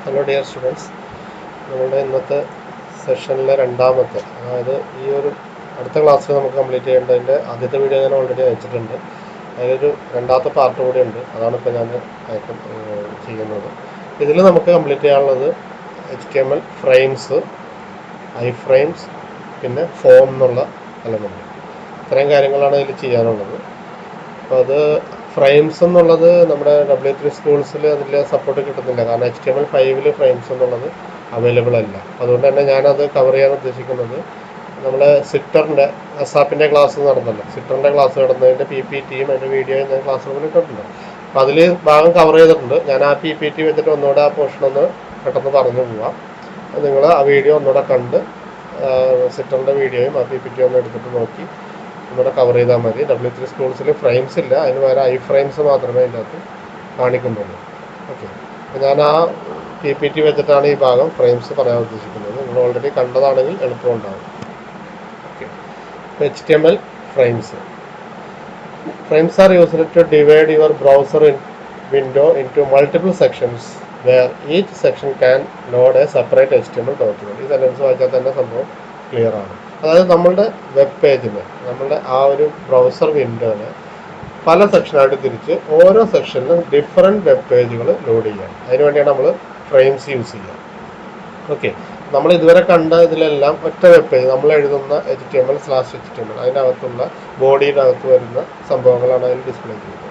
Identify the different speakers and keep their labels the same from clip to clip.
Speaker 1: Hello dear students, നമ്മളുടെ ഇന്നത്തെ സെഷനിലെ രണ്ടാമത്തെ, അതായത് ഈ ഒരു അടുത്ത ക്ലാസ്സിൽ നമുക്ക് കംപ്ലീറ്റ് ചെയ്യേണ്ടതിൻ്റെ ആദ്യത്തെ വീഡിയോ ഞാൻ ഓൾറെഡി അയച്ചിട്ടുണ്ട്. അതിലൊരു രണ്ടാമത്തെ പാർട്ട് കൂടി ഉണ്ട്, അതാണ് ഇപ്പോൾ ഞാൻ ചെയ്യുന്നത്. ഇതിൽ നമുക്ക് കംപ്ലീറ്റ് ചെയ്യാനുള്ളത് HTML ഫ്രെയിംസ്, ഐ ഫ്രെയിംസ്, പിന്നെ ഫോം എന്നുള്ള എലമെൻറ്റ്, ഇത്രയും കാര്യങ്ങളാണ് ഇതിൽ ചെയ്യാനുള്ളത്. അപ്പോൾ അത് ഫ്രെയിംസ് എന്നുള്ളത് നമ്മുടെ W3 സ്കൂൾസിൽ അതിൽ സപ്പോർട്ട് കിട്ടുന്നില്ല, കാരണം HTML5 ഫ്രെയിംസ് എന്നുള്ളത് അവൈലബിൾ അല്ല. അതുകൊണ്ട് തന്നെ ഞാനത് കവർ ചെയ്യാൻ ഉദ്ദേശിക്കുന്നത് നമ്മുടെ സിറ്ററിൻ്റെ എസ്ആപ്പിൻ്റെ ക്ലാസ് നടന്നല്ലോ, സിറ്ററിൻ്റെ ക്ലാസ് നടന്നതിൻ്റെ PPTയും അതിൻ്റെ വീഡിയോയും ഞാൻ ക്ലാസ് റൂമിൽ ഇട്ടിട്ടുണ്ട്. അപ്പോൾ അതിൽ ഭാഗം കവർ ചെയ്തിട്ടുണ്ട്. ഞാൻ ആ PPT വെച്ചിട്ട് ഒന്നുകൂടെ ആ പോർഷൻ ഒന്ന് പെട്ടെന്ന് പറഞ്ഞു പോവാം. നിങ്ങൾ ആ വീഡിയോ ഒന്നുകൂടെ കണ്ട് സിറ്ററിൻ്റെ വീഡിയോയും ആ PPT ഒന്ന് എടുത്തിട്ട് നോക്കി ഒന്നുകൂടെ കവർ ചെയ്താൽ മതി. W3 സ്കൂൾസിൽ ഫ്രെയിംസ് ഇല്ല, അതിന് വേറെ ഐ ഫ്രെയിംസ് മാത്രമേ അതിൻ്റെ അകത്ത് കാണിക്കുന്നുള്ളൂ. ഓക്കെ, അപ്പോൾ ഞാൻ ആ PPT വെച്ചിട്ടാണ് ഈ ഭാഗം ഫ്രെയിംസ് പറയാൻ ഉദ്ദേശിക്കുന്നത്. നിങ്ങൾ ഓൾറെഡി കണ്ടതാണെങ്കിൽ എളുപ്പമുണ്ടാകും. Okay, HTML frames. Frames are used to divide your browser window into multiple sections where each section can load a separate HTML document. ഈ സെൻറ്റൻസ് വായിച്ചാൽ തന്നെ സംഭവം ക്ലിയർ ആണ്. അതായത് നമ്മളുടെ വെബ് പേജിന്, നമ്മളുടെ ആ ഒരു ബ്രൗസർ വിൻഡോനെ പല സെക്ഷനായിട്ട് തിരിച്ച് ഓരോ സെക്ഷനിലും ഡിഫറെൻറ്റ് വെബ് പേജുകൾ ലോഡ് ചെയ്യാം. അതിനുവേണ്ടിയാണ് നമ്മൾ ഫ്രെയിംസ് യൂസ് ചെയ്യുക. ഓക്കെ, നമ്മൾ ഇതുവരെ കണ്ട ഇതിലെല്ലാം ഒറ്റ വെബ് പേജ്, നമ്മൾ എഴുതുന്ന HTML/HTML അതിനകത്തുള്ള ബോഡിയുടെ അകത്ത് വരുന്ന സംഭവങ്ങളാണ് അതിൽ ഡിസ്പ്ലേ ചെയ്യുന്നത്.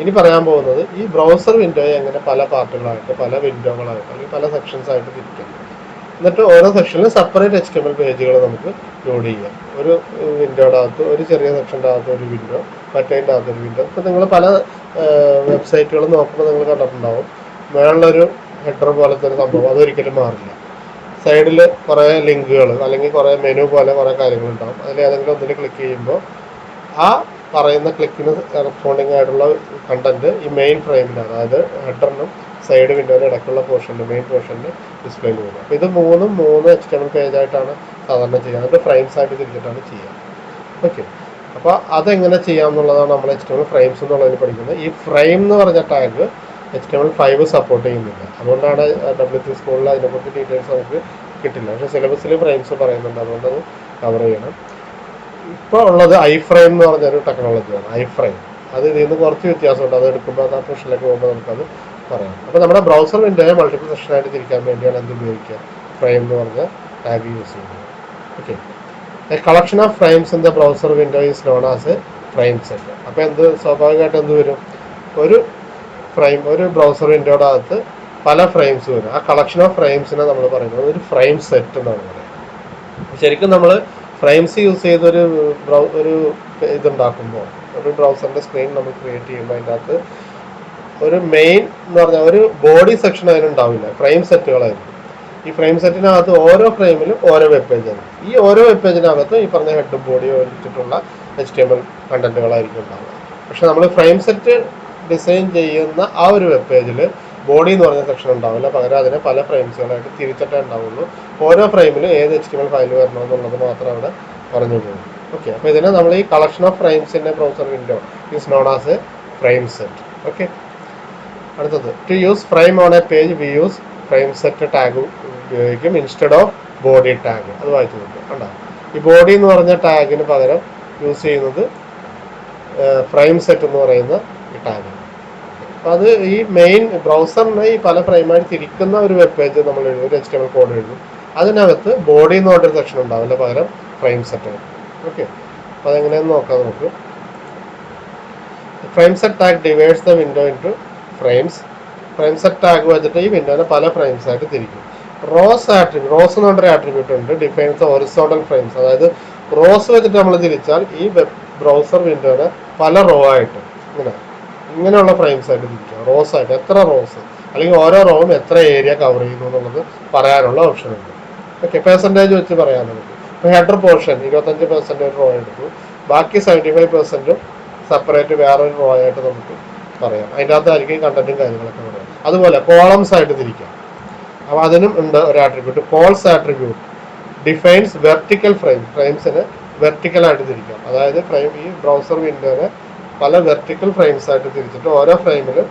Speaker 1: ഇനി പറയാൻ പോകുന്നത് ഈ ബ്രൗസർ വിൻഡോയെ എങ്ങനെ പല പാർട്ടുകളായിട്ട്, പല വിൻഡോകളായിട്ട്, അല്ലെങ്കിൽ പല സെക്ഷൻസ് ആയിട്ട് തിരിക്കാം. എന്നിട്ട് ഓരോ സെക്ഷനിലും സെപ്പറേറ്റ് HTML പേജുകൾ നമുക്ക് ലോഡ് ചെയ്യാം. ഒരു വിൻഡോയുടെ അകത്ത്, ഒരു ചെറിയ സെക്ഷൻ്റെ അകത്ത് ഒരു വിൻഡോ, മറ്റേതിൻ്റെ അകത്തൊരു വിൻഡോ. ഇപ്പോൾ നിങ്ങൾ പല വെബ്സൈറ്റുകൾ നോക്കുമ്പോൾ നിങ്ങൾ കണ്ടിട്ടുണ്ടാവും, മേളിലൊരു ഹെഡർ പോലത്തെ ഒരു സംഭവം, അതൊരിക്കലും മാറില്ല. സൈഡിൽ കുറേ ലിങ്കുകൾ അല്ലെങ്കിൽ കുറേ മെനു പോലെ കുറേ കാര്യങ്ങളുണ്ടാവും. അതിൽ ഏതെങ്കിലും ഒന്നിൽ ക്ലിക്ക് ചെയ്യുമ്പോൾ ആ പറയുന്ന ക്ലിക്കിന് കറസ്പോണ്ടിങ് ആയിട്ടുള്ള കണ്ടന്റ് ഈ മെയിൻ ഫ്രെയിമിൽ, അതായത് ഹെഡറിനും സൈഡ് വിൻഡോയുടെ ഇടയ്ക്കുള്ള പോർഷനിൽ, മെയിൻ പോർഷനിൽ ഡിസ്പ്ലേ ചെയ്യുന്നത്. അപ്പോൾ ഇത് മൂന്നും 3 HTML പേജായിട്ടാണ് സാധാരണ ചെയ്യുക. എന്നിട്ട് ഫ്രെയിംസ് ആയിട്ട് തിരിച്ചിട്ടാണ് ചെയ്യുക. ഓക്കെ, അപ്പോൾ അതെങ്ങനെ ചെയ്യാം എന്നുള്ളതാണ് നമ്മൾ HTML ഫ്രെയിംസ് എന്നുള്ളതിൽ പഠിക്കുന്നത്. ഈ ഫ്രെയിം എന്ന് പറഞ്ഞ ടാഗ് HTML5 സപ്പോർട്ട് ചെയ്യുന്നില്ല. അതുകൊണ്ടാണ് W3 സ്കൂളിൽ അതിനെക്കുറിച്ച് ഡീറ്റെയിൽസ് നമുക്ക് കിട്ടില്ല. പക്ഷേ സിലബസിൽ ഫ്രെയിംസ് പറയുന്നുണ്ട്, അതുകൊണ്ടത് കവർ ചെയ്യണം. ഇപ്പോൾ ഉള്ളത് ഐ ഫ്രെയിം എന്ന് പറഞ്ഞൊരു ടെക്നോളജിയാണ്. ഐ ഫ്രെയിം അത് ഇതിൽ നിന്ന് കുറച്ച് വ്യത്യാസമുണ്ട്. അത് എടുക്കുമ്പോൾ അത് ആ പ്രശ്നത്തിലേക്ക് പോകുമ്പോൾ നമുക്കത് പറയാം. അപ്പോൾ നമ്മുടെ ബ്രൗസർ വിൻഡോയെ മൾട്ടിപ്പിൾ സെക്ഷനായിട്ട് തിരിക്കാൻ വേണ്ടിയാണ് എന്ത് ഉപയോഗിക്കുക, ഫ്രെയിം എന്ന് പറഞ്ഞ ടാഗ് യൂസ് ചെയ്യുന്നത്. Okay, A collection of frames in the browser window is known as a frame set. അപ്പോൾ സ്വാഭാവികമായിട്ട് എന്ത് വരും, ഒരു ഫ്രെയിം, ഒരു ബ്രൗസർ വിൻഡോയുടെ അകത്ത് പല ഫ്രെയിംസ് വരും. ആ കളക്ഷൻ ഓഫ് ഫ്രെയിംസിനെ നമ്മൾ പറയുന്നത് ഒരു ഫ്രെയിം സെറ്റ് എന്നാണ് പറയുന്നത്. ശരിക്കും നമ്മൾ ഫ്രെയിംസ് യൂസ് ചെയ്തൊരു ഇതുണ്ടാക്കുമ്പോൾ, ഒരു ബ്രൗസറിൻ്റെ സ്ക്രീൻ നമ്മൾ ക്രിയേറ്റ് ചെയ്യുമ്പോൾ അതിൻ്റെ അകത്ത് ഒരു മെയിൻ എന്ന് പറഞ്ഞാൽ ഒരു ബോഡി സെക്ഷൻ അതിനുണ്ടാവില്ല, ഫ്രെയിം സെറ്റുകളായിരിക്കും. ഈ ഫ്രെയിം സെറ്റിനകത്ത് ഓരോ ഫ്രെയിമിലും ഓരോ വെബ് പേജാണ്. ഈ ഓരോ വെബ് പേജിനകത്ത് ഈ പറഞ്ഞ ഹെഡും ബോഡിയോ വെച്ചിട്ടുള്ള HTML കണ്ടന്റുകളായിരിക്കും ഉണ്ടാവുക. പക്ഷെ നമ്മൾ ഫ്രെയിം സെറ്റ് ഡിസൈൻ ചെയ്യുന്ന ആ ഒരു വെബ് പേജിൽ ബോഡി എന്ന് പറഞ്ഞ സെക്ഷൻ ഉണ്ടാവില്ല, പകരം അതിനെ പല ഫ്രെയിംസുകളായിട്ട് തിരിച്ചിട്ടേ ഉണ്ടാവുള്ളൂ. ഓരോ ഫ്രെയിമിലും ഏത് HTML ഫയൽ വരണമെന്നുള്ളത് മാത്രം അവിടെ പറഞ്ഞു പോകും. ഓക്കെ, അപ്പോൾ ഇതിനെ നമ്മൾ ഈ കളക്ഷൻ ഓഫ് ഫ്രെയിംസിൻ്റെ browser window is known as a frame set. Okay, അടുത്തത് to use frame on a page we use frame set tag ഉപയോഗിക്കും ഇൻസ്റ്റെഡ് ഓഫ് ബോഡി ടാഗ്. അത് വായിച്ചു നോക്കും. കണ്ടോ, ഈ ബോഡി എന്ന് പറഞ്ഞ ടാഗിന് പകരം യൂസ് ചെയ്യുന്നത് ഫ്രെയിം സെറ്റ് എന്ന് പറയുന്ന ഈ ടാഗ്. അപ്പോൾ അത് ഈ മെയിൻ ബ്രൗസറിനെ ഈ പല ഫ്രെയിമായിട്ട് തിരിക്കുന്ന ഒരു വെബ് പേജ് നമ്മൾ എഴുതും, ഒരു HTML കോഡ് എഴുതും. അതിനകത്ത് ബോഡി എന്ന് പറഞ്ഞൊരു സെക്ഷൻ ഉണ്ടാവില്ല, പകരം ഫ്രെയിം സെറ്റ്. ഓക്കെ, അപ്പോൾ അതെങ്ങനെയാണെന്ന് നോക്കാം നമുക്ക്. Frame set tag divides the window into frames. Frame set tag വെച്ചിട്ട് ഈ വിൻഡോനെ പല ഫ്രെയിംസ് ആയിട്ട് തിരിക്കും. റോസ് എന്ന് പറഞ്ഞൊരു ആട്രിബ്യൂട്ട് ഉണ്ട്, ഡിഫൈൻസ് ഹൊറിസോണ്ടൽ ഫ്രെയിംസ്. അതായത് റോസ് വെച്ചിട്ട് നമ്മൾ തിരിച്ചാൽ ഈ വെബ് ബ്രൗസർ വിൻഡോനെ പല റോ ആയിട്ട് ഇങ്ങനെയുള്ള ഫ്രെയിംസ് ആയിട്ട് തിരിക്കാം. റോസ് ആയിട്ട് എത്ര റോസ്, അല്ലെങ്കിൽ ഓരോ റോവും എത്ര ഏരിയ കവർ ചെയ്യുന്നു എന്നുള്ളത് പറയാനുള്ള ഓപ്ഷൻ ഉണ്ട്. ഓക്കെ, പെർസെൻറ്റേജ് വെച്ച് പറയാൻ നമുക്ക്. ഇപ്പോൾ ഹെഡർ പോർഷൻ 25% ഒരു റോ എടുത്തു, ബാക്കി 75% സെപ്പറേറ്റ് വേറൊരു റോ ആയിട്ട് നമുക്ക് പറയാം. അതിൻ്റെ അകത്തായിരിക്കും കണ്ടന്റും കാര്യങ്ങളൊക്കെ പറയാം. അതുപോലെ കോളംസ് ആയിട്ട് തിരിക്കാം. അപ്പോൾ അതിനും ഉണ്ട് ഒരു attribute, cols attribute defines vertical ഫ്രെയിംസിന് വെർട്ടിക്കലായിട്ട് തിരിക്കാം. അതായത് ഈ ബ്രൗസർ വിൻഡോനെ പല വെർട്ടിക്കൽ ഫ്രെയിംസ് ആയിട്ട് തിരിച്ചിട്ട് ഓരോ ഫ്രെയിമിലും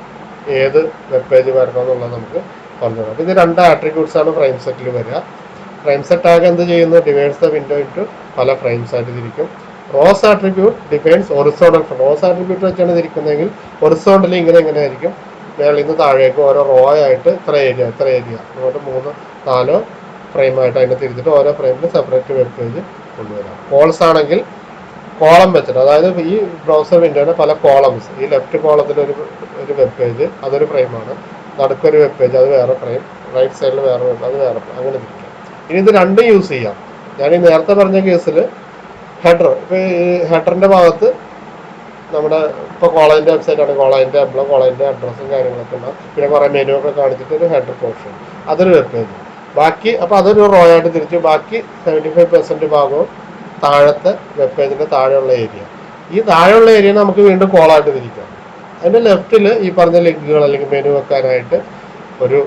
Speaker 1: ഏത് വെബ് പേജ് വരണം എന്നുള്ളത് നമുക്ക് പറഞ്ഞു. അപ്പോൾ ഇത് രണ്ട് ആട്രിബ്യൂട്ട്സ് ആണ് ഫ്രെയിം സെറ്റിൽ വരിക. ഫ്രെയിം സെറ്റ് ആകെ എന്ത് ചെയ്യുന്നു? ഡിവൈഡ്സ് ദ വിൻഡോ ഇൻടു പല ഫ്രെയിംസ് ആയിട്ട് തിരിക്കും. Rose attribute defines horizontal. Rose attribute വെച്ചാണ് തിരിക്കുന്നതെങ്കിൽ ഒറിസോണ്ടലി ഇങ്ങനെ ആയിരിക്കും. മേളിൽ നിന്ന് താഴേക്ക് ഓരോ റോ ആയിട്ട് ഇത്ര ഏരിയ അതുകൊണ്ട് 3, 4 ഫ്രെയിമായിട്ട് അതിനെ തിരിച്ചിട്ട് ഓരോ ഫ്രെയിമിൽ സെപ്പറേറ്റ് വെബ് പേജ് കൊണ്ടുവരാം. കോൾസ് ആണെങ്കിൽ കോളം വെച്ചിട്ട്, അതായത് ഈ ബ്രൗസർ വിൻഡോയുടെ പല കോളംസ്, ഈ ലെഫ്റ്റ് കോളത്തിൽ ഒരു വെബ് പേജ്, അതൊരു ഫ്രെയിമാണ്. നടുക്കൊരു വെബ് പേജ്, അത് വേറെ ഫ്രെയിം. റൈറ്റ് സൈഡിൽ വേറെ വെബ്, അത് വേറെ ഫ്രെയിം. അങ്ങനെ തിരിക്കാം. ഇനി ഇത് രണ്ടും യൂസ് ചെയ്യാം. ഞാൻ ഈ നേരത്തെ പറഞ്ഞ കേസിൽ ഹെഡർ, ഇപ്പോൾ ഈ ഹെഡറിൻ്റെ ഭാഗത്ത് നമ്മുടെ ഇപ്പോൾ കോളേജിൻ്റെ വെബ്സൈറ്റ് ആണ്, കോളേജിൻ്റെ എംബ്ലം, കോളേജിൻ്റെ അഡ്രസ്സും കാര്യങ്ങളൊക്കെ ഉണ്ടാകും. പിന്നെ കുറേ മെനു ഒക്കെ കാണിച്ചിട്ട് ഒരു ഹെഡർ പോർഷൻ, അതൊരു വെബ് പേജ്. ബാക്കി അപ്പോൾ അതൊരു റോ ആയിട്ട് തിരിച്ചു. ബാക്കി 75% ഭാഗവും താഴത്തെ വെബ് പേജിൻ്റെ താഴെയുള്ള ഏരിയ. ഈ താഴെയുള്ള ഏരിയ നമുക്ക് വീണ്ടും കോളായിട്ട് തിരിക്കാം. അതിൻ്റെ ലെഫ്റ്റിൽ ഈ പറഞ്ഞ ലിങ്കുകൾ അല്ലെങ്കിൽ മെനു വെക്കാനായിട്ട് ഒരു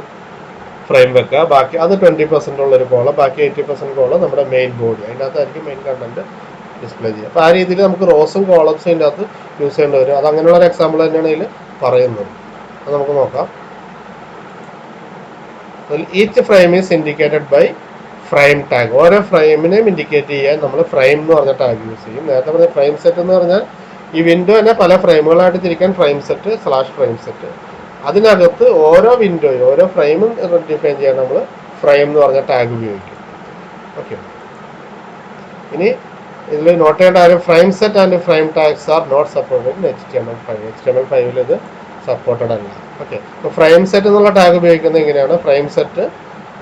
Speaker 1: ഫ്രെയിം വെക്കുക. ബാക്കി അത് 20% ഉള്ളൊരു കോളം, ബാക്കി 80% കോളം നമ്മുടെ മെയിൻ ബോഡി, അതിനകത്തായിരിക്കും മെയിൻ കണ്ടന്റ് ഡിസ്പ്ലേ ചെയ്യുക. അപ്പോൾ ആ രീതിയിൽ നമുക്ക് റോസും കോളംസും ഇതിൻ്റെ അകത്ത് യൂസ് ചെയ്യേണ്ടി വരും. അത് അങ്ങനെയുള്ള ഒരു എക്സാമ്പിൾ തന്നെയാണ് ഇതിൽ പറയുന്നത്. അത് നമുക്ക് നോക്കാം. Each frame is indicated by frame tag. ഓരോ ഫ്രെയിമിനെയും ഇൻഡിക്കേറ്റ് ചെയ്യാൻ നമ്മൾ ഫ്രെയിം എന്ന് പറഞ്ഞ ടാഗ് യൂസ് ചെയ്യും. നേരത്തെ പറഞ്ഞ ഫ്രെയിം സെറ്റ് എന്ന് പറഞ്ഞാൽ ഈ വിൻഡോ തന്നെ പല ഫ്രെയിമുകളായിട്ട് തിരിക്കാൻ ഫ്രെയിം സെറ്റ് / ഫ്രെയിം സെറ്റ്. അതിനകത്ത് ഓരോ വിൻഡോയും ഓരോ ഫ്രെയിമും ഡിഫൈൻ ചെയ്യാൻ നമ്മൾ ഫ്രെയിം എന്ന് പറഞ്ഞ ടാഗ് ഉപയോഗിക്കും. ഓക്കെ, ഇനി ഇതിൽ നോട്ട് ചെയ്യേണ്ട കാര്യം, frame set and frame tags are not supported in HTML5. HTML5 ഇത് സപ്പോർട്ടഡ് അല്ല. ഓക്കെ, ഇപ്പോൾ ഫ്രെയിം സെറ്റ് എന്നുള്ള ടാഗ് ഉപയോഗിക്കുന്നത് എങ്ങനെയാണ്? ഫ്രെയിം സെറ്റ്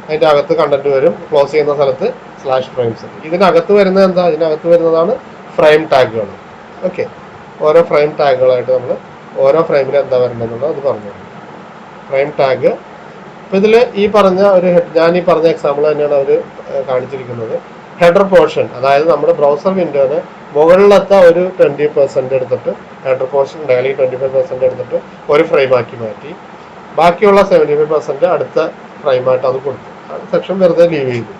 Speaker 1: അതിൻ്റെ അകത്ത് കണ്ടന്റ് വരും, ക്ലോസ് ചെയ്യുന്ന സ്ഥലത്ത് / ഫ്രെയിം സെറ്റ്. ഇതിനകത്ത് വരുന്നത് എന്താ? ഇതിനകത്ത് വരുന്നതാണ് ഫ്രെയിം ടാഗുകൾ. ഓക്കെ, ഓരോ ഫ്രെയിം ടാഗുകളായിട്ട് നമ്മൾ ഓരോ ഫ്രെയിമിൽ എന്താ വരേണ്ടതെന്നുള്ളത് അത് പറഞ്ഞു. ഫ്രെയിം ടാഗ് ഇപ്പോൾ ഇതിൽ ഈ പറഞ്ഞ ഞാൻ ഈ പറഞ്ഞ എക്സാമ്പിൾ തന്നെയാണ് അവർ കാണിച്ചിരിക്കുന്നത്. ഹെഡർ പോർഷൻ, അതായത് നമ്മുടെ ബ്രൗസർ വിൻഡോന് മുകളിലത്തെ ഒരു 20% എടുത്തിട്ട്, ഹെഡർ പോർഷൻ ഡെയിലി 25% എടുത്തിട്ട് ഒരു ഫ്രെയിമാക്കി മാറ്റി, ബാക്കിയുള്ള 75% അടുത്ത ഫ്രെയിമായിട്ട് അത് കൊടുത്തു. സെക്ഷൻ വെറുതെ ലീവ് ചെയ്തു.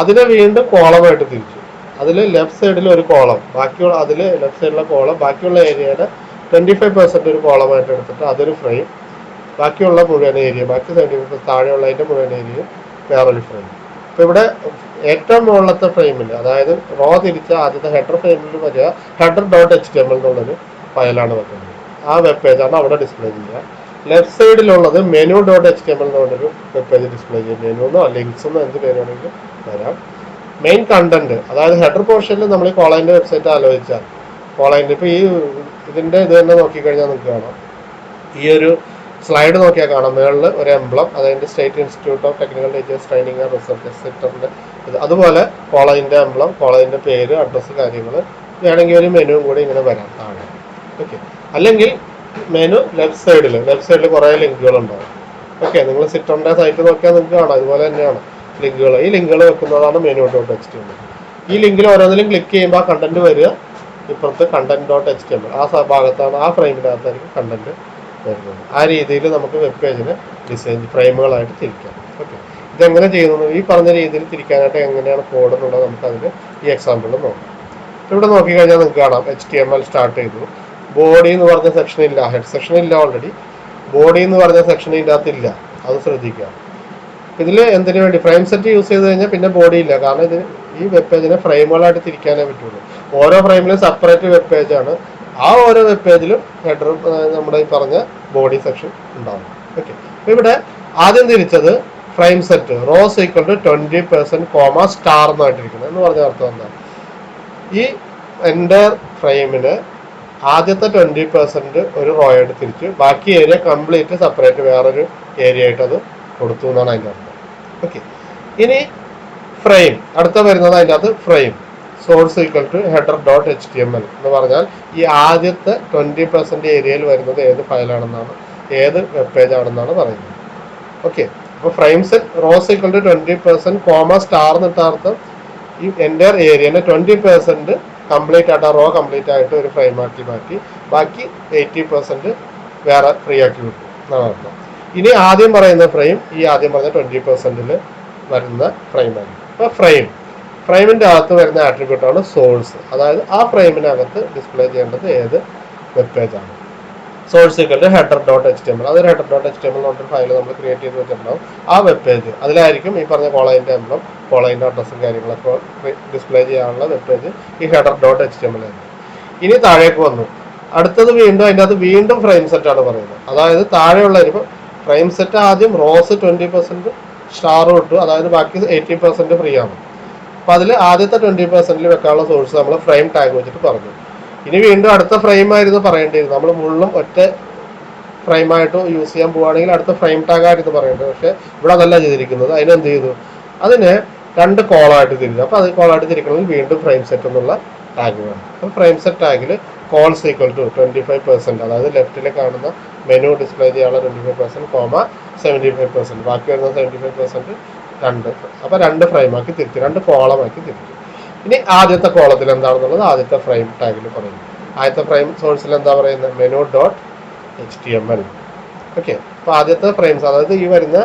Speaker 1: അതിനെ വീണ്ടും കോളമായിട്ട് തിരിച്ചു. അതിൽ ലെഫ്റ്റ് സൈഡിൽ ഒരു കോളം, ബാക്കിയുള്ള അതിൽ ലെഫ്റ്റ് സൈഡിലെ കോളം, ബാക്കിയുള്ള ഏരിയയുടെ 25% ഒരു കോളമായിട്ട് എടുത്തിട്ട് അതൊരു ഫ്രെയിം, ബാക്കിയുള്ള മുഴുവൻ ഏരിയ, ബാക്കി 75% താഴെയുള്ളതിൻ്റെ മുഴുവൻ ഏരിയ വേറൊരു ഫ്രെയിം. ഇപ്പോൾ ഇവിടെ ഏറ്റവും മുകളിലത്തെ ഫ്രെയിമിൽ, അതായത് റോ തിരിച്ച ആദ്യത്തെ ഹെഡർ ഫ്രെയിമിൽ വരിക header.html എന്നുള്ളൊരു ഫയലാണ് വെക്കുന്നത്. ആ വെബ് പേജാണ് അവിടെ ഡിസ്പ്ലേ ചെയ്യുക. ലെഫ്റ്റ് സൈഡിലുള്ളത് menu.html എന്ന് പറഞ്ഞൊരു വെബ് പേജ് ഡിസ്പ്ലേ ചെയ്യും. മെനുന്നോ ലിങ്ക്സെന്നോ എന്ത് പേര് വേണമെങ്കിലും വരാം. മെയിൻ കണ്ടന്റ്, അതായത് ഹെഡർ പോർഷനിൽ നമ്മൾ ഈ കോളേജിൻ്റെ വെബ്സൈറ്റ് ആലോചിച്ചാൽ, കോളേജിൻ്റെ ഇപ്പോൾ ഈ ഇതിൻ്റെ ഇത് തന്നെ നോക്കിക്കഴിഞ്ഞാൽ നിങ്ങൾക്ക് കാണാം, ഈ ഒരു സ്ലൈഡ് നോക്കിയാൽ കാണാം, മുകളിൽ ഒരു എംബ്ലം, അതായത് state institute of technical teachers training and research സെന്ററിൻ്റെ ഇത്, അതുപോലെ കോളേജിൻ്റെ എംബ്ലം, കോളേജിൻ്റെ പേര്, അഡ്രസ്സ്, കാര്യങ്ങൾ, വേണമെങ്കിൽ ഒരു മെനുവും കൂടി ഇങ്ങനെ വരാം താഴെ. ഓക്കെ, അല്ലെങ്കിൽ മെനു ലെഫ്റ്റ് സൈഡിൽ കുറേ ലിങ്കുകളുണ്ടാവും. ഓക്കെ, നിങ്ങൾ സിറ്ററിൻ്റെ സൈറ്റ് നോക്കിയാൽ നിങ്ങൾക്ക് കാണാം, ഇതുപോലെ തന്നെയാണ് ലിങ്കുകൾ. ഈ ലിങ്കുകൾ വെക്കുന്നതാണ് menu.html. ഈ ലിങ്കിൽ ഓരോന്നിലും ക്ലിക്ക് ചെയ്യുമ്പോൾ ആ കണ്ടന്റ് വരിക ഇപ്പുറത്ത് content.html, ആ ഭാഗത്താണ്, ആ ഫ്രെയിമിനകത്തായിരിക്കും കണ്ടന്റ് വരുന്നത്. ആ രീതിയിൽ നമുക്ക് വെബ് പേജിന് ഡിസൈൻ ഫ്രെയിമുകളായിട്ട് തിരിക്കാം. ഓക്കെ, ഇതെങ്ങനെ ചെയ്യുന്നു? ഈ പറഞ്ഞ രീതിയിൽ തിരിക്കാനായിട്ട് എങ്ങനെയാണ് കോഡ് എന്നുള്ളത് നമുക്കതിൽ ഈ എക്സാമ്പിളിൽ നോക്കാം. ഇവിടെ നോക്കിക്കഴിഞ്ഞാൽ നിങ്ങൾക്ക് കാണാം HTML സ്റ്റാർട്ട് ചെയ്തു. ബോഡി എന്ന് പറഞ്ഞ സെക്ഷൻ ഇല്ല, ഹെഡ് സെക്ഷൻ ഇല്ല, ഓൾറെഡി ബോഡി എന്ന് പറഞ്ഞ സെക്ഷൻ ഇതിൻ്റെ അകത്തില്ല, അത് ശ്രദ്ധിക്കുക. ഇതിൽ എന്തിനു വേണ്ടി ഫ്രെയിം സെറ്റ് യൂസ് ചെയ്ത് കഴിഞ്ഞാൽ പിന്നെ ബോഡി ഇല്ല, കാരണം ഇത് ഈ വെബ് പേജിനെ ഫ്രെയിമുകളായിട്ട് തിരിക്കാനേ പറ്റുള്ളൂ. ഓരോ ഫ്രെയിമിലും സെപ്പറേറ്റ് വെബ് പേജാണ്. ആ ഓരോ വെബ് പേജിലും ഹെഡറും നമ്മുടെ ഈ പറഞ്ഞ ബോഡി സെക്ഷൻ ഉണ്ടാവും. ഓക്കെ, അപ്പോൾ ഇവിടെ ആദ്യം തിരിച്ചത് frame set rows equal to 20% comma star എന്നായിട്ടിരിക്കുന്നത്. എന്ന് പറഞ്ഞ അർത്ഥം എന്താണ്? ഈ എൻ്റെ ഫ്രെയിമിന് ആദ്യത്തെ 20% ഒരു റോ ആയിട്ട് തിരിച്ചു, ബാക്കി ഏരിയ കംപ്ലീറ്റ് സെപ്പറേറ്റ് വേറൊരു ഏരിയ ആയിട്ട് അത് കൊടുത്തു എന്നാണ് അതിൻ്റെ അർത്ഥം. ഓക്കെ, ഇനി ഫ്രെയിം അടുത്ത വരുന്നത്, അതിൻ്റെ അകത്ത് frame source equal to header.html എന്ന് പറഞ്ഞാൽ ഈ ആദ്യത്തെ 20% ഏരിയയിൽ വരുന്നത് ഏത് ഫയലാണെന്നാണ്, ഏത് വെബ് പേജ് ആണെന്നാണ് പറയുന്നത്. ഓക്കെ, അപ്പോൾ frame set rows equal to 20% comma star എന്നിട്ട് അർത്ഥം ഈ എൻ്റെ ഏരിയനെ 20% കംപ്ലീറ്റ് ആയിട്ട്, ആ റോ കംപ്ലീറ്റ് ആയിട്ട് ഒരു ഫ്രെയിം ആക്കി മാറ്റി, ബാക്കി 80% വേറെ ഫ്രീ ആക്കി വിട്ടു എന്നാണ് അർത്ഥം. ഇനി ആദ്യം പറയുന്ന ഫ്രെയിം ഈ ആദ്യം പറഞ്ഞ 20%-ൽ വരുന്ന ഫ്രെയിമാണ്. അപ്പോൾ ഫ്രെയിമിൻ്റെ അകത്ത് വരുന്ന ആട്രിബ്യൂട്ടാണ് സോഴ്സ്, അതായത് ആ ഫ്രെയിമിനകത്ത് ഡിസ്പ്ലേ ചെയ്യേണ്ടത് ഏത് വെബ് പേജാണ്. Source equal to header dot H T M L. അതൊരു header dot H T M L എന്ന് പറഞ്ഞൊരു ഫയൽ നമ്മൾ ക്രിയേറ്റ് ചെയ്ത് വെച്ചിട്ടുണ്ടാവും. ആ വെബ് പേജ് അതിലായിരിക്കും ഈ പറഞ്ഞ കോളേജിൻ്റെ എംബ്ലം, കോളേജിൻ്റെ അഡ്രസ്സും കാര്യങ്ങളൊക്കെ ഡിസ്പ്ലേ ചെയ്യാനുള്ള വെബ് പേജ് ഈ header dot H T M L ആയിരിക്കും. ഇനി താഴേക്ക് വന്നു. അടുത്തത് വീണ്ടും അതിൻ്റെ അകത്ത് വീണ്ടും ഫ്രെയിം സെറ്റാണ് പറയുന്നത്. അതായത് താഴെയുള്ള ഇപ്പോൾ ഫ്രെയിം സെറ്റ് ആദ്യം റോസ് 20% സ്റ്റാർ ഇട്ടു, അതായത് ബാക്കി 80% ഫ്രീ ആണ്. അപ്പോൾ അതിൽ ആദ്യത്തെ 20% വെക്കാനുള്ള സോഴ്സ് നമ്മൾ ഫ്രെയിം ടാഗ് വെച്ചിട്ട് പറഞ്ഞു. ഇനി വീണ്ടും അടുത്ത ഫ്രെയിം ആയിരുന്നു പറയേണ്ടിയിരുന്നത്. നമ്മൾ മുള്ളും ഒറ്റ ഫ്രെയിമായിട്ട് യൂസ് ചെയ്യാൻ പോവുകയാണെങ്കിൽ അടുത്ത ഫ്രെയിം ടാഗ് ആയിരുന്നു പറയേണ്ടത്. പക്ഷേ ഇവിടെ അതല്ല ചെയ്തിരിക്കുന്നത്. അതിനെന്ത് ചെയ്തു, അതിനെ 2 കോളായിട്ട് തിരിച്ചു. അപ്പോൾ അത് കോളായിട്ട് തിരിക്കണമെങ്കിൽ വീണ്ടും ഫ്രെയിം സെറ്റ് എന്നുള്ള ടാഗ് വേണം. അപ്പോൾ ഫ്രെയിം സെറ്റ് ടാഗിൽ കോൾസ് ഈക്വൽ ടു 25%, അതായത് ലെഫ്റ്റിൽ കാണുന്ന മെനു ഡിസ്പ്ലേ ചെയ്യാനുള്ള 25%, 75%, ബാക്കി വരുന്ന 75% 2. അപ്പോൾ 2 ഫ്രെയിമാക്കി തിരിച്ചു, 2 കോളമാക്കി തിരിച്ചു. ഇനി ആദ്യത്തെ കോളത്തിൽ എന്താണെന്നുള്ളത് ആദ്യത്തെ ഫ്രെയിം ടാഗിൽ പറയുന്നു. ആദ്യത്തെ ഫ്രെയിം സോഴ്സിൽ എന്താ പറയുന്നത്, menu dot H T M L. Okay, അപ്പോൾ ആദ്യത്തെ ഫ്രെയിംസ്, അതായത് ഈ വരുന്ന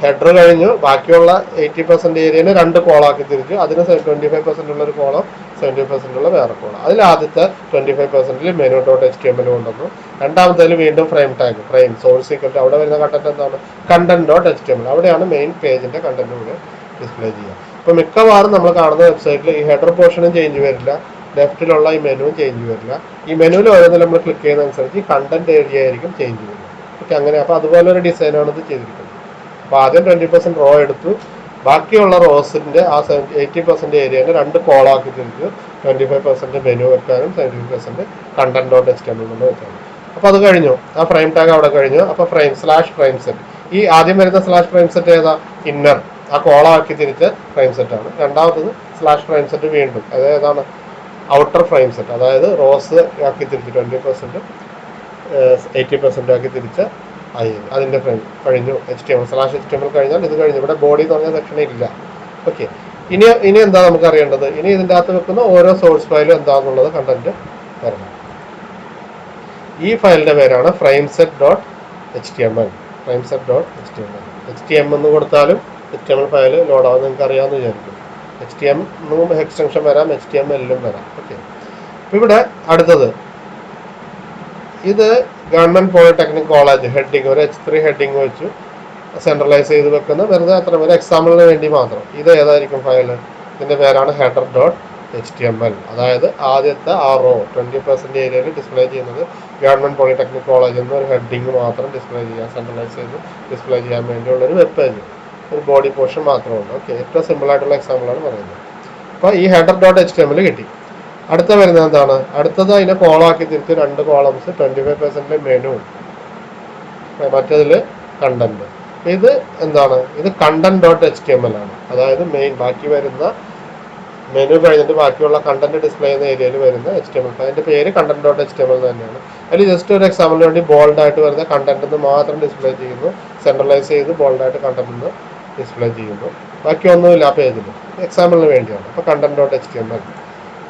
Speaker 1: ഹെഡർ കഴിഞ്ഞു, ബാക്കിയുള്ള 80% ഏരിയനെ 2 കോളാക്കി തിരിച്ചു. അതിന് 25% ഉള്ളൊരു കോളം, 70% ഉള്ള വേറെ കോളം. അതിൽ ആദ്യത്തെ 25% menu dot H T M L കൊണ്ടുവന്നു. രണ്ടാമത്തേൽ വീണ്ടും frame tag, frame source equal to, അവിടെ വരുന്ന കണ്ടന്റ് എന്താണ്, content dot H T M L. അവിടെയാണ് മെയിൻ പേജിന്റെ കണ്ടന്റ് കൂടെ ഡിസ്പ്ലേ ചെയ്യുക. ഇപ്പോൾ മിക്കവാറും നമ്മൾ കാണുന്ന വെബ്സൈറ്റിൽ ഈ ഹെഡർ പോർഷനും ചേഞ്ച് വരില്ല, ലെഫ്റ്റിലുള്ള ഈ മെനുവും ചേഞ്ച് വരില്ല. ഈ മെനുവിൽ ഓരോന്നും നമ്മൾ ക്ലിക്ക് ചെയ്യുന്നതനുസരിച്ച് ഈ കണ്ടന്റ് ഏരിയ ആയിരിക്കും ചേഞ്ച് വരിക. ഓക്കെ, അങ്ങനെ. അപ്പോൾ അതുപോലെ ഒരു ഡിസൈനാണ് ഇത് ചെയ്തിരിക്കുന്നത്. അപ്പോൾ ആദ്യം 20% റോ എടുത്തു, ബാക്കിയുള്ള റോസിന്റെ ആ 80% ഏരിയനെ 2 കോളാക്കി തിരിച്ചു. 25% മെനു വെക്കാനും 75% content dot H T M L കൊണ്ട് വെക്കാനും. അപ്പോൾ അത് കഴിഞ്ഞു, ആ ഫ്രെയിം ടാഗ് അവിടെ കഴിഞ്ഞു. അപ്പോൾ ഫ്രെയിം സെറ്റ്, ഈ ആദ്യം വരുന്ന ഫ്രെയിം സെറ്റ് ഏതാ, ഇന്നർ, ആ കോളാക്കി തിരിച്ച ഫ്രെയിം സെറ്റാണ്. രണ്ടാമത്തത് ഫ്രെയിം സെറ്റ് വീണ്ടും, അത് ഏതാണ്, ഔട്ടർ ഫ്രെയിം സെറ്റ്, അതായത് റോസ് ആക്കി തിരിച്ച് 20% 80% ആക്കി തിരിച്ച അതിൻ്റെ ഫ്രെയിം കഴിഞ്ഞു. HTML കഴിഞ്ഞാൽ ഇത് കഴിഞ്ഞു. ഇവിടെ ബോഡി എന്ന് പറഞ്ഞ സെക്ഷൻ ഇല്ല. ഓക്കെ, ഇനി എന്താ നമുക്ക് അറിയേണ്ടത്, ഇനി ഇതിൻ്റെ അകത്ത് വെക്കുന്ന ഓരോ സോഴ്സ് ഫയലും എന്താണെന്നുള്ളത് കണ്ടന്റ് വരണം. ഈ ഫയലിൻ്റെ പേരാണ് frame set dot H T M L. Frame set dot H T M L, H T M എന്ന് കൊടുത്താലും HTML ഫയൽ ലോഡാവും, നിങ്ങൾക്ക് അറിയാമെന്ന് വിചാരിക്കും. HTML എന്നും എക്സ്റ്റൻഷൻ വരാം, HTML-ലും വരാം. ഓക്കെ, അപ്പോൾ ഇവിടെ അടുത്തത് ഇത് ഗവൺമെൻറ് പോളിടെക്നിക് കോളേജ് ഹെഡിങ്, ഒരു H3 ഹെഡിങ് വെച്ചു സെൻട്രലൈസ് ചെയ്ത് വെക്കുന്ന, വെറുതെ അത്ര ഒരു എക്സാമ്പിളിന് വേണ്ടി മാത്രം. ഇത് ഏതായിരിക്കും ഫയൽ, ഇതിൻ്റെ പേരാണ് header dot H T M L. അതായത് ആദ്യത്തെ ആ റോ 20% ഏരിയയിൽ ഡിസ്പ്ലേ ചെയ്യുന്നത് ഗവൺമെൻറ് പോളിടെക്നിക് കോളേജ് എന്നൊരു ഹെഡിങ് മാത്രം ഡിസ്പ്ലേ ചെയ്യാൻ, സെൻട്രലൈസ് ചെയ്ത് ഡിസ്പ്ലേ ചെയ്യാൻ വേണ്ടിയുള്ളൊരു വെബ് പേജ്, ഒരു ബോഡി പോർഷൻ മാത്രമുണ്ട്. ഓക്കെ, ഏറ്റവും സിമ്പിൾ ആയിട്ടുള്ള എക്സാമ്പിളാണ് പറയുന്നത്. അപ്പോൾ ഈ header dot H T M L കിട്ടി. അടുത്ത വരുന്നത് എന്താണ്, അടുത്തത് അതിനെ കോളാക്കി തിരിച്ച് 2 കോളംസ്, 25% മെനു, മറ്റേതിൽ കണ്ടന്റ്. ഇത് എന്താണ്, ഇത് content dot H T M L ആണ്. അതായത് മെയിൻ ബാക്കി വരുന്ന മെനു കഴിഞ്ഞിട്ട് ബാക്കിയുള്ള കണ്ടന്റ് ഡിസ്പ്ലേ ചെയ്യുന്ന ഏരിയയിൽ വരുന്ന HTML. അതിൻ്റെ പേര് content dot H T M L തന്നെയാണ്. അതിൽ ജസ്റ്റ് ഒരു എക്സാമ്പിളിന് വേണ്ടി ബോൾഡായിട്ട് വരുന്ന കണ്ടന്റ് മാത്രം ഡിസ്പ്ലേ ചെയ്യുന്നു, സെൻട്രലൈസ് ചെയ്ത് ബോൾഡായിട്ട് കണ്ടന്റ് ഡിസ്പ്ലേ ചെയ്യുന്നു, ബാക്കിയൊന്നുമില്ല ആ പേജിൽ, എക്സാമ്പിളിന് വേണ്ടിയാണ്. അപ്പോൾ content dot H T M L.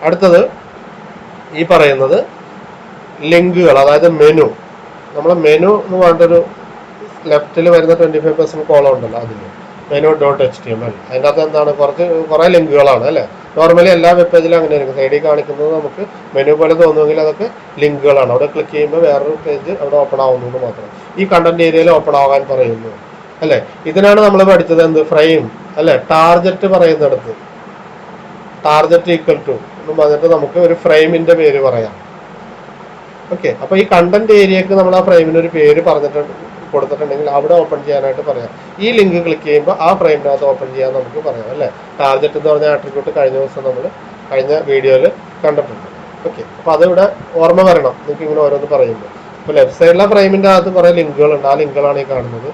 Speaker 1: അടുത്തത് ഈ പറയുന്നത് ലിങ്കുകൾ, അതായത് മെനു. നമ്മൾ മെനു എന്ന് പറഞ്ഞിട്ടൊരു ലെഫ്റ്റിൽ വരുന്ന 25% കോളം ഉണ്ടല്ലോ, അതിൽ menu dot H T M L. അതിൻ്റെ അകത്ത് എന്താണ്, കുറേ ലിങ്കുകളാണ് അല്ലേ. നോർമലി എല്ലാ വെബ് പേജിലും അങ്ങനെ ആയിരിക്കും. സൈഡിൽ കാണിക്കുന്നത് നമുക്ക് മെനു പോലെ തോന്നുമെങ്കിൽ അതൊക്കെ ലിങ്കുകളാണ്. അവിടെ ക്ലിക്ക് ചെയ്യുമ്പോൾ വേറൊരു പേജ് അവിടെ ഓപ്പൺ ആവുന്നത് മാത്രം. ഈ കണ്ടന്റ് ഏരിയയിൽ ഓപ്പൺ ആവാൻ പറയുന്നു അല്ലേ. ഇതിനാണ് നമ്മൾ പഠിച്ചത് എന്ത്, ഫ്രെയിം അല്ലേ. ടാർജറ്റ് പറയുന്നിടത്ത് ടാർജറ്റ് ഈക്വൽ ടു എന്ന് പറഞ്ഞിട്ട് നമുക്ക് ഒരു ഫ്രെയിമിന്റെ പേര് പറയാം. ഓക്കെ, അപ്പോൾ ഈ കണ്ടന്റ് ഏരിയക്ക് നമ്മൾ ആ ഫ്രെയിമിന് ഒരു പേര് കൊടുത്തിട്ടുണ്ടെങ്കിൽ അവിടെ ഓപ്പൺ ചെയ്യാനായിട്ട് പറയാം. ഈ ലിങ്ക് ക്ലിക്ക് ചെയ്യുമ്പോൾ ആ ഫ്രെയിമിനകത്ത് ഓപ്പൺ ചെയ്യാൻ നമുക്ക് പറയാം അല്ലേ. ടാർജറ്റ് എന്ന് പറഞ്ഞ ആട്രിബ്യൂട്ട് കഴിഞ്ഞ ദിവസം നമ്മൾ കഴിഞ്ഞ വീഡിയോയിൽ കണ്ടിട്ടുണ്ട്. ഓക്കെ, അപ്പോൾ അതിവിടെ ഓർമ്മ വരണം നിങ്ങൾക്ക് ഇങ്ങനെ ഓരോന്ന് പറയുമ്പോൾ. ഇപ്പോൾ ലെഫ്റ്റ് സൈഡിലെ ഫ്രെയിമിൻ്റെ അകത്ത് കുറേ ലിങ്കുകളുണ്ട്. ആ ലിങ്കുകളാണ് ഈ കാണുന്നത്.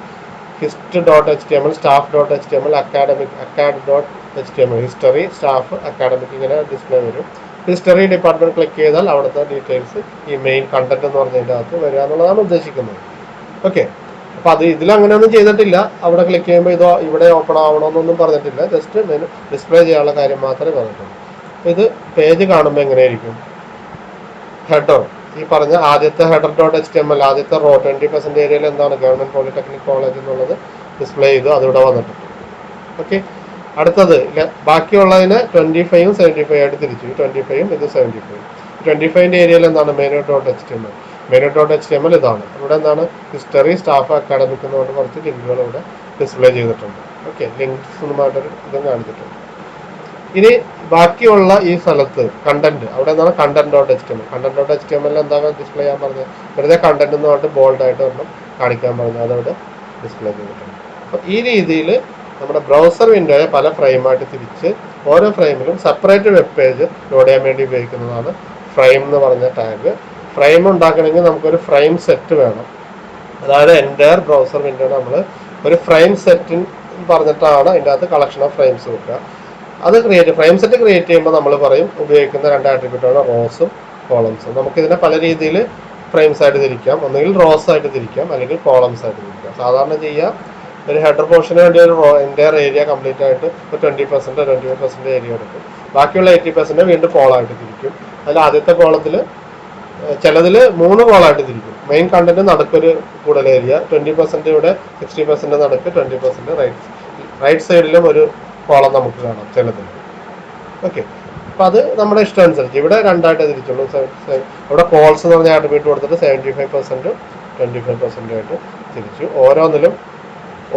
Speaker 1: Hist dot H T M L, staff dot H T M L, acad dot H T M L, history, staff, academic, ഇങ്ങനെ ഡിസ്പ്ലേ വരും. ഹിസ്റ്ററി ഡിപ്പാർട്ട്മെന്റ് ക്ലിക്ക് ചെയ്താൽ അവിടുത്തെ ഡീറ്റെയിൽസ് ഈ മെയിൻ കണ്ടന്റ് എന്ന് പറഞ്ഞതിൻ്റെ അകത്ത് വരിക എന്നുള്ളതാണ് ഉദ്ദേശിക്കുന്നത്. ഓക്കെ, അപ്പോൾ അത് ഇതിലങ്ങനെയൊന്നും ചെയ്തിട്ടില്ല. അവിടെ ക്ലിക്ക് ചെയ്യുമ്പോൾ ഇതോ ഇവിടെ ഓപ്പൺ ആവണമെന്നൊന്നും പറഞ്ഞിട്ടില്ല. ജസ്റ്റ് മെനു ഡിസ്പ്ലേ ചെയ്യാനുള്ള കാര്യം മാത്രമേ പറഞ്ഞിട്ടുള്ളൂ. ഇത് പേജ് കാണുമ്പോൾ എങ്ങനെയായിരിക്കും, ഹെഡർ, ഈ പറഞ്ഞ ആദ്യത്തെ header dot H T M L, ആദ്യത്തെ റോ 20% ഏരിയയിൽ എന്താണ് ഗവൺമെൻറ് പോളിടെക്നിക് കോളേജ് എന്നുള്ളത് ഡിസ്പ്ലേ ചെയ്തു, അതിവിടെ വന്നിട്ടുണ്ട്. ഓക്കെ, അടുത്തത് ബാക്കിയുള്ളതിന് 25ഉം 75 ആയിട്ട് തിരിച്ചു. 25ഉം ഇത് 75. 25ൻ്റെ ഏരിയയിൽ എന്താണ് menu dot H T M L. menu.html ഇതാണ്. ഇവിടെ എന്താണ് ഹിസ്റ്ററി, സ്റ്റാഫ്, അക്കാഡമിക് എന്നുകൊണ്ട് കുറച്ച് ലിങ്കുകൾ ഇവിടെ ഡിസ്പ്ലേ ചെയ്തിട്ടുണ്ട്. ഓക്കെ, ലിങ്ക്സ് എന്നുമായിട്ടൊരു ഇതും കാണിച്ചിട്ടുണ്ട്. ഇനി ബാക്കിയുള്ള ഈ സ്ഥലത്ത് കണ്ടന്റ്, അവിടെ എന്താണ് content.html. content.html എന്താണ് ഡിസ്പ്ലേ ചെയ്യാൻ പറഞ്ഞത്? വെറുതെ കണ്ടന്റ് എന്ന് പറഞ്ഞിട്ട് ബോൾഡായിട്ട് ഒന്നും കാണിക്കാൻ പറഞ്ഞു, അതവിടെ ഡിസ്പ്ലേ ചെയ്തിട്ടുണ്ട്. അപ്പോൾ ഈ രീതിയിൽ നമ്മുടെ ബ്രൗസർ വിൻഡോയെ പല ഫ്രെയിമായിട്ട് തിരിച്ച് ഓരോ ഫ്രെയിമിലും സെപ്പറേറ്റ് വെബ് പേജ് ലോഡ് ചെയ്യാൻ വേണ്ടി ഉപയോഗിക്കുന്നതാണ് ഫ്രെയിം എന്ന് പറഞ്ഞ ടാഗ്. ഫ്രെയിം ഉണ്ടാക്കണമെങ്കിൽ നമുക്കൊരു ഫ്രെയിം സെറ്റ് വേണം. അതായത് എൻ്റയർ ബ്രൗസർ വിൻഡോ നമ്മൾ ഒരു ഫ്രെയിം സെറ്റ് പറഞ്ഞിട്ടാണ് അതിൻ്റെ അകത്ത് കളക്ഷൻ ഓഫ് ഫ്രെയിംസ് വെക്കുക. അത് ഫ്രെയിം സെറ്റ് ക്രിയേറ്റ് ചെയ്യുമ്പോൾ നമ്മൾ പറയും ഉപയോഗിക്കുന്ന രണ്ട് ആട്രിബ്യൂട്ടാണ് റോസും കോളംസും. നമുക്കിതിനെ പല രീതിയിൽ ഫ്രെയിംസ് ആയിട്ട് തിരിക്കാം. ഒന്നുകിൽ റോസ് ആയിട്ട് തിരിക്കാം, അല്ലെങ്കിൽ കോളംസ് ആയിട്ട് തിരിക്കാം. സാധാരണ ചെയ്യാം ഒരു ഹെഡർ പോർഷന് വേണ്ടി ഒരു എൻ്റയർ ഏരിയ കംപ്ലീറ്റ് ആയിട്ട് ഒരു 20% 25% ഏരിയ എടുക്കും. ബാക്കിയുള്ള 80% വീണ്ടും കോളായിട്ട് തിരിക്കും. അതിൽ ആദ്യത്തെ കോളത്തിൽ ചിലതിൽ 3 കോളായിട്ട് തിരിക്കും. മെയിൻ കണ്ടന്റ് നടക്കൊരു കൂടുതൽ ഏരിയ, 20% ഇവിടെ, 60% നടക്ക്, 20% റൈറ്റ് സൈഡിലും ഒരു കോളം നമുക്ക് കാണാം ചിലതിൽ. ഓക്കെ, അപ്പം അത് നമ്മുടെ ഇഷ്ടം അനുസരിച്ച് ഇവിടെ രണ്ടായിട്ട് തിരിച്ചുള്ളൂ. ഇവിടെ കോൾസ് എന്ന് പറഞ്ഞ ആട്രിബ്യൂട്ട് കൊടുത്തിട്ട് 75% 25% ആയിട്ട് തിരിച്ചു. ഓരോന്നിലും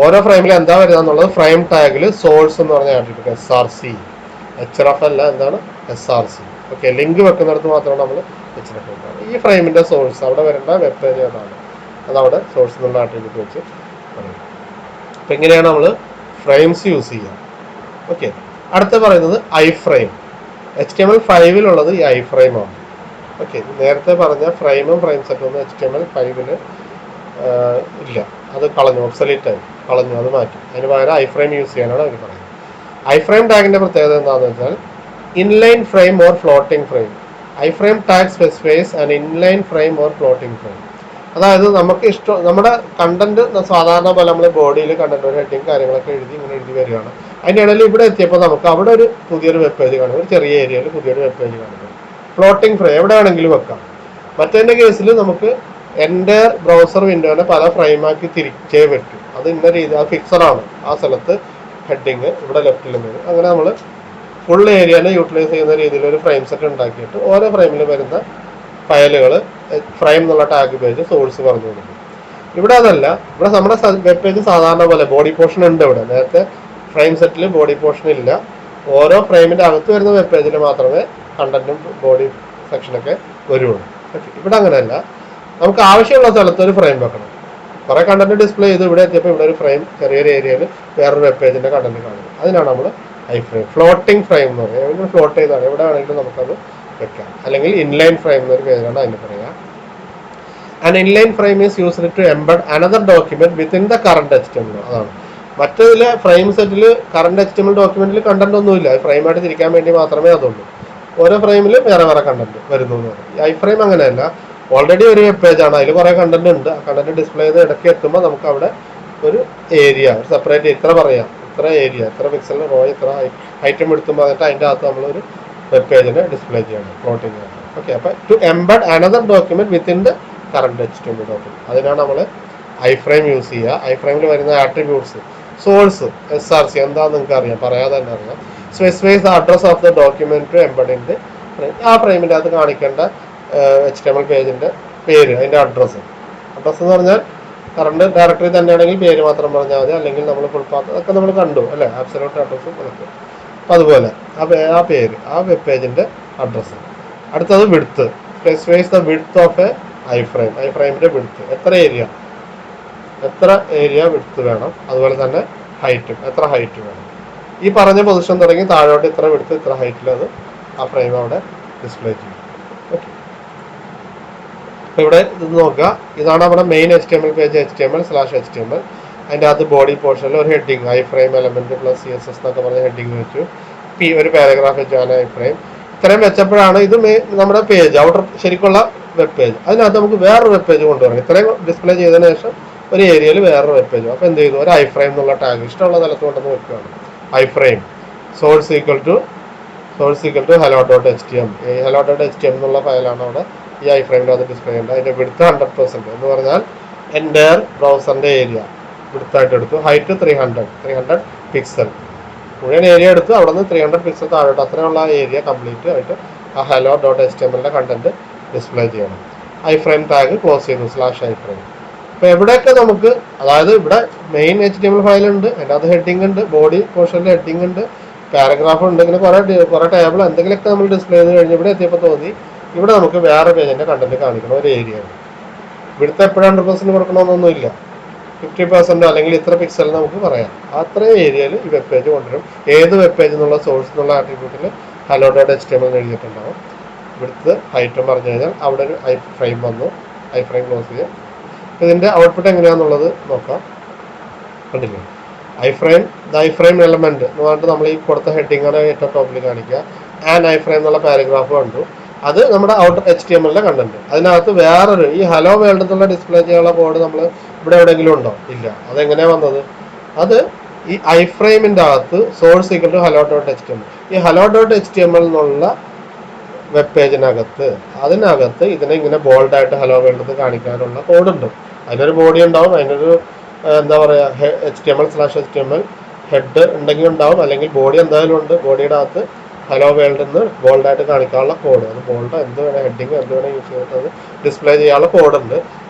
Speaker 1: ഓരോ ഫ്രെയിമിൽ എന്താ വരുക എന്നുള്ളത് ഫ്രെയിം ടാഗിൽ സോഴ്സ് എന്ന് പറഞ്ഞ ആട്രിബ്യൂട്ട് SRC, HRF അല്ല, എന്താണ് SRC. ഓക്കെ, ലിങ്ക് വെക്കുന്നിടത്ത് മാത്രമാണ് നമ്മൾ HRF വെക്കുന്നത്. ഈ ഫ്രെയിമിൻ്റെ സോഴ്സ് അവിടെ വരേണ്ട വെബ് പേജ് ഏതാണ് അതവിടെ സോഴ്സ് എന്നുള്ള ആട്രിബ്യൂട്ട് വെച്ച് പറയും. അപ്പം ഇങ്ങനെയാണ് നമ്മൾ ഫ്രെയിംസ് യൂസ് ചെയ്യുക. ഓക്കെ, അടുത്ത പറയുന്നത് iframe. HTML5 ഈ iframe-ആണ്. ഓക്കെ, നേരത്തെ പറഞ്ഞ ഫ്രെയിമും ഫ്രെയിം സെറ്റും ഒന്നും HTML5 ഇല്ല, അത് കളഞ്ഞു, ഒബ്സൊലീറ്റ് ആയി കളഞ്ഞു, അത് മാറ്റി. അതിന് പകരം iframe യൂസ് ചെയ്യാനാണ് അവർ പറയുന്നത്. iframe ടാഗിൻ്റെ പ്രത്യേകത എന്താണെന്ന് വെച്ചാൽ inline frame or floating frame. iframe tag specifies an inline frame or floating frame. അതായത് നമുക്ക് ഇഷ്ടം നമ്മുടെ കണ്ടന്റ് സാധാരണ പോലെ നമ്മൾ ബോഡിയിൽ കണ്ടന്റ് ഒരു ഹെഡിങ് കാര്യങ്ങളൊക്കെ ഇങ്ങനെ എഴുതി വരികയാണ്. അതിൻ്റെ ഇടയിൽ ഇവിടെ എത്തിയപ്പോൾ നമുക്ക് അവിടെ ഒരു പുതിയൊരു വെബ് പേജ് കാണും, ഒരു ചെറിയ ഏരിയയിൽ പുതിയൊരു വെബ് പേജ് കാണും. ഫ്ലോട്ടിംഗ് ഫ്രെയിം എവിടെ വേണമെങ്കിലും വെക്കാം. മറ്റേ കേസിൽ നമുക്ക് എൻ്റെ ബ്രൗസർ വിൻഡോനെ പല ഫ്രെയിമാക്കി തിരിച്ചേ പറ്റും. അത് ഇന്ന രീതി, അത് ഫിക്സഡാണ്. ആ സ്ഥലത്ത് ഹെഡിങ് ഇവിടെ ലെഫ്റ്റിലും വരും. അങ്ങനെ നമ്മൾ ഫുൾ ഏരിയനെ യൂട്ടിലൈസ് ചെയ്യുന്ന രീതിയിൽ ഒരു ഫ്രെയിം സെറ്റ് ഉണ്ടാക്കിയിട്ട് ഓരോ ഫ്രെയിമിൽ വരുന്ന ഫയലുകൾ ഫ്രെയിം എന്നുള്ള ടാഗ് പേജ് സോഴ്സ് പറഞ്ഞു കൊടുക്കും. ഇവിടെ അതല്ല, ഇവിടെ നമ്മുടെ വെബ് പേജ് സാധാരണ പോലെ ബോഡി പോർഷൻ ഉണ്ട്. ഇവിടെ നേരത്തെ ഫ്രെയിം സെറ്റിൽ ബോഡി പോർഷൻ ഇല്ല. ഓരോ ഫ്രെയിമിൻ്റെ അകത്ത് വരുന്ന വെബ് പേജിൽ മാത്രമേ കണ്ടന്റും ബോഡി സെക്ഷനൊക്കെ വരുള്ളൂ. ഓക്കെ, ഇവിടെ അങ്ങനെയല്ല. നമുക്ക് ആവശ്യമുള്ള സ്ഥലത്ത് ഒരു ഫ്രെയിം വെക്കണം. കുറേ കണ്ടന്റ് ഡിസ്പ്ലേ ചെയ്ത് ഇവിടെ എത്തിയപ്പോൾ ഇവിടെ ഒരു ഫ്രെയിം ചെറിയൊരു ഏരിയയിൽ വേറൊരു വെബ് പേജിൻ്റെ കണ്ടന്റ് കാണുന്നത്. അതിനാണ് നമ്മൾ iframe. ഫ്ലോട്ടിംഗ് ഫ്രെയിം എന്ന് പറയുന്നത് എവിടെ ഫ്ലോട്ട് ചെയ്താണ്, എവിടെ വേണമെങ്കിലും നമുക്കത് വെക്കാം. അല്ലെങ്കിൽ ഇൻലൈൻ ഫ്രെയിം എന്നൊരു പേരാണ് അതിന് പറയുക. An inline frame is used to embed another document within the current HTML. അതാണ് മറ്റേതിലെ ഫ്രെയിം സെറ്റിൽ കറണ്ട് HTML ഡോക്യുമെന്റിൽ കണ്ടന്റ് ഒന്നുമില്ല, ഫ്രെയിമായിട്ട് തിരിക്കാൻ വേണ്ടി മാത്രമേ അതുള്ളൂ. ഓരോ ഫ്രെയിമിലും വേറെ വേറെ കണ്ടന്റ് വരുന്നു എന്ന് പറയും. ഈ iframe അങ്ങനെയല്ല, ഓൾറെഡി ഒരു വെബ് പേജാണ്, അതിൽ കുറേ കണ്ടന്റ് ഉണ്ട്. ആ കണ്ടന്റ് ഡിസ്പ്ലേ ചെയ്ത് ഇടയ്ക്ക് എത്തുമ്പോൾ നമുക്ക് അവിടെ ഒരു ഏരിയ, ഒരു സെപ്പറേറ്റ് ഇത്ര പറയാം, ഇത്ര ഏരിയ, ഇത്ര പിക്സൽ റോ, ഇത്ര ഐറ്റം എടുത്തുമ്പോൾ എന്നിട്ട് അതിൻ്റെ അകത്ത് നമ്മളൊരു വെബ് പേജിനെ ഡിസ്പ്ലേ ചെയ്യണം, ഫ്ലോട്ടിങ് ആണ്. ഓക്കെ, അപ്പോൾ to embed another document within the current HTML document, അതിനാണ് നമ്മൾ iframe യൂസ് ചെയ്യുക. iframe വരുന്ന ആട്രിബ്യൂട്ട്സ് സോഴ്സ് SRC എന്താണെന്ന് നിങ്ങൾക്ക് അറിയാം, പറയാതെ തന്നെ അറിയാം. Specifies the address of the document to embed in the frame. ആ ഫ്രെയിമിൻ്റെ അകത്ത് കാണിക്കേണ്ട HTML പേജിൻ്റെ പേര്, അതിൻ്റെ അഡ്രസ്സ് എന്ന് പറഞ്ഞാൽ കറണ്ട് ഡയറക്ടറി തന്നെയാണെങ്കിൽ പേര് മാത്രം പറഞ്ഞാൽ മതി, അല്ലെങ്കിൽ നമ്മൾ ഫുൾ പാത്ത് അതൊക്കെ നമ്മൾ കണ്ടു അല്ലേ, ആബ്സലൂട്ട് അഡ്രസ്സും അതൊക്കെ. അപ്പം അതുപോലെ ആ പേര്, ആ വെബ് പേജിൻ്റെ അഡ്രസ്സ്. അടുത്തത് width, specifies the width of a iframe. iframeൻ്റെ വിഡ്ത്ത്, എത്ര ഏരിയ വിഡ്ത്ത് വേണം. അതുപോലെ തന്നെ ഹൈറ്റും, എത്ര ഹൈറ്റ് വേണം. ഈ പറഞ്ഞ പൊസിഷൻ തുടങ്ങി താഴോട്ട് ഇത്ര വിഡ്ത്ത് ഇത്ര ഹൈറ്റിൽ അത് ആ ഫ്രെയിം അവിടെ ഡിസ്പ്ലേ ചെയ്യും. ഓക്കെ, അപ്പോൾ ഇവിടെ ഇത് നോക്കുക, ഇതാണ് നമ്മുടെ മെയിൻ HTML പേജ്, HTML/HTML. അതിൻ്റെ അകത്ത് ബോഡി പോർഷനിൽ ഒരു heading iframe element plus CSS എന്നൊക്കെ പറഞ്ഞ ഹെഡിങ് വെച്ചു. ഒരു പാരഗ്രാഫ് വെച്ചാണ് iframe. ഇത്രയും വെച്ചപ്പോഴാണ് ഇത് നമ്മുടെ പേജ്, ഔട്ടർ ശരിക്കുള്ള വെബ് പേജ്. അതിനകത്ത് നമുക്ക് വേറൊരു വെബ് പേജ് കൊണ്ടുവരണം. ഇത്രയും ഡിസ്പ്ലേ ചെയ്തതിന് ശേഷം ഒരു ഏരിയയിൽ വേറൊരു വെബ് പേജ്. അപ്പോൾ എന്ത് ചെയ്തു, ഒരു iframe എന്നുള്ള ടാഗ് ഇഷ്ടമുള്ള സ്ഥലത്ത് കൊണ്ടുവന്ന് വെക്കുകയാണ്. iframe source equal to hello.html. ഈ hello.html എന്നുള്ള ഫയലാണ് അവിടെ ഈ iframeൻ്റെ അത് ഡിസ്പ്ലേ ചെയ്യേണ്ടത്. അതിൻ്റെ വിഡ്ത്ത് 100% എന്ന് പറഞ്ഞാൽ എൻ്റയർ ബ്രൗസറിൻ്റെ ഏരിയ വിഡ്ത്തായിട്ട് എടുത്തു. ഹൈറ്റ് 300 പിക്സൽ, മുഴുവൻ ഏരിയ എടുത്തു. അവിടെ നിന്ന് 300 പിക്സൽ താഴോട്ട്, അത്രയുള്ള ഏരിയ കംപ്ലീറ്റ് ആയിട്ട് ആ hello.html കണ്ടന്റ് ഡിസ്പ്ലേ ചെയ്യണം. ഐ ഫ്രെയിം ടാഗ് ക്ലോസ് ചെയ്യുന്നു /iframe. അപ്പോൾ എവിടെയൊക്കെ നമുക്ക്, അതായത് ഇവിടെ മെയിൻ HTML ഫയലുണ്ട്, അതിനകത്ത് ഹെഡിങ് ഉണ്ട്, ബോഡി പോർഷനിൽ ഹെഡിങ് ഉണ്ട്, പാരഗ്രാഫ് ഉണ്ട്, ഇങ്ങനെ കുറേ ടേബിൾ എന്തെങ്കിലുമൊക്കെ നമ്മൾ ഡിസ്പ്ലേ ചെയ്ത് കഴിഞ്ഞ് ഇവിടെ എത്തിയപ്പോൾ തോന്നി ഇവിടെ നമുക്ക് വേറെ പേജിൻ്റെ കണ്ടന്റ് കാണിക്കണം ഒരു ഏരിയയാണ്. ഇവിടുത്തെ എപ്പോഴും 100% കൊടുക്കണമെന്നൊന്നുമില്ല. 50% അല്ലെങ്കിൽ ഇത്ര പിക്സൽ നമുക്ക് പറയാം. അത്രയും ഏരിയയിൽ ഈ വെബ് പേജ് കൊണ്ടുവരും. ഏത് വെബ് പേജ് എന്നുള്ള സോഴ്സ് എന്നുള്ള ആട്രിബ്യൂട്ടിൽ hello.html എഴുതിയിട്ടുണ്ടാവും. ഇവിടുത്തെ ഹൈറ്റും പറഞ്ഞു കഴിഞ്ഞാൽ അവിടെ ഒരു ഐ ഫ്രെയിം വന്നു, ഐ ഫ്രെയിം ക്ലോസ് ചെയ്യാം. ഇതിൻ്റെ ഔട്ട്പുട്ട് എങ്ങനെയാണെന്നുള്ളത് നോക്കാം. കണ്ടില്ലേ, ഐ ഫ്രെയിം എലമെന്റ് എന്ന് പറഞ്ഞിട്ട് നമ്മൾ ഈ കൊടുത്ത ഹെഡിങ്ങാണ് ഏറ്റവും ടോപ്പിൽ കാണിക്കുക. ആൻഡ് ഐ ഫ്രെയിം എന്നുള്ള പാരഗ്രാഫ് കണ്ടു. അത് നമ്മുടെ ഔട്ട് HTML കണ്ടന്റ്. അതിനകത്ത് വേറൊരു ഈ ഹലോ വേൾഡ് എന്നുള്ള ഡിസ്പ്ലേ ചെയ്യാനുള്ള കോഡ് നമ്മൾ ഇവിടെ എവിടെയെങ്കിലും ഉണ്ടോ? ഇല്ല. അതെങ്ങനെയാണ് വന്നത്? അത് ഈ ഐ ഫ്രെയിമിൻ്റെ അകത്ത് സോഴ്സ് ഈക്വൽ ടു hello.html, ഈ hello.html എന്നുള്ള വെബ് പേജിനകത്ത് അതിനകത്ത് ഇതിനെ ഇങ്ങനെ ബോൾഡായിട്ട് ഹലോ വേൾഡ് കാണിക്കാനുള്ള കോഡുണ്ട്. അതിനൊരു ബോഡി ഉണ്ടാവും, അതിനൊരു എന്താ പറയുക HTML/HTML ഹെഡ് ഉണ്ടെങ്കിൽ ഉണ്ടാവും, അല്ലെങ്കിൽ ബോഡി എന്തായാലും ഉണ്ട്. ബോഡിയുടെ അകത്ത് ഹലോ വേൾഡ് എന്ന് ബോൾഡായിട്ട് കാണിക്കാനുള്ള കോഡ്, അത് ബോൾഡ് എന്ത് വേണം, ഹെഡിങ് എന്ത് വേണം യൂസ് ചെയ്തിട്ട് അത് ഡിസ്പ്ലേ ചെയ്യാനുള്ള കോഡുണ്ട്.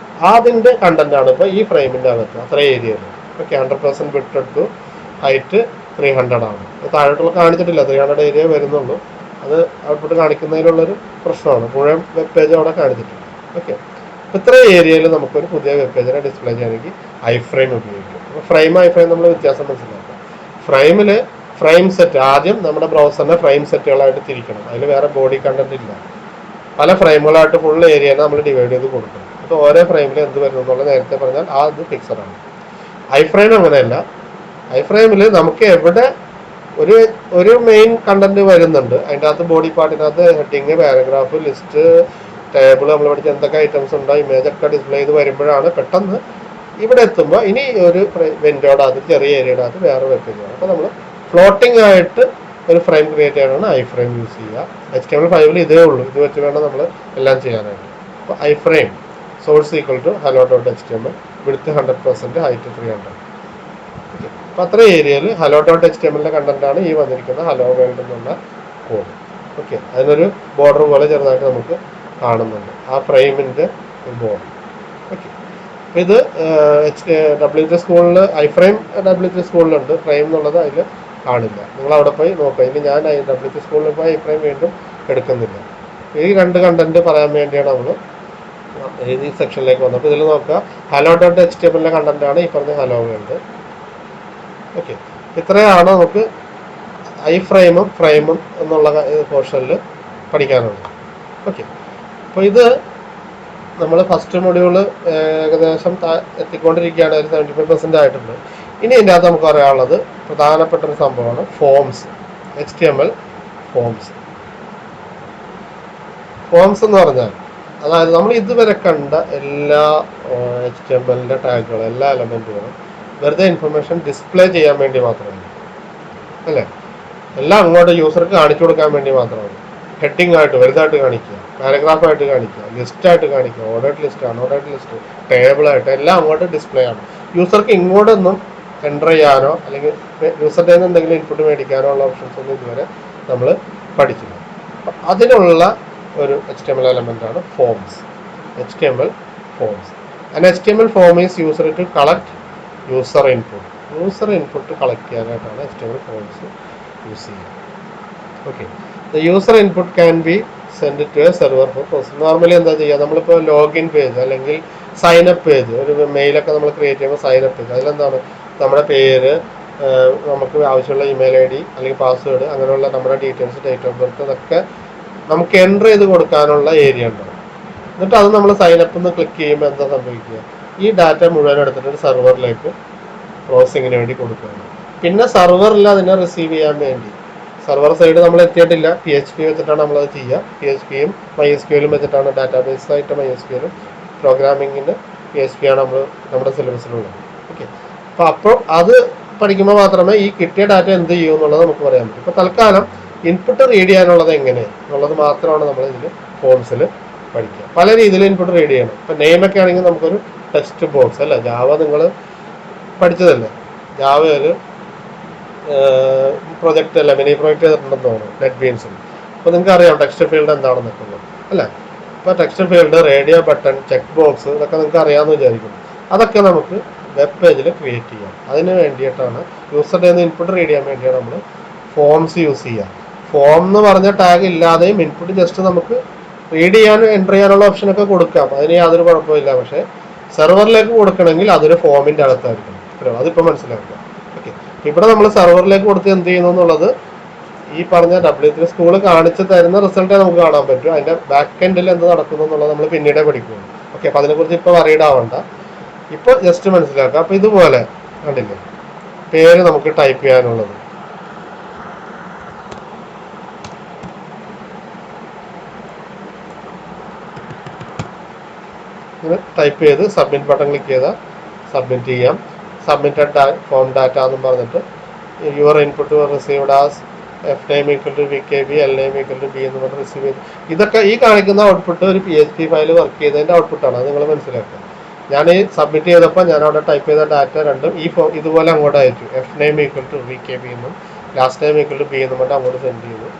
Speaker 1: അതിൻ്റെ കണ്ടന്റാണ് ഇപ്പോൾ ഈ ഫ്രെയിമിൻ്റെ അകത്ത് അത്ര ഏരിയയിൽ. ഇപ്പോൾ 100% ബിറ്റ് എടുത്തു, ഹൈറ്റ് 300 ആണ്. താഴോട്ടുള്ള കാണിച്ചിട്ടില്ല, 300 ഏരിയ വരുന്നുള്ളൂ. അത് ഔട്ട്പുട്ട് കാണിക്കുന്നതിലുള്ളൊരു പ്രശ്നമാണ്. മുഴുവൻ വെബ് പേജ് അവിടെ കാണിച്ചിട്ടുണ്ട്. ഓക്കെ, അപ്പോൾ ഇത്ര ഏരിയയിൽ നമുക്കൊരു പുതിയ വെബ് പേജിനെ ഡിസ്പ്ലേ ചെയ്യണമെങ്കിൽ ഐ ഫ്രെയിം ഉപയോഗിക്കും. അപ്പോൾ ഐ ഫ്രെയിം നമ്മൾ വ്യത്യാസം മനസ്സിലാക്കുക. ഫ്രെയിമിൽ ഫ്രെയിം സെറ്റ് ആദ്യം നമ്മുടെ ബ്രൗസറിനെ ഫ്രെയിം സെറ്റുകളായിട്ട് തിരിക്കണം. അതിൽ വേറെ ബോഡി കണ്ടന്റ് ഇല്ല. പല ഫ്രെയിമുകളായിട്ട് ഫുൾ ഏരിയനെ നമ്മൾ ഡിവൈഡ് ചെയ്ത് കൊടുക്കണം. അപ്പോൾ ഓരോ ഫ്രെയിമിൽ എന്ത് വരുന്നു എന്നുള്ളത് നേരത്തെ പറഞ്ഞാൽ ആ അത് ഫിക്സഡാണ്. ഐ ഫ്രെയിം അങ്ങനെയല്ല. ഐ ഫ്രെയിമിൽ നമുക്ക് എവിടെ ഒരു മെയിൻ കണ്ടന്റ് വരുന്നുണ്ട്, അതിൻ്റെ അകത്ത് ബോഡി പാർട്ടിനകത്ത് ഹെഡിങ്, പാരഗ്രാഫ്, ലിസ്റ്റ്, ടേബിൾ, നമ്മൾ പഠിച്ച എന്തൊക്കെ ഐറ്റംസ് ഉണ്ടോ ഇമേജ് ഒക്കെ ഡിസ്പ്ലേ ചെയ്ത് വരുമ്പോഴാണ് പെട്ടെന്ന് ഇവിടെ എത്തുമ്പോൾ ഇനി ഒരു വിൻഡോയുടെ അത് ചെറിയ ഏരിയയുടെ അത് വേറെ വെബ് പേജാണ്. അപ്പോൾ നമ്മൾ ഫ്ലോട്ടിംഗ് ആയിട്ട് ഒരു ഫ്രെയിം ക്രിയേറ്റ് ചെയ്യാനാണ് ഐ ഫ്രെയിം യൂസ് ചെയ്യുക. HTML5 ഇതേ ഉള്ളൂ, ഇത് വെച്ച് വേണം നമ്മൾ എല്ലാം ചെയ്യാനായിട്ട്. അപ്പോൾ iframe source equal to hello.html, width 100%, height 300. അപ്പോൾ അത്ര ഏരിയയിൽ hello.html കണ്ടന്റാണ് ഈ വന്നിരിക്കുന്ന ഹലോ വേൾഡ് എന്നുള്ള കോഡ്. ഓക്കെ, അതിനൊരു ബോർഡർ പോലെ ചെറുതായിട്ട് നമുക്ക് കാണുന്നുണ്ട്, ആ ഫ്രെയിമിൻ്റെ ഒരു ബോർഡർ. ഓക്കെ, അപ്പോൾ ഇത് WT സ്കൂളിൽ ഐ ഫ്രെയിം WT സ്കൂളിലുണ്ട്, ഫ്രെയിം എന്നുള്ളത് അതിൽ കാണില്ല. നിങ്ങൾ അവിടെ പോയി നോക്കുക. ഇനി ഞാൻ WT സ്കൂളിൽ പോയി ഐ ഫ്രെയിം വീണ്ടും എടുക്കുന്നില്ല. ഈ രണ്ട് കണ്ടന്റ് പറയാൻ വേണ്ടിയാണ് നമ്മൾ ഈ സെക്ഷനിലേക്ക് വന്നത്. അപ്പോൾ ഇതിൽ നോക്കുക, hello.html കണ്ടന്റാണ് ഈ പറഞ്ഞ ഹലോ വേൾഡ്. ഓക്കെ, ഇത്രയാണ് നമുക്ക് ഐ ഫ്രെയിമും എന്നുള്ള പോർഷനിൽ പഠിക്കാനുള്ളത്. ഓക്കെ, അപ്പോൾ ഇത് നമ്മൾ ഫസ്റ്റ് മൊഡ്യൂള് ഏകദേശം എത്തിക്കൊണ്ടിരിക്കുകയാണ്, ഒരു 75% ആയിട്ടുണ്ട്. ഇനി ഇതിൻ്റെ അകത്ത് നമുക്ക് പറയാനുള്ളത് പ്രധാനപ്പെട്ട ഒരു സംഭവമാണ് ഫോംസ്. HTML ഫോംസ് എന്ന് പറഞ്ഞാൽ, അതായത് നമ്മൾ ഇതുവരെ കണ്ട എല്ലാ HTML ടാഗുകളും, എല്ലാ എലമെൻറ്റുകളും വെറുതെ ഇൻഫർമേഷൻ ഡിസ്പ്ലേ ചെയ്യാൻ വേണ്ടി മാത്രമാണ്, അല്ലേ? എല്ലാം അങ്ങോട്ട് യൂസർക്ക് കാണിച്ചു കൊടുക്കാൻ വേണ്ടി മാത്രമാണ്. ഹെഡിങ് ആയിട്ട് വലുതായിട്ട് കാണിക്കുക, പാരഗ്രാഫായിട്ട് കാണിക്കുക, ലിസ്റ്റായിട്ട് കാണിക്കുക, ഓർഡേഡ് ലിസ്റ്റ്, അൺഓർഡേഡ് ലിസ്റ്റ്, ടേബിളായിട്ട് എല്ലാം അങ്ങോട്ട് ഡിസ്പ്ലേ ആണ്. യൂസർക്ക് ഇങ്ങോട്ടൊന്നും എൻ്റർ ചെയ്യാനോ അല്ലെങ്കിൽ യൂസറിൻ്റെ നിന്ന് എന്തെങ്കിലും ഇൻപുട്ട് മേടിക്കാനോ ഉള്ള ഓപ്ഷൻസ് ഒന്നും ഇതുവരെ നമ്മൾ പഠിച്ചില്ല. അപ്പം അതിനുള്ള ഒരു HTML എലമെൻ്റാണ് forms. HTML forms. And HTML form is used to collect user input collect ചെയ്യാനായിട്ടാണ് HTML ഫോംസ് യൂസ് ചെയ്യുക. ഓക്കെ, the user input can be send to a server for process. Normally എന്താ ചെയ്യുക, നമ്മളിപ്പോൾ ലോഗിൻ പേജ് അല്ലെങ്കിൽ signup page, ഒരു മെയിലൊക്കെ നമ്മൾ ക്രിയേറ്റ് ചെയ്യുമ്പോൾ സൈനപ്പ് പേജ്, അതിലെന്താണ് നമ്മുടെ പേര്, നമുക്ക് ആവശ്യമുള്ള ഇമെയിൽ ID അല്ലെങ്കിൽ പാസ്വേഡ്, അങ്ങനെയുള്ള നമ്മുടെ ഡീറ്റെയിൽസ്, ഡേറ്റ് ഓഫ് ബർത്ത്, ഇതൊക്കെ നമുക്ക് എൻ്റർ ചെയ്ത് കൊടുക്കാനുള്ള ഏരിയ ഉണ്ടാവും. എന്നിട്ട് അത് നമ്മൾ സൈനപ്പ് എന്ന് ക്ലിക്ക് ചെയ്യുമ്പോൾ എന്താ സംഭവിക്കുക, ഈ ഡാറ്റ മുഴുവൻ എടുത്തിട്ട് സെർവറിലേക്ക് പ്രോസസ്സിങ്ങിന് വേണ്ടി കൊടുക്കുകയാണ്. പിന്നെ സെർവറിൽ അതിനെ റിസീവ് ചെയ്യാൻ വേണ്ടി സെർവർ സൈഡ് നമ്മൾ എത്തിയിട്ടില്ല, PHP വെച്ചിട്ടാണ് നമ്മളത് ചെയ്യുക. PHPയും MySQLും വെച്ചിട്ടാണ്, ഡാറ്റാബേസ് ആയിട്ട് MySQLും, പ്രോഗ്രാമിങ്ങിന് PHP ആണ് നമ്മുടെ സിലബസിലുള്ളത്. ഓക്കെ, അപ്പോൾ അത് പഠിക്കുമ്പോൾ മാത്രമേ ഈ കിട്ടിയ ഡാറ്റ എന്ത് ചെയ്യും എന്നുള്ളത് നമുക്ക് പറയാൻ പറ്റും. ഇപ്പോൾ തൽക്കാലം ഇൻപുട്ട് റീഡ് ചെയ്യാനുള്ളത് എങ്ങനെ എന്നുള്ളത് മാത്രമാണ് നമ്മൾ ഇതിൽ ഫോംസിൽ പഠിക്കുക. പല രീതിയിൽ ഇൻപുട്ട് റീഡ് ചെയ്യണം. ഇപ്പോൾ നെയിമൊക്കെ ആണെങ്കിൽ നമുക്കൊരു ടെക്സ്റ്റ് ബോക്സ്, അല്ല ജാവ നിങ്ങൾ പഠിച്ചതല്ലേ, ജാവ ഒരു പ്രൊജക്റ്റ് അല്ല, മിനി പ്രൊജക്റ്റ് ചെയ്തിട്ടുണ്ടെന്ന് തോന്നുന്നു നെറ്റ് ബീൻസിൽ. അപ്പോൾ നിങ്ങൾക്ക് അറിയാം ടെക്സ്റ്റ് ഫീൽഡ് എന്താണെന്നൊക്കെ ഉള്ളത്, അല്ലേ? അപ്പോൾ text field, radio button, check box ഇതൊക്കെ നിങ്ങൾക്ക് അറിയാമെന്ന് വിചാരിക്കുന്നു. അതൊക്കെ നമുക്ക് വെബ് പേജിൽ ക്രിയേറ്റ് ചെയ്യാം. അതിന് വേണ്ടിയിട്ടാണ് യൂസറുടെ നിന്ന് ഇൻപുട്ട് റീഡ് ചെയ്യാൻ വേണ്ടിയാണ് നമ്മൾ ഫോംസ് യൂസ് ചെയ്യുക. ഫോം എന്ന് പറഞ്ഞ ടാഗ് ഇല്ലാതെയും ഇൻപുട്ട് ജസ്റ്റ് നമുക്ക് റീഡ് ചെയ്യാൻ എൻ്റർ ചെയ്യാനുള്ള ഓപ്ഷനൊക്കെ കൊടുക്കാം. അതിന് യാതൊരു കുഴപ്പമില്ല. പക്ഷേ സെർവറിലേക്ക് കൊടുക്കണമെങ്കിൽ അതൊരു ഫോമിൻ്റെ അകത്തായിരിക്കണം. അതിപ്പോൾ മനസ്സിലാക്കുക. ഓക്കെ, ഇവിടെ നമ്മൾ സെർവറിലേക്ക് കൊടുത്ത് എന്ത് ചെയ്യുന്നു എന്നുള്ളത് ഈ പറഞ്ഞ W3 സ്കൂൾ കാണിച്ച് തരുന്ന റിസൾട്ടേ നമുക്ക് കാണാൻ പറ്റും. അതിൻ്റെ ബാക്ക് എൻഡിൽ എന്ത് നടക്കുന്നു എന്നുള്ളത് നമ്മൾ പിന്നീടേ പഠിക്കുന്നു. ഓക്കെ, അപ്പോൾ അതിനെക്കുറിച്ച് ഇപ്പോൾ വറീഡ് ആവണ്ട. ഇപ്പോൾ ജസ്റ്റ് മനസ്സിലാക്കുക. അപ്പോൾ ഇതുപോലെ കണ്ടില്ലേ പേര് നമുക്ക് ടൈപ്പ് ചെയ്യാനുള്ളത്. ഇങ്ങനെ ടൈപ്പ് ചെയ്ത് സബ്മിറ്റ് ബട്ടൺ ക്ലിക്ക് ചെയ്താൽ സബ്മിറ്റ് ചെയ്യാം. സബ്മിറ്റഡ് ഫോം ഡാറ്റ എന്നും പറഞ്ഞിട്ട് your input received as F name equal to VKB, L name equal to B എന്ന് പറഞ്ഞ് റിസീവ് ചെയ്ത്. ഇതൊക്കെ ഈ കാണിക്കുന്ന ഔട്ട്പുട്ട് ഒരു PHP ഫയൽ വർക്ക് ചെയ്തതിൻ്റെ ഔട്ട്പുട്ടാണ്. അത് നിങ്ങൾ മനസ്സിലാക്കുക. ഞാൻ ഈ സബ്മിറ്റ് ചെയ്തപ്പോൾ ഞാൻ അവിടെ ടൈപ്പ് ചെയ്ത ഡാറ്റ രണ്ടും ഈ ഇതുപോലെ അങ്ങോട്ട് അയച്ചു. F name equal to VKB എന്നും last name equal to B എന്നും പറഞ്ഞിട്ട് അങ്ങോട്ട് സെൻഡ് ചെയ്തു.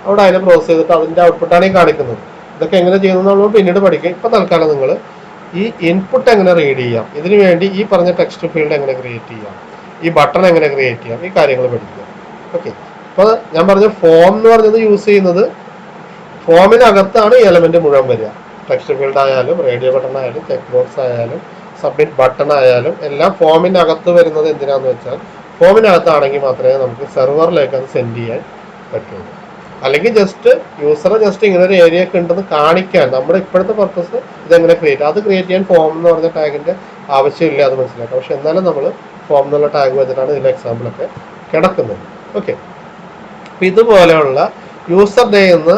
Speaker 1: അവിടെ അതിനെ പ്രോസസ് ചെയ്തിട്ട് അതിൻ്റെ ഔട്ട്പുട്ടാണ് ഈ കാണിക്കുന്നത്. ഇതൊക്കെ എങ്ങനെ ചെയ്യുന്നത് നമ്മൾ പിന്നീട് പഠിക്കും. ഇപ്പോൾ തൽക്കാലം നിങ്ങൾ ഈ ഇൻപുട്ട് എങ്ങനെ റീഡ് ചെയ്യാം, ഇതിനു വേണ്ടി ഈ പറഞ്ഞ ടെക്സ്റ്റ് ഫീൽഡ് എങ്ങനെ ക്രിയേറ്റ് ചെയ്യാം, ഈ ബട്ടൺ എങ്ങനെ ക്രിയേറ്റ് ചെയ്യാം, ഈ കാര്യങ്ങൾ പഠിക്കുക. ഓക്കെ, അപ്പോൾ ഞാൻ പറഞ്ഞ ഫോം എന്ന് പറഞ്ഞത് യൂസ് ചെയ്യുന്നത് ഫോമിനകത്താണ് ഈ എലമെന്റ് മുഴുവൻ വരിക. ടെക്സ്റ്റ് ഫീൽഡ് ആയാലും റേഡിയോ ബട്ടൺ ആയാലും ചെക്ക് ബോക്സ് ആയാലും സബ്മിറ്റ് ബട്ടൺ ആയാലും എല്ലാം ഫോമിനകത്ത് വരുന്നത് എന്തിനാന്ന് വെച്ചാൽ ഫോമിനകത്താണെങ്കിൽ മാത്രമേ നമുക്ക് സെർവറിലേക്ക് അത് സെൻഡ് ചെയ്യാൻ പറ്റുള്ളൂ. അല്ലെങ്കിൽ ജസ്റ്റ് യൂസറെ ജസ്റ്റ് ഇങ്ങനെ ഒരു ഏരിയ ഒക്കെ ഉണ്ടെന്ന് കാണിക്കാൻ നമ്മുടെ ഇപ്പോഴത്തെ പർപ്പസ് ഇതെങ്ങനെ ക്രിയേറ്റ്, അത് ക്രിയേറ്റ് ചെയ്യാൻ ഫോം എന്ന് പറഞ്ഞ ടാഗിന്റെ ആവശ്യമില്ല, അത് മനസ്സിലാക്കാം. പക്ഷെ എന്നാലും നമ്മൾ ഫോം എന്നുള്ള ടാഗ് വെച്ചിട്ടാണ് ഇതിലെ എക്സാമ്പിളൊക്കെ കിടക്കുന്നത്. ഓക്കെ, അപ്പം ഇതുപോലെയുള്ള യൂസർ ഡേ നിന്ന്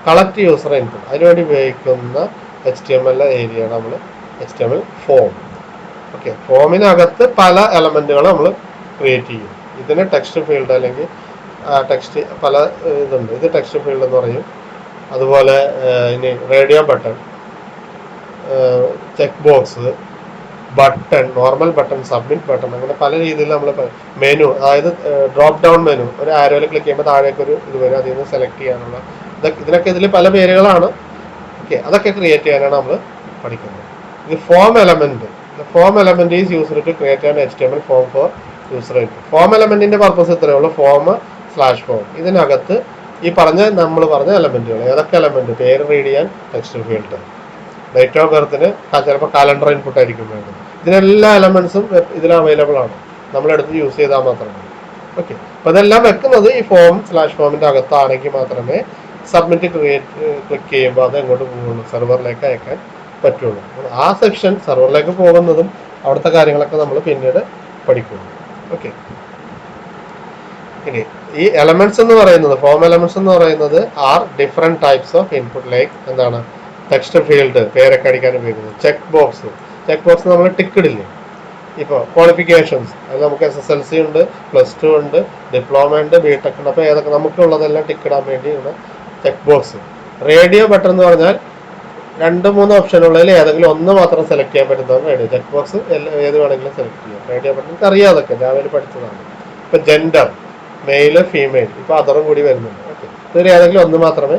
Speaker 1: കളക്ട് യൂസർ ഇൻപുട്ട് അതിനുവേണ്ടി ഉപയോഗിക്കുന്ന HTML ഏരിയയാണ് നമ്മൾ HTML ഫോം. ഓക്കെ, ഫോമിനകത്ത് പല എലമെന്റുകൾ നമ്മൾ ക്രിയേറ്റ് ചെയ്യും. ഇതിന് ടെക്സ്റ്റ് ഫീൽഡ് അല്ലെങ്കിൽ ടെക്സ്റ്റ് പല ഇതുണ്ട്. ഇത് ടെക്സ്റ്റ് ഫീൽഡ് എന്ന് പറയും. അതുപോലെ ഇനി radio button, check box, button, normal button, submit button, അങ്ങനെ പല രീതിയിൽ നമ്മൾ മെനു, അതായത് ഡ്രോപ്പ് ഡൗൺ മെനു, ഒരു ആരോയിൽ ക്ലിക്ക് ചെയ്യുമ്പോൾ താഴേക്ക് ഒരു ഇത് വരും, അതിൽ നിന്ന് സെലക്ട് ചെയ്യാനുള്ള ഇതിനൊക്കെ ഇതിൽ പല പേരുകളാണ്. ഓക്കെ, അതൊക്കെ ക്രിയേറ്റ് ചെയ്യാനാണ് നമ്മൾ പഠിക്കുന്നത്. ഇത് form element. Form element is used to create an HTML form for user input. Form എലമെന്റിന്റെ പർപ്പസ് ഇത്രയേ ഉള്ളൂ, ഫോം/ഫോം. ഇതിനകത്ത് ഈ നമ്മൾ പറഞ്ഞ എലമെന്റുകൾ, ഏതൊക്കെ എലമെന്റ്, പേര് റീഡ് ചെയ്യാൻ ടെക്സ്റ്റ് ഫീൽഡ്, ഡേറ്റ് ഓഫ് ബർത്തിന് ചിലപ്പോൾ കാലണ്ടർ ഇൻപുട്ട് ആയിരിക്കും വേണ്ടത്. ഇതിനെല്ലാ എലമെന്റ്സും ഇതിൽ അവൈലബിൾ ആണ്, നമ്മളെടുത്ത് യൂസ് ചെയ്താൽ മാത്രമേ. ഓക്കെ, അപ്പോൾ ഇതെല്ലാം വെക്കുന്നത് ഈ ഫോമിന്റെ അകത്താണെങ്കിൽ മാത്രമേ സബ്മിറ്റ് ക്ലിക്ക് ചെയ്യുമ്പോൾ അത് എങ്ങോട്ട് പോകുള്ളൂ, സെർവറിലേക്ക് അയക്കാൻ പറ്റുള്ളൂ. ആ സെക്ഷൻ സെർവറിലേക്ക് പോകുന്നതും അവിടുത്തെ കാര്യങ്ങളൊക്കെ നമ്മൾ പിന്നീട് പഠിക്കുന്നു. ഓക്കെ, ഇനി ഈ എലമെന്റ്സ് എന്ന് പറയുന്നത്, ഫോം എലമെന്റ്സ് എന്ന് പറയുന്നത് are different types of input. Like എന്താണ്, ടെക്സ്റ്റ് ഫീൽഡ് പേരൊക്കെ അടിക്കാൻ ഉപയോഗിക്കുന്നത്, ചെക്ക് ബോക്സ് നമ്മൾ ടിക്ക് ഇടില്ലേ. ഇപ്പോൾ ക്വാളിഫിക്കേഷൻസ്, അത് നമുക്ക് SSLC ഉണ്ട്, +2 ഉണ്ട്, ഡിപ്ലോമ ഉണ്ട്, BTech ഉണ്ട്. അപ്പോൾ ഏതൊക്കെ നമുക്കുള്ളതെല്ലാം ടിക്ക് ഇടാൻ വേണ്ടി ഇവിടെ ചെക്ക് ബോക്സ്. റേഡിയോ ബട്ടൺ എന്ന് പറഞ്ഞാൽ 2-3 ഓപ്ഷനുള്ളതിൽ ഏതെങ്കിലും ഒന്ന് മാത്രം സെലക്ട് ചെയ്യാൻ പറ്റുന്നതാണ് റേഡിയോ. ചെക്ക് ബോക്സ് ഏത് വേണമെങ്കിലും സെലക്ട് ചെയ്യാം. റേഡിയോ ബട്ടൺ നമുക്ക് അറിയാതൊക്കെ രാവിലെ പഠിച്ചതാണ്. ഇപ്പോൾ ജെൻഡർ, മെയില് ഫീമെയിൽ, ഇപ്പോൾ അതറും കൂടി വരുന്നുണ്ട്. ഓക്കെ, ഇതിൽ ഏതെങ്കിലും ഒന്ന് മാത്രമേ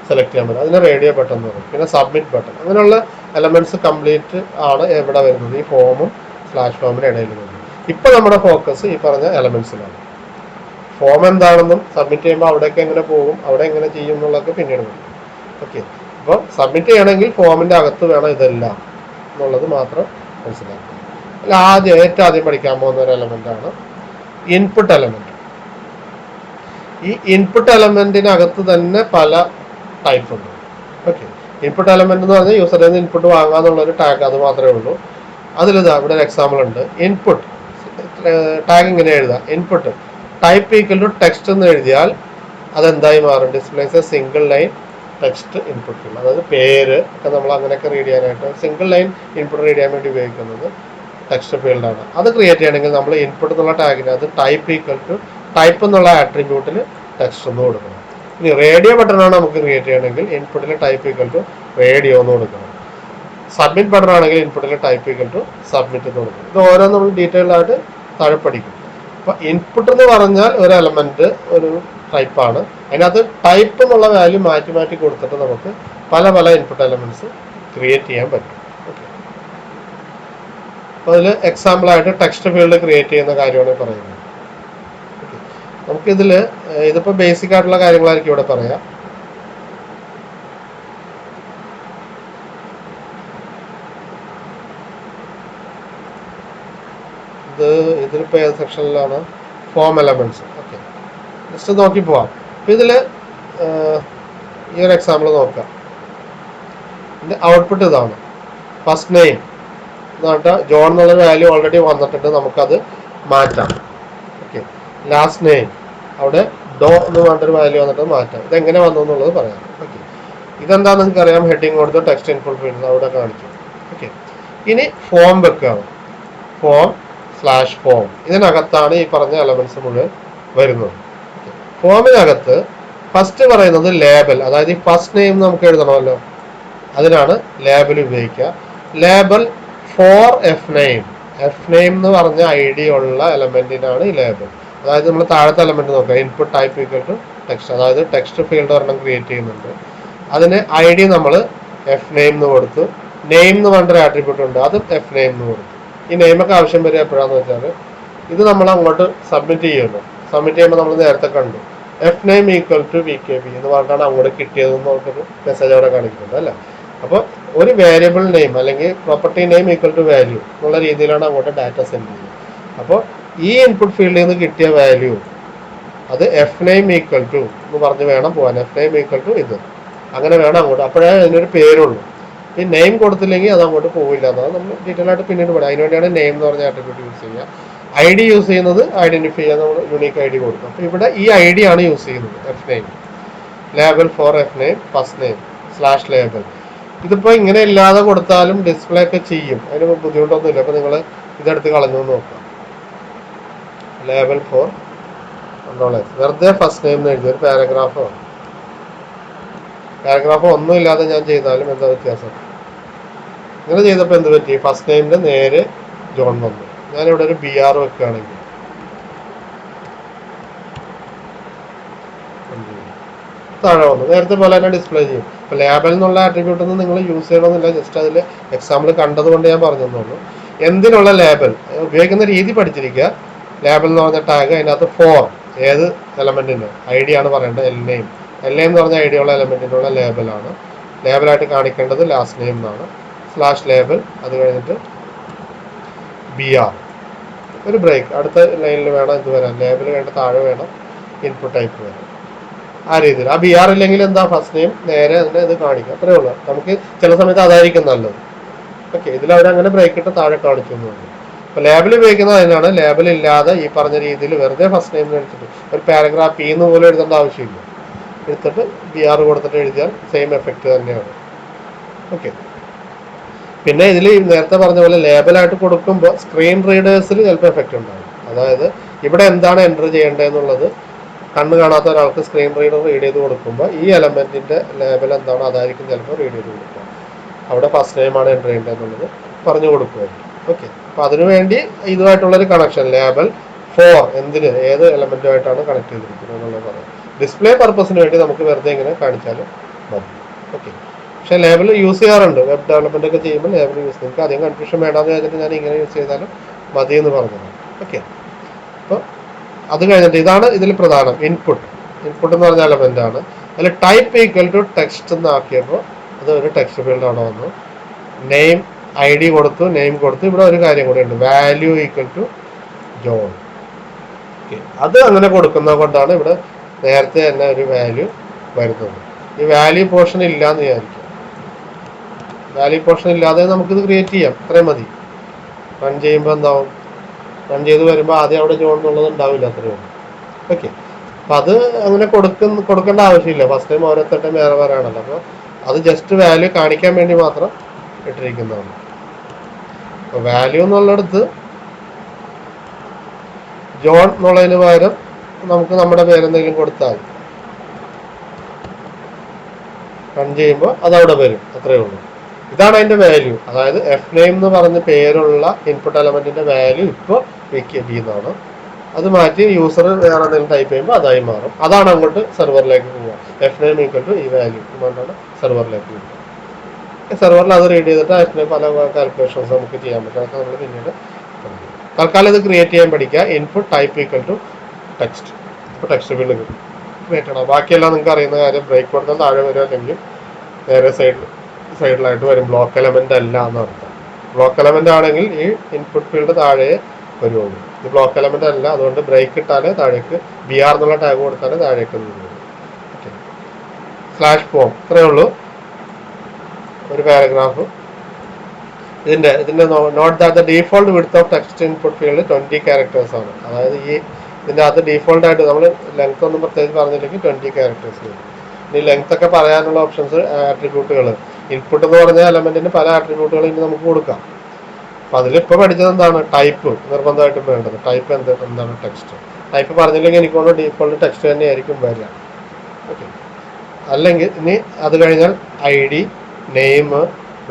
Speaker 1: സെലക്ട് ചെയ്യാൻ പറ്റും, അതിന് റേഡിയോ ബട്ടൺ എന്ന് പറയും. പിന്നെ സബ്മിറ്റ് ബട്ടൺ, അങ്ങനെയുള്ള എലമെന്റ്സ് കംപ്ലീറ്റ് ആണ് എവിടെ വരുന്നത്, ഈ ഫോമിന്റെ ഇടയിൽ വരുന്നത്. ഇപ്പൊ നമ്മുടെ ഫോക്കസ് ഈ പറഞ്ഞ എലമെന്റ്സിലാണ്. ഫോം എന്താണെന്നും സബ്മിറ്റ് ചെയ്യുമ്പോൾ അവിടേക്ക് എങ്ങനെ പോകും, അവിടെ എങ്ങനെ ചെയ്യും എന്നുള്ളതൊക്കെ പിന്നീട് വരും. ഓക്കെ, അപ്പോൾ സബ്മിറ്റ് ചെയ്യണമെങ്കിൽ ഫോമിന്റെ അകത്ത് വേണം ഇതെല്ലാം എന്നുള്ളത് മാത്രം മനസ്സിലാക്കുക. അല്ല, ഏറ്റവും ആദ്യം പഠിക്കാൻ പോകുന്ന ഒരു എലമെന്റ് ആണ് ഇൻപുട്ട് എലമെന്റ്. ഈ ഇൻപുട്ട് എലമെന്റിനകത്ത് തന്നെ പല ടൈപ്പ് ഉണ്ട്. ഓക്കെ, ഇൻപുട്ട് എലമെന്റ് എന്ന് പറഞ്ഞാൽ യൂസറിൽ നിന്ന് ഇൻപുട്ട് വാങ്ങാന്നുള്ളൊരു ടാഗ്, അത് മാത്രമേ ഉള്ളൂ. അതിലിതാ ഇവിടെ ഒരു എക്സാമ്പിൾ ഉണ്ട്. ഇൻപുട്ട് ടാഗ് ഇങ്ങനെ എഴുതാം, input type equal to text എന്ന് എഴുതിയാൽ അതെന്തായി മാറും, displays single line text input. അതായത് പേര് ഒക്കെ നമ്മൾ അങ്ങനെയൊക്കെ റീഡ് ചെയ്യാനായിട്ട് സിംഗിൾ ലൈൻ ഇൻപുട്ട് റീഡ് ചെയ്യാൻ വേണ്ടി ഉപയോഗിക്കുന്നത് ടെക്സ്റ്റ് ഫീൽഡാണ്. അത് ക്രിയേറ്റ് ചെയ്യണമെങ്കിൽ നമ്മൾ ഇൻപുട്ട് എന്നുള്ള ടാഗിന് അത് ടൈപ്പ് ഈക്വൽ ടു ടൈപ്പ് എന്നുള്ള ആട്രിബ്യൂട്ടിൽ ടെക്സ്റ്റ് ഒന്ന് കൊടുക്കണം. ഇനി റേഡിയോ ബട്ടണാണ് നമുക്ക് ക്രിയേറ്റ് ചെയ്യണമെങ്കിൽ ഇൻപുട്ടിൽ ടൈപ്പ് ഈക്വൽ ടു റേഡിയോ എന്ന് കൊടുക്കണം. സബ്മിറ്റ് ബട്ടൺ ആണെങ്കിൽ ഇൻപുട്ടിൽ ടൈപ്പ് ഈക്വൽ ടു സബ്മിറ്റ് എന്ന് കൊടുക്കണം. ഇത് ഓരോ നമ്മൾ ഡീറ്റെയിൽഡ് ആയിട്ട് താഴെ പഠിക്കും. അപ്പോൾ ഇൻപുട്ട് എന്ന് പറഞ്ഞാൽ ഒരു എലമെന്റ് ഒരു ടൈപ്പാണ്. അതിനകത്ത് ടൈപ്പ് എന്നുള്ള വാല്യൂ മാറ്റി കൊടുത്തിട്ട് നമുക്ക് പല പല ഇൻപുട്ട് എലമെന്റ്സ് ക്രിയേറ്റ് ചെയ്യാൻ പറ്റും. ഓക്കെ, അപ്പോൾ അതിൽ എക്സാമ്പിളായിട്ട് ടെക്സ്റ്റ് ഫീൽഡ് ക്രിയേറ്റ് ചെയ്യുന്ന കാര്യമാണ് പറയുന്നത്. ഓക്കെ, നമുക്കിതിൽ ഇതിപ്പോൾ ബേസിക് ആയിട്ടുള്ള കാര്യങ്ങളായിരിക്കും ഇവിടെ പറയാം. ഇതിലിപ്പോൾ ഏത് സെക്ഷനിലാണ്? Form elements. ഓക്കെ, ജസ്റ്റ് നോക്കി പോവാം. അപ്പോൾ ഇതിൽ ഈ ഒരു എക്സാമ്പിൾ നോക്കാം. ഇതിൻ്റെ ഔട്ട്പുട്ട് ഇതാണ്. ഫസ്റ്റ് നെയിം എന്ന് പറഞ്ഞാൽ ജോൺ എന്നുള്ള വാല്യൂ ഓൾറെഡി വന്നിട്ടുണ്ട്, നമുക്കത് മാറ്റാം. ഓക്കെ, ലാസ്റ്റ് നെയിം അവിടെ ഡോ എന്ന് പറഞ്ഞൊരു വാല്യൂ വന്നിട്ട് മാറ്റാം. ഇതെങ്ങനെ വന്നു എന്നുള്ളത് പറയാം. ഓക്കെ, ഇതെന്താണെന്ന് നിങ്ങൾക്ക് അറിയാം. ഹെഡിങ് കൊടുത്ത് ടെക്സ്റ്റ് ഇൻപുട്ട് ഫീൽഡ് അവിടെ കാണിക്കും. ഓക്കെ, ഇനി ഫോം വെക്കുകയാണ്. ഫോം / ഫോം ഇതിനകത്താണ് ഈ പറഞ്ഞ എലമെന്റ്സ് മുഴുവൻ വരുന്നത്. ഫോമിനകത്ത് ഫസ്റ്റ് പറയുന്നത് ലേബൽ, അതായത് ഈ ഫസ്റ്റ് നെയിം നമുക്ക് എഴുതണമല്ലോ, അതിനാണ് ലേബൽ ഉപയോഗിക്കുക. ലേബൽ ഫോർ എഫ് നെയിം എന്ന് പറഞ്ഞ ID ഉള്ള എലമെന്റിനാണ് ഈ ലേബൽ. അതായത് നമ്മൾ താഴത്തെ എലമെന്റ് നോക്കുക, input type equal to text, അതായത് ടെക്സ്റ്റ് ഫീൽഡ് ഒരെണ്ണം ക്രിയേറ്റ് ചെയ്യുന്നുണ്ട്. അതിന് ID നമ്മൾ എഫ് നെയിം എന്ന് കൊടുത്തു. നെയിം എന്ന് പറഞ്ഞൊരു ആട്രിബ്യൂട്ട് ഉണ്ട്, അത് എഫ് നെയിം എന്ന് കൊടുത്തു. ഈ നെയിമൊക്കെ ആവശ്യം വരിക എപ്പോഴാന്ന് വെച്ചാൽ ഇത് നമ്മൾ അങ്ങോട്ട് സബ്മിറ്റ് ചെയ്യുമല്ലോ. സബ്മിറ്റ് ചെയ്യുമ്പോൾ നമ്മൾ നേരത്തെ കണ്ടു F name equal to VKB എന്ന് പറഞ്ഞിട്ടാണ് അങ്ങോട്ട് കിട്ടിയതെന്ന് നമുക്കൊരു മെസ്സേജ് അവിടെ കാണിക്കുന്നുണ്ട് അല്ലേ. അപ്പോൾ ഒരു വേരിയബിൾ നെയിം അല്ലെങ്കിൽ property name equal to value എന്നുള്ള രീതിയിലാണ് അങ്ങോട്ട് ഡാറ്റ സെൻഡ് ചെയ്യുന്നത്. അപ്പോൾ ഈ ഇൻപുട്ട് ഫീൽഡിൽ നിന്ന് കിട്ടിയ വാല്യൂ അത് എഫ് നെയിം ഈക്വൽ ടു എന്ന് പറഞ്ഞ് വേണം പോകാൻ. എഫ് നെയിം ഈക്വൽ ടു ഇത് അങ്ങനെ വേണം അങ്ങോട്ട്. അപ്പോഴേ അതിനൊരു പേരുള്ളൂ. ഈ നെയിം കൊടുത്തില്ലെങ്കിൽ അത് അങ്ങോട്ട് പോവില്ല എന്നാണ് നമ്മൾ ഡീറ്റെയിൽ ആയിട്ട് പിന്നീട് പറയാം. അതിനുവേണ്ടിയാണ് നെയിം എന്ന് പറഞ്ഞ ആട്രിബ്യൂട്ട് യൂസ് ചെയ്യുക. ID യൂസ് ചെയ്യുന്നത് ഐഡന്റിഫൈ ചെയ്യാൻ നമ്മൾ യൂണീക്ക് ID കൊടുക്കും. അപ്പോൾ ഇവിടെ ഈ ID ആണ് യൂസ് ചെയ്യുന്നത്, F name. Label for F name first name / label. ഇതിപ്പോൾ ഇങ്ങനെ ഇല്ലാതെ കൊടുത്താലും ഡിസ്പ്ലേ ഒക്കെ ചെയ്യും, അതിന് ബുദ്ധിമുട്ടൊന്നുമില്ല. അപ്പോൾ നിങ്ങൾ ഇതെടുത്ത് കളഞ്ഞു നോക്കാം. ലേബൽ ഫോർ വെറുതെ ഫസ്റ്റ് നെയിം എന്ന് എഴുതിയ ഒരു പാരഗ്രാഫോ ഒന്നും ഇല്ലാതെ ഞാൻ ചെയ്താലും എന്താ വ്യത്യാസം? ഇങ്ങനെ ചെയ്തപ്പോൾ എന്ത് പറ്റി? ഫസ്റ്റ് നെയിമിന്റെ നേരെ ജോൺ വന്നു. ഞാനിവിടെ ഒരു BR വെക്കുകയാണെങ്കിൽ താഴെ വന്നു. നേരത്തെ പോലെ തന്നെ ഡിസ്പ്ലേ ചെയ്യും. ഇപ്പോൾ ലേബൽ എന്നുള്ള ആട്രിബ്യൂട്ട് ഒന്നും നിങ്ങൾ യൂസ് ചെയ്യണമെന്നില്ല. ജസ്റ്റ് അതിൽ എക്സാമ്പിൾ കണ്ടതുകൊണ്ട് ഞാൻ പറഞ്ഞെന്നുള്ളൂ. എന്തിനുള്ള ലേബൽ ഉപയോഗിക്കുന്ന രീതി പഠിച്ചിരിക്കുക. ലേബൽ എന്ന് പറഞ്ഞ ടാഗ്, അതിനകത്ത് ഫോർ ഏത് എലമെന്റിന്റെ ID ആണ് പറയേണ്ടത്. എൽ നെയിം എന്ന് പറഞ്ഞ ID ഉള്ള എലമെന്റിനുള്ള ലേബലാണ്. ലേബലായിട്ട് കാണിക്കേണ്ടത് ലാസ്റ്റ് നെയിം എന്നാണ്. / ലേബൽ, അത് കഴിഞ്ഞിട്ട് BR, ഒരു ബ്രേക്ക്. അടുത്ത ലൈനിൽ വേണം ഇത് വരാൻ. ലേബൽ കഴിഞ്ഞിട്ട് താഴെ വേണം ഇൻപുട്ട് ടൈപ്പ് വരാൻ. ആ രീതിയിൽ. ആ BR ഇല്ലെങ്കിൽ എന്താ ഫസ്റ്റ് നെയിം നേരെ അതിൻ്റെ ഇത് കാണിക്കുക. അത്രേ ഉള്ളൂ. നമുക്ക് ചില സമയത്ത് അതായിരിക്കും നല്ലത്. ഓക്കെ, ഇതിലവരങ്ങനെ ബ്രേക്ക് ഇട്ട് താഴെ കാണിച്ചു എന്നുള്ളൂ. അപ്പോൾ ലേബൽ ഉപയോഗിക്കുന്നത് അതിനാണ്. ലേബൽ ഇല്ലാതെ ഈ പറഞ്ഞ രീതിയിൽ വെറുതെ ഫസ്റ്റ് നെയിം എടുത്തിട്ട് ഒരു പാരഗ്രാഫ് P എന്ന് പോലും എഴുതേണ്ട ആവശ്യമില്ല. എടുത്തിട്ട് BR കൊടുത്തിട്ട് എഴുതിയാൽ സെയിം എഫക്റ്റ് തന്നെയാണ്. ഓക്കെ, പിന്നെ ഇതിൽ നേരത്തെ പറഞ്ഞ പോലെ ലേബലായിട്ട് കൊടുക്കുമ്പോൾ സ്ക്രീൻ റീഡേഴ്സിൽ ചിലപ്പോൾ എഫക്റ്റ് ഉണ്ടാകും. അതായത് ഇവിടെ എന്താണ് എൻ്റർ ചെയ്യേണ്ടതെന്നുള്ളത് കണ്ണ് കാണാത്ത ഒരാൾക്ക് സ്ക്രീൻ റീഡർ റീഡ് ചെയ്ത് കൊടുക്കുമ്പോൾ ഈ എലമെന്റിന്റെ ലേബൽ എന്താണോ അതായിരിക്കും ചിലപ്പോൾ റീഡ് ചെയ്ത് കൊടുക്കുക. അവിടെ ഫസ്റ്റ് നെയിമാണ് എൻ്റർ ചെയ്യേണ്ടതെന്നുള്ളത് പറഞ്ഞു കൊടുക്കുമായിരിക്കും. ഓക്കെ, അപ്പോൾ അതിനുവേണ്ടി ഇതുമായിട്ടുള്ളൊരു കണക്ഷൻ ലേബൽ ഫോർ എന്തിന് ഏത് എലമെന്റുമായിട്ടാണ് കണക്ട് ചെയ്തിരിക്കുന്നത് എന്നുള്ളത് പറയാം. ഡിസ്പ്ലേ പർപ്പസിന് വേണ്ടി നമുക്ക് വെറുതെ ഇങ്ങനെ കാണിച്ചാലും മതി. ഓക്കെ, പക്ഷേ ലേബൽ യൂസ് ചെയ്യാറുണ്ട്. വെബ് ഡെവലപ്മെന്റ് ഒക്കെ ചെയ്യുമ്പോൾ ലേബൽ യൂസ് ചെയ്യും. നിങ്ങൾക്ക് അധികം കൺഫ്യൂഷൻ വേണ്ടാന്ന് വെച്ചിട്ട് ഞാൻ ഇങ്ങനെ യൂസ് ചെയ്താലും മതി എന്ന് പറഞ്ഞത്. ഓക്കെ, അപ്പോൾ അത് കഴിഞ്ഞിട്ട് ഇതാണ് ഇതിൽ പ്രധാനം. ഇൻപുട്ട് എന്ന് പറഞ്ഞ എലമെന്റ് ആണ്. അതിൽ ടൈപ്പ് ഈക്വൽ ടു ടെക്സ്റ്റ് എന്നാക്കിയപ്പോൾ അത് ഒരു ടെക്സ്റ്റ് ഫീൽഡ് അവിടെ വന്നു. നെയിം ID കൊടുത്തു, നെയിം കൊടുത്തു. ഇവിടെ ഒരു കാര്യം കൂടെ ഉണ്ട്, value equal to John. Okay, അത് അങ്ങനെ കൊടുക്കുന്നത് കൊണ്ടാണ് ഇവിടെ നേരത്തെ തന്നെ ഒരു വാല്യൂ വരുന്നത്. ഈ വാല്യൂ പോർഷൻ ഇല്ലാന്ന് വിചാരിക്കും. വാല്യൂ പോർഷൻ ഇല്ലാതെ നമുക്കിത് ക്രിയേറ്റ് ചെയ്യാം. അത്രയും മതി. റൺ ചെയ്യുമ്പോൾ എന്താവും? റൺ ചെയ്ത് വരുമ്പോൾ ആദ്യം അവിടെ ജോൺ എന്നുള്ളത് ഉണ്ടാവില്ല. അത്രയും. ഓക്കെ, അപ്പം അത് അങ്ങനെ കൊടുക്കേണ്ട ആവശ്യമില്ല. ഫസ്റ്റ് ടൈം ഓരോരുത്തരുടെ വേറെ ആണല്ലോ. അപ്പോൾ അത് ജസ്റ്റ് വാല്യൂ കാണിക്കാൻ വേണ്ടി മാത്രം ഇട്ടിരിക്കുന്നതാണ്. അപ്പോൾ വാല്യൂ എന്നുള്ളിടത്ത് ജോൺ എന്നുള്ളതിന് പകരം നമുക്ക് നമ്മുടെ പേരെന്തെങ്കിലും കൊടുത്താൽ റൺ ചെയ്യുമ്പോൾ അതവിടെ വരും. അത്രയേ ഉള്ളൂ. ഇതാണ് അതിൻ്റെ വാല്യൂ. അതായത് എഫ് നെയിം എന്ന് പറഞ്ഞ പേരുള്ള ഇൻപുട്ട് എലമെന്റിന്റെ വാല്യൂ ഇപ്പോൾ VKB എന്നാണ്. അത് മാറ്റി യൂസർ വേറെ എന്തെങ്കിലും ടൈപ്പ് ചെയ്യുമ്പോൾ അതായി മാറും. അതാണ് അങ്ങോട്ട് സെർവറിലേക്ക് പോവുക. F9 = ഈ വാല്യൂ കൊണ്ടാണ് സെർവറിലേക്ക് പോവുക. സെർവറിൽ അത് റീഡ് ചെയ്തിട്ട് അതിന് പല കാൽക്കുലേഷൻസ് നമുക്ക് ചെയ്യാൻ പറ്റും. അതൊക്കെ നമ്മൾ പിന്നീട് തൽക്കാലം ഇത് ക്രിയേറ്റ് ചെയ്യാൻ പഠിക്കുക. Input type = text. ഇപ്പോൾ ടെക്സ്റ്റ് ഫീൽഡ് ക്രിയേറ്റ് ചെയ്യണം. ബാക്കിയെല്ലാം നിങ്ങൾക്ക് അറിയുന്ന കാര്യം. ബ്രേക്ക് കൊടുത്താൽ താഴെ വരും, അല്ലെങ്കിൽ നേരെ സൈഡിലായിട്ട് വരും. ബ്ലോക്ക് എലമെന്റ് അല്ല എന്നർത്ഥം. ബ്ലോക്ക് എലമെന്റ് ആണെങ്കിൽ ഈ ഇൻപുട്ട് ഫീൽഡ് താഴെ വരുള്ളൂ. ഇത് ബ്ലോക്ക് എലമെന്റ് അല്ല, അതുകൊണ്ട് ബ്രേക്ക് ഇട്ടാലേ താഴേക്ക് BR എന്നുള്ള ടാഗ് കൊടുത്താലേ താഴേക്ക് വരുള്ളൂ. ഓക്കെ, /form ഇത്രയേ ഉള്ളൂ. ഒരു പാരഗ്രാഫ്. ഇതിന്റെ note that the default width of text input field 20 characters ആണ്. അതായത് ഇതിന്റെ അകത്ത് ഡീഫോൾട്ട് ആയിട്ട് നമ്മൾ ലെങ്ത് ഒന്നും പ്രത്യേകിച്ച് പറഞ്ഞില്ലെങ്കിൽ 20 characters വരും. ഇനി ലെങ്ത് ഒക്കെ പറയാനുള്ള ഓപ്ഷൻസ്, ആട്രിബ്യൂട്ടുകൾ. ഇൻപുട്ട് എന്ന് പറഞ്ഞ എലമെന്റിന് പല ആട്രിബ്യൂട്ടുകൾ ഇനി നമുക്ക് കൊടുക്കാം. അപ്പൊ അതിലിപ്പോൾ പഠിച്ചത് എന്താണ്? ടൈപ്പ് നിർബന്ധമായിട്ടും വേണ്ടത്. ടൈപ്പ് എന്താണ്? ടെക്സ്റ്റ്. ടൈപ്പ് പറഞ്ഞില്ലെങ്കിൽ എനിക്കൊന്ന് ഡീഫോൾട്ട് ടെക്സ്റ്റ് തന്നെയായിരിക്കും വരിക. ഓക്കെ, അല്ലെങ്കിൽ ഇനി അത് കഴിഞ്ഞാൽ ID, നെയിം,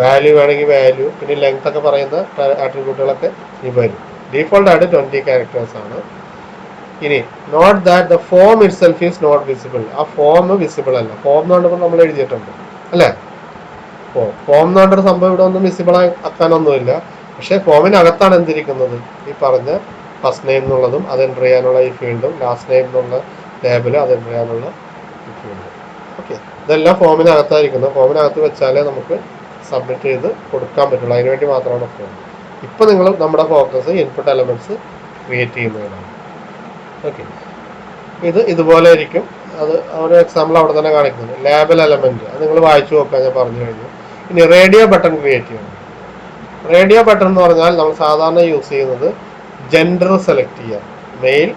Speaker 1: വാല്യൂ വേണമെങ്കിൽ വാല്യൂ, പിന്നെ ലെങ്ത് ഒക്കെ പറയുന്ന ആട്രിബ്യൂട്ടുകളൊക്കെ ഇനി വരും. ഡീഫോൾട്ട് ആയിട്ട് 20 characters ആണ്. ഇനി note that the form itself is not visible. ആ ഫോം വിസിബിൾ അല്ല. ഫോം എന്ന് പറഞ്ഞപ്പോൾ നമ്മൾ എഴുതിയിട്ടുണ്ട് അല്ലേ? ഫോം എന്ന് പറഞ്ഞൊരു സംഭവം ഇവിടെ ഒന്നും വിസിബിൾ ആക്കാനൊന്നുമില്ല. പക്ഷെ ഫോമിനകത്താണ് എന്തിരിക്കുന്നത്? ഈ പറഞ്ഞ ഫസ്റ്റ് നെയിം എന്നുള്ളതും അത് എൻ്റർ ചെയ്യാനുള്ള ഈ ഫീൽഡും, ലാസ്റ്റ് നെയിം എന്നുള്ള ലേബിൾ അത് എൻ്റർ ചെയ്യാനുള്ള ഈ ഫീൽഡും. ഓക്കെ, ഇതെല്ലാം ഫോമിനകത്തായിരിക്കുന്നത്. ഫോമിനകത്ത് വെച്ചാലേ നമുക്ക് സബ്മിറ്റ് ചെയ്ത് കൊടുക്കാൻ പറ്റുള്ളൂ. അതിനുവേണ്ടി മാത്രമാണ് ഫോം. ഇപ്പം നിങ്ങൾ നമ്മുടെ ഫോക്കസ് ഇൻപുട്ട് എലമെന്റ്സ് ക്രിയേറ്റ് ചെയ്യുന്നതിനാണ്. ഓക്കെ, ഇതുപോലെ ആയിരിക്കും. അത് ഒരു എക്സാമ്പിൾ അവിടെ തന്നെ കാണിക്കുന്നുണ്ട്. ലേബൽ എലമെന്റ് അത് നിങ്ങൾ വായിച്ചു നോക്കാൻ ഞാൻ പറഞ്ഞു കഴിഞ്ഞു. ഇനി റേഡിയോ ബട്ടൺ ക്രിയേറ്റ് ചെയ്യണം. റേഡിയോ ബട്ടൺ എന്ന് പറഞ്ഞാൽ നമ്മൾ സാധാരണ യൂസ് ചെയ്യുന്നത് ജെൻഡർ സെലക്ട് ചെയ്യാം. മെയിൽ,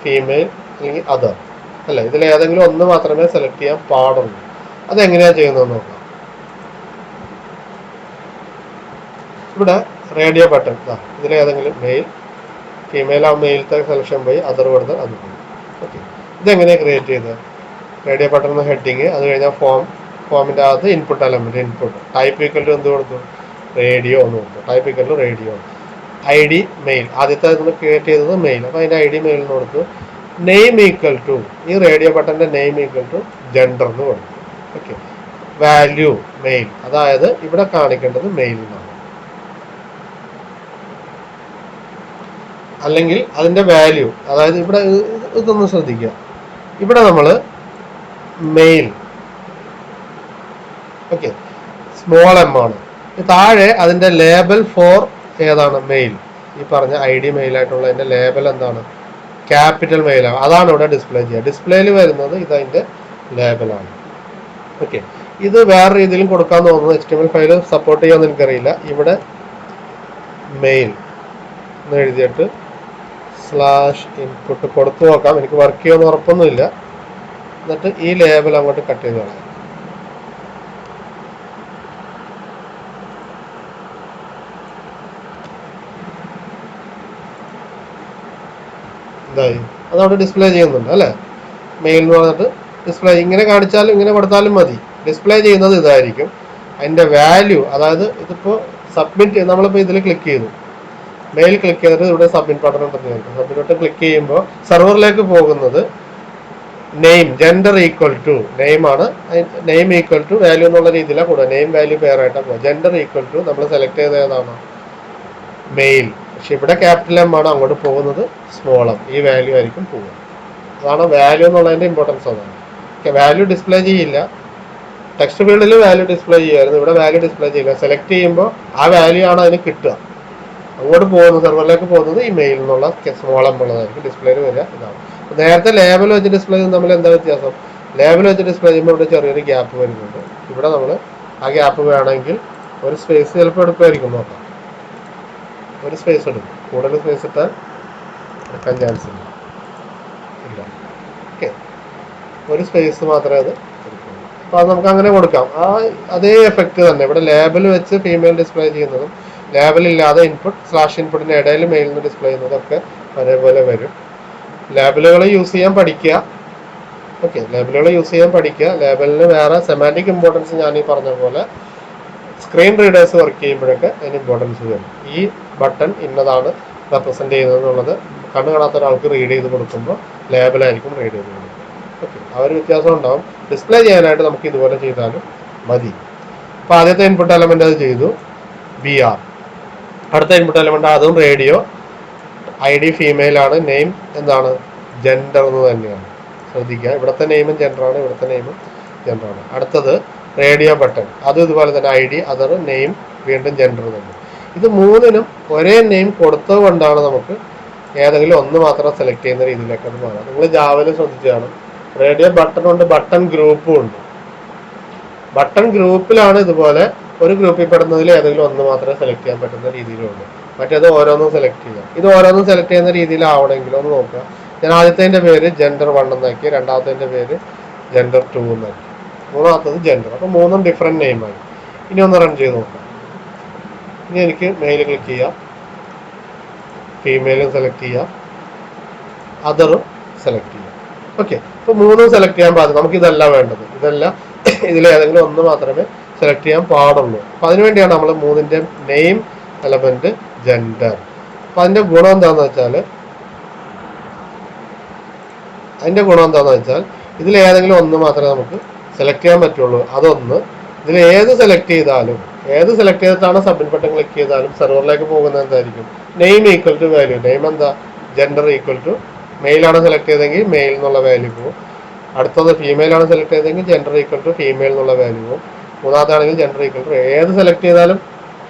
Speaker 1: ഫീമെയിൽ അല്ലെങ്കിൽ അതർ അല്ല. ഇതിൽ ഏതെങ്കിലും ഒന്ന് മാത്രമേ സെലക്ട് ചെയ്യാൻ പാടുള്ളൂ. അതെങ്ങനെയാണ് ചെയ്യുന്നതെന്ന് നോക്കാം. ഇവിടെ റേഡിയോ ബട്ടൺ ഇതിലേതെങ്കിലും മെയിൽ, ഫീമെയിൽ ആ മെയിലത്തെ സെലക്ഷൻ പോയി അതർ കൊടുത്താൽ അത് പോയി. ഓക്കെ, ഇതെങ്ങനെയാണ് ക്രിയേറ്റ് ചെയ്തത്? റേഡിയോ ബട്ടൺ എന്ന ഹെഡിങ്, അത് കഴിഞ്ഞാൽ ഫോമിൻ്റെ അകത്ത് ഇൻപുട്ട് എലമെന്റ്, ഇൻപുട്ട് ടൈപ്പ് = എന്ത് കൊടുത്തു? റേഡിയോ എന്ന് കൊടുത്തു. Type = radio. ID മെയിൽ, ആദ്യത്തെ ക്രിയേറ്റ് ചെയ്തത് മെയിൽ, അപ്പോൾ അതിൻ്റെ ID മെയിൽ എന്ന് കൊടുത്തു. നെയിം = ഈ റേഡിയോ ബട്ടൻ്റെ നെയിം = ജെൻഡർ എന്ന് കൊടുത്തു. ഓക്കെ, വാല്യൂ മെയിൽ, അതായത് ഇവിടെ കാണിക്കേണ്ടത് മെയിൽ എന്നാണ്. അല്ലെങ്കിൽ അതിൻ്റെ വാല്യൂ, അതായത് ഇവിടെ ഇതൊന്ന് ശ്രദ്ധിക്കുക. ഇവിടെ നമ്മൾ മെയിൽ, ഓക്കെ, സ്മോൾ m ആണ്. താഴെ അതിൻ്റെ ലേബൽ ഫോർ ഏതാണ്? മെയിൽ. ഈ പറഞ്ഞ ID മെയിലായിട്ടുള്ള അതിൻ്റെ ലേബൽ എന്താണ്? ക്യാപിറ്റൽ മെയിലാണ്. അതാണ് ഇവിടെ ഡിസ്പ്ലേ ചെയ്യുക. ഡിസ്പ്ലേയിൽ വരുന്നത് ഇതതിൻ്റെ ലേബലാണ്. ഓക്കെ, ഇത് വേറെ രീതിയിലും കൊടുക്കാൻ തോന്നുന്നു. HTML ഫയൽ സപ്പോർട്ട് ചെയ്യാമെന്ന് എനിക്കറിയില്ല. ഇവിടെ മെയിൽ എന്ന് എഴുതിയിട്ട് /input കൊടുത്തു നോക്കാം. എനിക്ക് വർക്ക് ചെയ്യുമെന്ന് ഉറപ്പൊന്നുമില്ല. എന്നിട്ട് ഈ ലേബൽ അങ്ങോട്ട് കട്ട് ചെയ്ത് കളയാം. ഇതായി, അതവിടെ ഡിസ്പ്ലേ ചെയ്യുന്നുണ്ട് അല്ലേ? മെയിൽ എന്ന് പറഞ്ഞിട്ട് ഡിസ്പ്ലേ ഇങ്ങനെ കാണിച്ചാലും ഇങ്ങനെ കൊടുത്താലും മതി. ഡിസ്പ്ലേ ചെയ്യുന്നത് ഇതായിരിക്കും. അതിൻ്റെ വാല്യൂ, അതായത് ഇതിപ്പോൾ സബ്മിറ്റ്, നമ്മളിപ്പോൾ ഇതിൽ ക്ലിക്ക് ചെയ്തു, മെയിൽ ക്ലിക്ക് ചെയ്തിട്ട് ഇവിടെ സബ്മിറ്റ് ബട്ടൺ ഉണ്ടെന്ന് കേൾക്കും. സബ്മിറ്റ് ബട്ടൺ ക്ലിക്ക് ചെയ്യുമ്പോൾ സെർവറിലേക്ക് പോകുന്നത് നെയിം, ജെൻഡർ = നെയിമാണ്. നെയിം = വാല്യൂ എന്നുള്ള രീതിയിലാണ് കൂടുക. നെയിം വാല്യൂ പേരായിട്ടാണ് പോകുക. ജെൻഡർ = നമ്മൾ സെലക്ട് ചെയ്ത ഏതാണ്? മെയിൽ. പക്ഷെ ഇവിടെ ക്യാപിറ്റൽ M ആണ്, അങ്ങോട്ട് പോകുന്നത് സ്മോൾ m. ഈ വാല്യൂ ആയിരിക്കും പോവുക. അതാണ് വാല്യൂ എന്നുള്ളതിൻ്റെ ഇമ്പോർട്ടൻസ്. അതാണ്. വാല്യൂ ഡിസ്പ്ലേ ചെയ്യില്ല. ടെക്സ്റ്റ് ഫീൽഡിൽ വാല്യൂ ഡിസ്പ്ലേ ചെയ്യുമായിരുന്നു, ഇവിടെ വാല്യൂ ഡിസ്പ്ലേ ചെയ്യില്ല. സെലക്ട് ചെയ്യുമ്പോൾ ആ വാല്യൂ ആണ് അതിന് കിട്ടുക. അങ്ങോട്ട് പോകുന്നത്, സെർവറിലേക്ക് പോകുന്നത് ഈ മെയിൽ എന്നുള്ള സ്മോൾ m ഉള്ളതായിരിക്കും. ഡിസ്പ്ലേയിൽ വരിക ഇതാണ്. നേരത്തെ ലേബൽ വെച്ച് ഡിസ്പ്ലേ ചെയ്യുന്നത് തമ്മിൽ എന്താ വ്യത്യാസം? ലേബൽ വെച്ച് ഡിസ്പ്ലേ ചെയ്യുമ്പോൾ ഇവിടെ ചെറിയൊരു ഗ്യാപ്പ് വരുന്നുണ്ട്. ഇവിടെ നമ്മൾ ആ ഗ്യാപ്പ് വേണമെങ്കിൽ ഒരു സ്പേസ് ചിലപ്പോൾ എടുക്കുമായിരിക്കും. നോക്കാം, ഒരു സ്പേസ് എടുക്കും. കൂടുതൽ സ്പേസ് ഇട്ടാൽ എടുക്കാൻ ചാൻസ് ഇല്ല. ഓക്കെ, ഒരു സ്പേസ് മാത്രമേ അത് എടുക്കുള്ളൂ. അപ്പോൾ അത് നമുക്ക് അങ്ങനെ കൊടുക്കാം. അതേ എഫക്റ്റ് തന്നെ ഇവിടെ ലേബൽ വെച്ച് ഫീമെയിൽ ഡിസ്പ്ലേ ചെയ്യുന്നതും ലേബലില്ലാതെ /inputന്റെ ഇടയിൽ മെയിൽ നിന്ന് ഡിസ്പ്ലേ ചെയ്യുന്നതൊക്കെ ഒരേപോലെ വരും. ലേബലുകൾ യൂസ് ചെയ്യാൻ പഠിക്കുക. ഓക്കെ, ലേബലുകൾ യൂസ് ചെയ്യാൻ പഠിക്കുക. ലേബലിന് വേറെ സെമാൻറ്റിക് ഇമ്പോർട്ടൻസ് ഞാൻ ഈ പറഞ്ഞ പോലെ സ്ക്രീൻ റീഡേഴ്സ് വർക്ക് ചെയ്യുമ്പോഴൊക്കെ അതിന് ഇമ്പോർട്ടൻസ് വരും. ഈ ബട്ടൺ ഇന്നതാണ് റെപ്രസെൻ്റ് ചെയ്യുന്നത് എന്നുള്ളത് കണ്ണ് കാണാത്ത ഒരാൾക്ക് റീഡ് ചെയ്ത് കൊടുക്കുമ്പോൾ ലേബലായിരിക്കും റീഡ് ചെയ്ത് കൊടുക്കുക. ഓക്കെ, ആ ഒരു വ്യത്യാസം ഉണ്ടാവും. ഡിസ്പ്ലേ ചെയ്യാനായിട്ട് നമുക്ക് ഇതുപോലെ ചെയ്താലും മതി. അപ്പോൾ ആദ്യത്തെ ഇൻപുട്ട് എലമെന്റ് അത് ചെയ്തു, BR. അടുത്ത ഇൻപുട്ട് എലമെന്റ് അതും റേഡിയോ, ID ഫീമെയിൽ ആണ്, നെയിം എന്താണ്, ജെൻഡർ എന്ന് തന്നെയാണ്. ശ്രദ്ധിക്കുക, ഇവിടുത്തെ നെയിമും ജെൻഡറാണ്, ഇവിടുത്തെ നെയിമും ജെൻഡറാണ്. അടുത്തത് റേഡിയോ ബട്ടൺ, അതും ഇതുപോലെ തന്നെ ID, അതർ, നെയിം, വീണ്ടും ജെൻഡർ തന്നെ. ഇത് മൂന്നിനും ഒരേ നെയിം കൊടുത്തത് കൊണ്ടാണ് നമുക്ക് ഏതെങ്കിലും ഒന്ന് മാത്രം സെലക്ട് ചെയ്യുന്ന രീതിയിലേക്ക് അത് മാറാം. നിങ്ങൾ ജാവയിൽ ശ്രദ്ധിച്ചാണ് റേഡിയോ ബട്ടൺ ഉണ്ട്, ബട്ടൺ ഗ്രൂപ്പും ഉണ്ട്. ബട്ടൺ ഗ്രൂപ്പിലാണ് ഇതുപോലെ ഒരു ഗ്രൂപ്പിൽ പെടുന്നതിൽ ഏതെങ്കിലും ഒന്ന് മാത്രമേ സെലക്ട് ചെയ്യാൻ പറ്റുന്ന രീതിയിലുള്ളൂ. മറ്റേത് ഓരോന്നും സെലക്ട് ചെയ്യാം. ഇത് ഓരോന്നും സെലക്ട് ചെയ്യുന്ന രീതിയിലാവണമെങ്കിൽ ഒന്ന് നോക്കുക. ഞാൻ ആദ്യത്തെ പേര് ജെൻഡർ 1 എന്നാക്കി, രണ്ടാമത്തെ പേര് ജെൻഡർ 2 എന്നാക്കി, മൂന്നാമത്തത് ജെൻഡർ. അപ്പോൾ മൂന്നും ഡിഫറെൻറ്റ് നെയിമായി. ഇനി ഒന്ന് റൺ ചെയ്ത് നോക്കാം. ഇനി എനിക്ക് മെയിൽ ക്ലിക്ക് ചെയ്യാം, ഫീമെയിലും സെലക്ട് ചെയ്യാം, അതറും സെലക്ട് ചെയ്യാം. ഓക്കെ, ഇപ്പോൾ മൂന്നും സെലക്ട് ചെയ്യാൻ പാടില്ല. നമുക്ക് ഇതല്ല വേണ്ടത്, ഇതല്ല, ഇതിലേതെങ്കിലും ഒന്ന് മാത്രമേ സെലക്ട് ചെയ്യാൻ പാടുള്ളൂ. അപ്പോൾ അതിനുവേണ്ടിയാണ് നമ്മൾ മൂന്നിൻ്റെ നെയിം എലമെന്റ് ജെൻഡർ. അപ്പം അതിൻ്റെ ഗുണം എന്താണെന്ന് വെച്ചാൽ ഇതിലേതെങ്കിലും ഒന്ന് മാത്രമേ നമുക്ക് സെലക്ട് ചെയ്യാൻ പറ്റുള്ളൂ. അതൊന്ന്, ഇതിൽ ഏത് സെലക്ട് ചെയ്തിട്ടാണ് സബ്മിറ്റ് ബട്ടൺ ക്ലിക്ക് ചെയ്താലും സെർവറിലേക്ക് പോകുന്നത് എന്തായിരിക്കും, name equal to value. Name എന്താ, ജെൻഡർ ഈക്വൽ ടു, മെയിലാണ് സെലക്ട് ചെയ്തെങ്കിൽ മെയിൽ എന്നുള്ള വാല്യൂ പോകും. അടുത്തത് ഫീമെയിലാണ് സെലക്ട് ചെയ്തെങ്കിൽ ജെൻഡർ ഈക്വൽ ടു ഫീമെയിൽ എന്നുള്ള വാല്യൂ പോകും. മൂന്നാമതാണെങ്കിൽ ജെൻഡർ ഈക്വൽ ടു, ഏത് സെലക്ട് ചെയ്താലും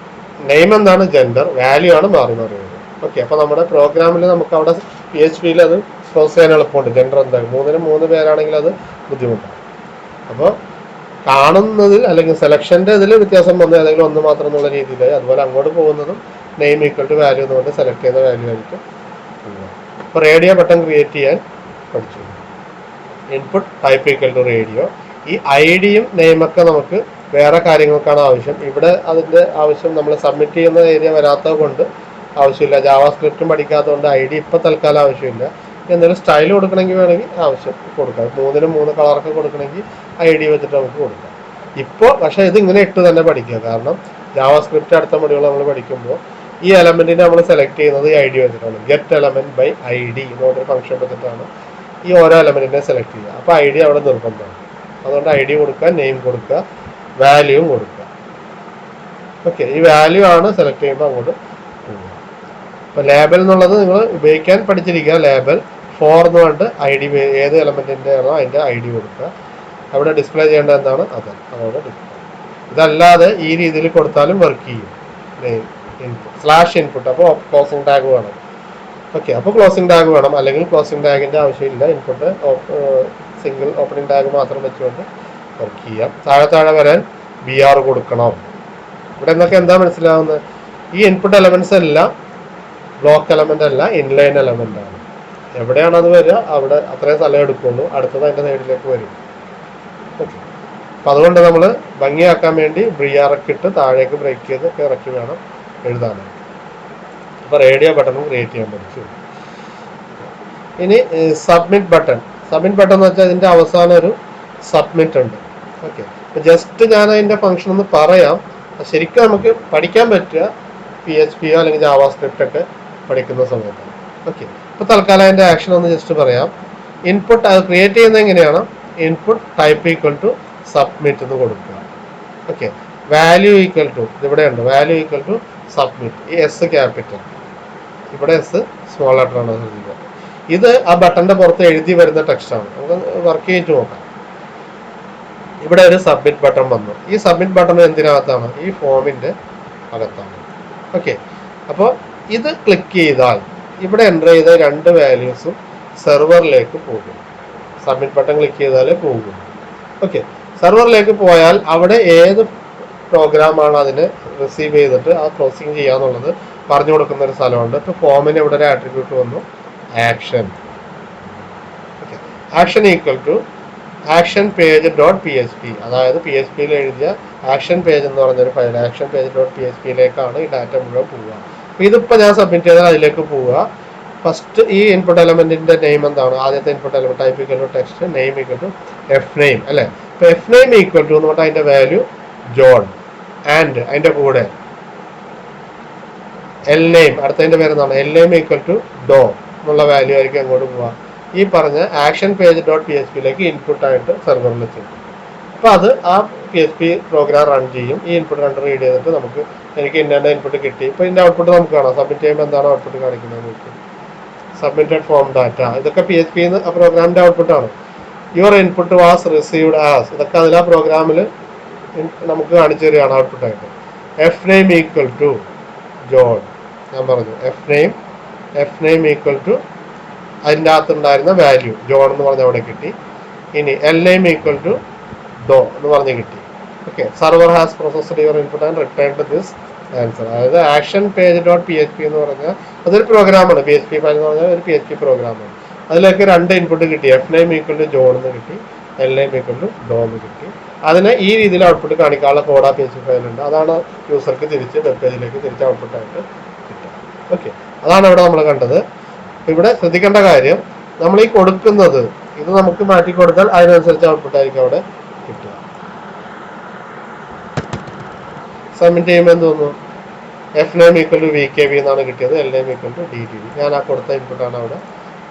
Speaker 1: നെയിം എന്താണ്, ജെൻഡർ, വാല്യൂ ആണ് മാറി വരുന്നത്. ഓക്കെ, അപ്പോൾ നമ്മുടെ പ്രോഗ്രാമിൽ നമുക്ക് അവിടെ PHP-യിൽ അത് ക്ലോസ് ചെയ്യാൻ എളുപ്പമുണ്ട്. ജെൻഡർ എന്തായാലും മൂന്നിനും 3 പേരാണെങ്കിൽ അത് ബുദ്ധിമുട്ടാണ്. അപ്പോൾ കാണുന്നതിൽ അല്ലെങ്കിൽ സെലക്ഷൻ്റെ ഇതിൽ വ്യത്യാസം വന്ന് ഏതെങ്കിലും ഒന്ന് മാത്രം എന്നുള്ള രീതിയിലായി. അതുപോലെ അങ്ങോട്ട് പോകുന്നതും നെയിം ഈക്വൽ ടു വാല്യൂ എന്നുകൊണ്ട് സെലക്ട് ചെയ്യുന്ന വാല്യൂ ആയിരിക്കും. അപ്പോൾ റേഡിയോ ബട്ടൺ ക്രിയേറ്റ് ചെയ്യാൻ പഠിച്ചു. Input type equal to radio. ഈ IDയും നെയിമൊക്കെ നമുക്ക് വേറെ കാര്യങ്ങൾക്കാണ് ആവശ്യം. ഇവിടെ അതിൻ്റെ ആവശ്യം നമ്മൾ സബ്മിറ്റ് ചെയ്യുന്ന ഏരിയ വരാത്തത് കൊണ്ട് ആവശ്യമില്ല. ജാവാസ്ക്രിപ്റ്റും പഠിക്കാത്തതുകൊണ്ട് ID ഇപ്പോൾ തൽക്കാലം ആവശ്യമില്ല. എന്തെങ്കിലും സ്റ്റൈൽ കൊടുക്കണമെങ്കിൽ വേണമെങ്കിൽ ആവശ്യം കൊടുക്കാം. മൂന്നിനും 3 കളറൊക്കെ കൊടുക്കണമെങ്കിൽ ID വെച്ചിട്ട് നമുക്ക് കൊടുക്കാം ഇപ്പോൾ. പക്ഷേ ഇത് ഇങ്ങനെ ഇട്ട് തന്നെ പഠിക്കുക. കാരണം ജാവാസ്ക്രിപ്റ്റ് അടുത്ത മൊഡ്യൂൾ നമ്മൾ പഠിക്കുമ്പോൾ ഈ എലമെന്റിനെ നമ്മൾ സെലക്ട് ചെയ്യുന്നത് ID വെച്ചിട്ടാണ്. ഗെറ്റ് എലമെന്റ് ബൈ ID എന്നൊരു ഫംഗ്ഷൻ വെച്ചിട്ടാണ് ഈ ഓരോ എലമെന്റിനെ സെലക്ട് ചെയ്യുക. അപ്പോൾ ID അവിടെ നിർബന്ധമാണ്. അതുകൊണ്ട് ID കൊടുക്കുക, നെയിം കൊടുക്കുക, വാല്യൂവും കൊടുക്കുക. ഓക്കെ, ഈ വാല്യൂ ആണ് സെലക്ട് ചെയ്യുമ്പോൾ അങ്ങോട്ട് പോകുക. അപ്പോൾ ലേബൽ എന്നുള്ളത് നിങ്ങൾ ഉപയോഗിക്കാൻ പഠിച്ചിരിക്കുക. ലേബൽ 4 എന്ന് പറഞ്ഞിട്ട് ID ഏത് എലമെന്റിൻ്റെ ആണോ അതിൻ്റെ ID കൊടുക്കുക. അവിടെ ഡിസ്പ്ലേ ചെയ്യേണ്ടത് എന്താണ്, അതോടെ ഡിസ്പ്ലേ. ഇതല്ലാതെ ഈ രീതിയിൽ കൊടുത്താലും വർക്ക് ചെയ്യും. ഇൻപുട്ട് /ഇൻപുട്ട്, അപ്പോൾ ക്ലോസിംഗ് ടാഗ് വേണം. ഓക്കെ, അപ്പോൾ ക്ലോസിംഗ് ടാഗ് വേണം, അല്ലെങ്കിൽ ക്ലോസിംഗ് ടാഗിൻ്റെ ആവശ്യമില്ല. ഇൻപുട്ട് സിംഗിൾ ഓപ്പണിംഗ് ടാഗ് മാത്രം വെച്ചുകൊണ്ട് വർക്ക് ചെയ്യാം. താഴെ വരാൻ BR കൊടുക്കണം. ഇവിടെ നിന്നൊക്കെ എന്താ മനസ്സിലാവുന്നത്, ഈ ഇൻപുട്ട് എലമെന്റ്സ് എല്ലാം ബ്ലോക്ക് എലമെന്റ് അല്ല, ഇൻലൈൻ എലമെന്റ് ആണ്. എവിടെയാണ് അത് വരിക, അവിടെ അത്രയും സ്ഥലം എടുക്കുള്ളൂ. അടുത്തത് അതിൻ്റെ സൈഡിലേക്ക് വരും. ഓക്കെ, അപ്പം അതുകൊണ്ട് നമ്മൾ ഭംഗിയാക്കാൻ വേണ്ടി BR ഒക്കെ ഇട്ട് താഴേക്ക് ബ്രേക്ക് ചെയ്ത് ഇറക്കി വേണം എഴുതാനായിട്ട്. അപ്പോൾ റേഡിയോ ബട്ടണും ക്രിയേറ്റ് ചെയ്യാൻ പഠിച്ചു. ഇനി സബ്മിറ്റ് ബട്ടൺ എന്ന് വെച്ചാൽ ഇതിൻ്റെ അവസാനം ഒരു സബ്മിറ്റ് ഉണ്ട്. ഓക്കെ, അപ്പോൾ ജസ്റ്റ് ഞാൻ അതിൻ്റെ ഫംഗ്ഷൻ ഒന്ന് പറയാം. ശരിക്കും നമുക്ക് പഠിക്കാൻ പറ്റുക PHP-യോ അല്ലെങ്കിൽ ജാവാസ്ക്രിപ്റ്റ് ഒക്കെ പഠിക്കുന്ന സമയത്താണ്. ഓക്കെ, ഇപ്പോൾ തൽക്കാലം അതിൻ്റെ ആക്ഷൻ ഒന്ന് ജസ്റ്റ് പറയാം. ഇൻപുട്ട് അത് ക്രിയേറ്റ് ചെയ്യുന്നത് എങ്ങനെയാണ്, input type equal to submit എന്ന് കൊടുക്കുക. ഓക്കെ, വാല്യൂ ഈക്വൽ ടു, ഇവിടെ ഉണ്ട് വാല്യൂ ഈക്വൽ ടു സബ്മിറ്റ്. ഈ S ക്യാപിറ്റൽ, ഇവിടെ S സ്മോൾ ലെറ്റർ ആണ് ശ്രദ്ധിക്കുക. ഇത് ആ ബട്ടന്റെ പുറത്ത് എഴുതി വരുന്ന ടെക്സ്റ്റാണ്. നമുക്ക് വർക്ക് ചെയ്തിട്ട് നോക്കാം. ഇവിടെ ഒരു സബ്മിറ്റ് ബട്ടൺ വന്നു. ഈ സബ്മിറ്റ് ബട്ടൺ എന്തിനകത്താണ്, ഈ ഫോമിന്റെ അകത്താണ്. ഓക്കെ, അപ്പോൾ ഇത് ക്ലിക്ക് ചെയ്താൽ ഇവിടെ എൻ്റർ ചെയ്ത 2 വാല്യൂസും സെർവറിലേക്ക് പോകും. സബ്മിറ്റ് ബട്ടൺ ക്ലിക്ക് ചെയ്താലേ പോകും. ഓക്കെ, സെർവറിലേക്ക് പോയാൽ അവിടെ ഏത് പ്രോഗ്രാമാണ് അതിനെ റിസീവ് ചെയ്തിട്ട് ആ പ്രോസസ്സിങ് ചെയ്യാന്നുള്ളത് പറഞ്ഞു കൊടുക്കുന്ന ഒരു സ്ഥലമുണ്ട്. ഇപ്പോൾ ഫോമിന് ഇവിടെ ഒരു ആട്രിബ്യൂട്ട് വന്നു, action. Okay, action equal to action page .php, അതായത് PHP-യിൽ എഴുതിയ ആക്ഷൻ പേജ് എന്ന് പറഞ്ഞൊരു ഫയൽ ആക്ഷൻ പേജ് .php-യിലേക്കാണ് ഈ ഡാറ്റ മുഴുവൻ പോവുക. അപ്പോൾ ഇതിപ്പോൾ ഞാൻ സബ്മിറ്റ് ചെയ്താൽ അതിലേക്ക് പോവുക. ഫസ്റ്റ് ഈ ഇൻപുട്ട് എലമെന്റിന്റെ നെയിം എന്താണ്, ആദ്യത്തെ input element type equal to text, name equal to fname അല്ലേ. ഇപ്പോൾ fname ഈക്വൽ ടു എന്ന് പറഞ്ഞാൽ അതിന്റെ വാല്യൂ ജോൺ, ആൻഡ് അതിന്റെ കൂടെ LName, അടുത്തതിന്റെ പേര് എന്താണ്, LName ഈക്വൽ ടു ഡോ. എന്നുള്ള വാല്യൂ ആയിരിക്കും അങ്ങോട്ട് പോവുക. ഈ പറഞ്ഞ action page dot P H പിയിലേക്ക് ഇൻപുട്ടായിട്ട് സെർവറിൽ ചെയ്യും. അപ്പോൾ അത് ആ P H P program run ചെയ്യും. ഈ ഇൻപുട്ട് കണ്ട് റീഡ് ചെയ്തിട്ട് നമുക്ക് എനിക്ക് ഇന്ന ഇൻപുട്ട് കിട്ടി. ഇപ്പോൾ ഇതിൻ്റെ ഔട്ട്പുട്ട് നമുക്ക് കാണാം. സബ്മിറ്റ് ചെയ്യുമ്പോൾ എന്താണ് ഔട്ട്പുട്ട് കാണിക്കുന്നത് നോക്കി. സബ്മിറ്റഡ് ഫോം ഡാറ്റ, ഇതൊക്കെ പി എച്ച് പി ആ പ്രോഗ്രാമിൻ്റെ ഔട്ട്പുട്ടാണ്. Your input was received as, ഇതൊക്കെ അതിൽ ആ പ്രോഗ്രാമിൽ നമുക്ക് കാണിച്ചു തരികയാണ് ഔട്ട്പുട്ടായിട്ട്. F name equal to John, ഞാൻ പറഞ്ഞു എഫ് നെയിം ഈക്വൽ ടു അതിൻ്റെ അകത്തുണ്ടായിരുന്ന വാല്യൂ ജോൺ എന്ന് പറഞ്ഞ അവിടെ കിട്ടി. ഇനി L name equal to Doe എന്ന് പറഞ്ഞ് കിട്ടി. Okay, server has processed your input and returned this answer. അതായത് action page dot P H P എന്ന് പറഞ്ഞാൽ അതൊരു പ്രോഗ്രാമാണ്. പി എച്ച് പി ഫയൽ എന്ന് പറഞ്ഞാൽ ഒരു പി എച്ച് പി പ്രോഗ്രാമാണ്. അതിലേക്ക് 2 ഇൻപുട്ട് കിട്ടി. F name equal to John എന്ന് കിട്ടി, L name equal to Doe എന്ന് കിട്ടി. അതിനെ ഈ രീതിയിൽ ഔട്ട്പുട്ട് കാണിക്കാനുള്ള കോഡ് ആ പി എച്ച് പി ഫയലുണ്ട്. അതാണ് യൂസർക്ക് തിരിച്ച് വെബ് പേജിലേക്ക് തിരിച്ച് ഔട്ട്പുട്ടായിട്ട് കിട്ടുക. ഓക്കെ, അതാണ് ഇവിടെ നമ്മൾ കണ്ടത്. ഇവിടെ ശ്രദ്ധിക്കേണ്ട കാര്യം, നമ്മൾ ഈ കൊടുക്കുന്നത് ഇത് നമുക്ക് മാറ്റി കൊടുത്താൽ അതിനനുസരിച്ച് ഔട്ട്പുട്ടായിരിക്കും അവിടെ കിട്ടുക. സബ്മിറ്റ് ചെയ്യുമ്പോൾ എന്ത് തോന്നുന്നു? F name equal to V K V എന്നാണ് കിട്ടിയത്, L name equal to D T V. ഞാൻ ആ കൊടുത്ത ഇൻപുട്ടാണ് അവിടെ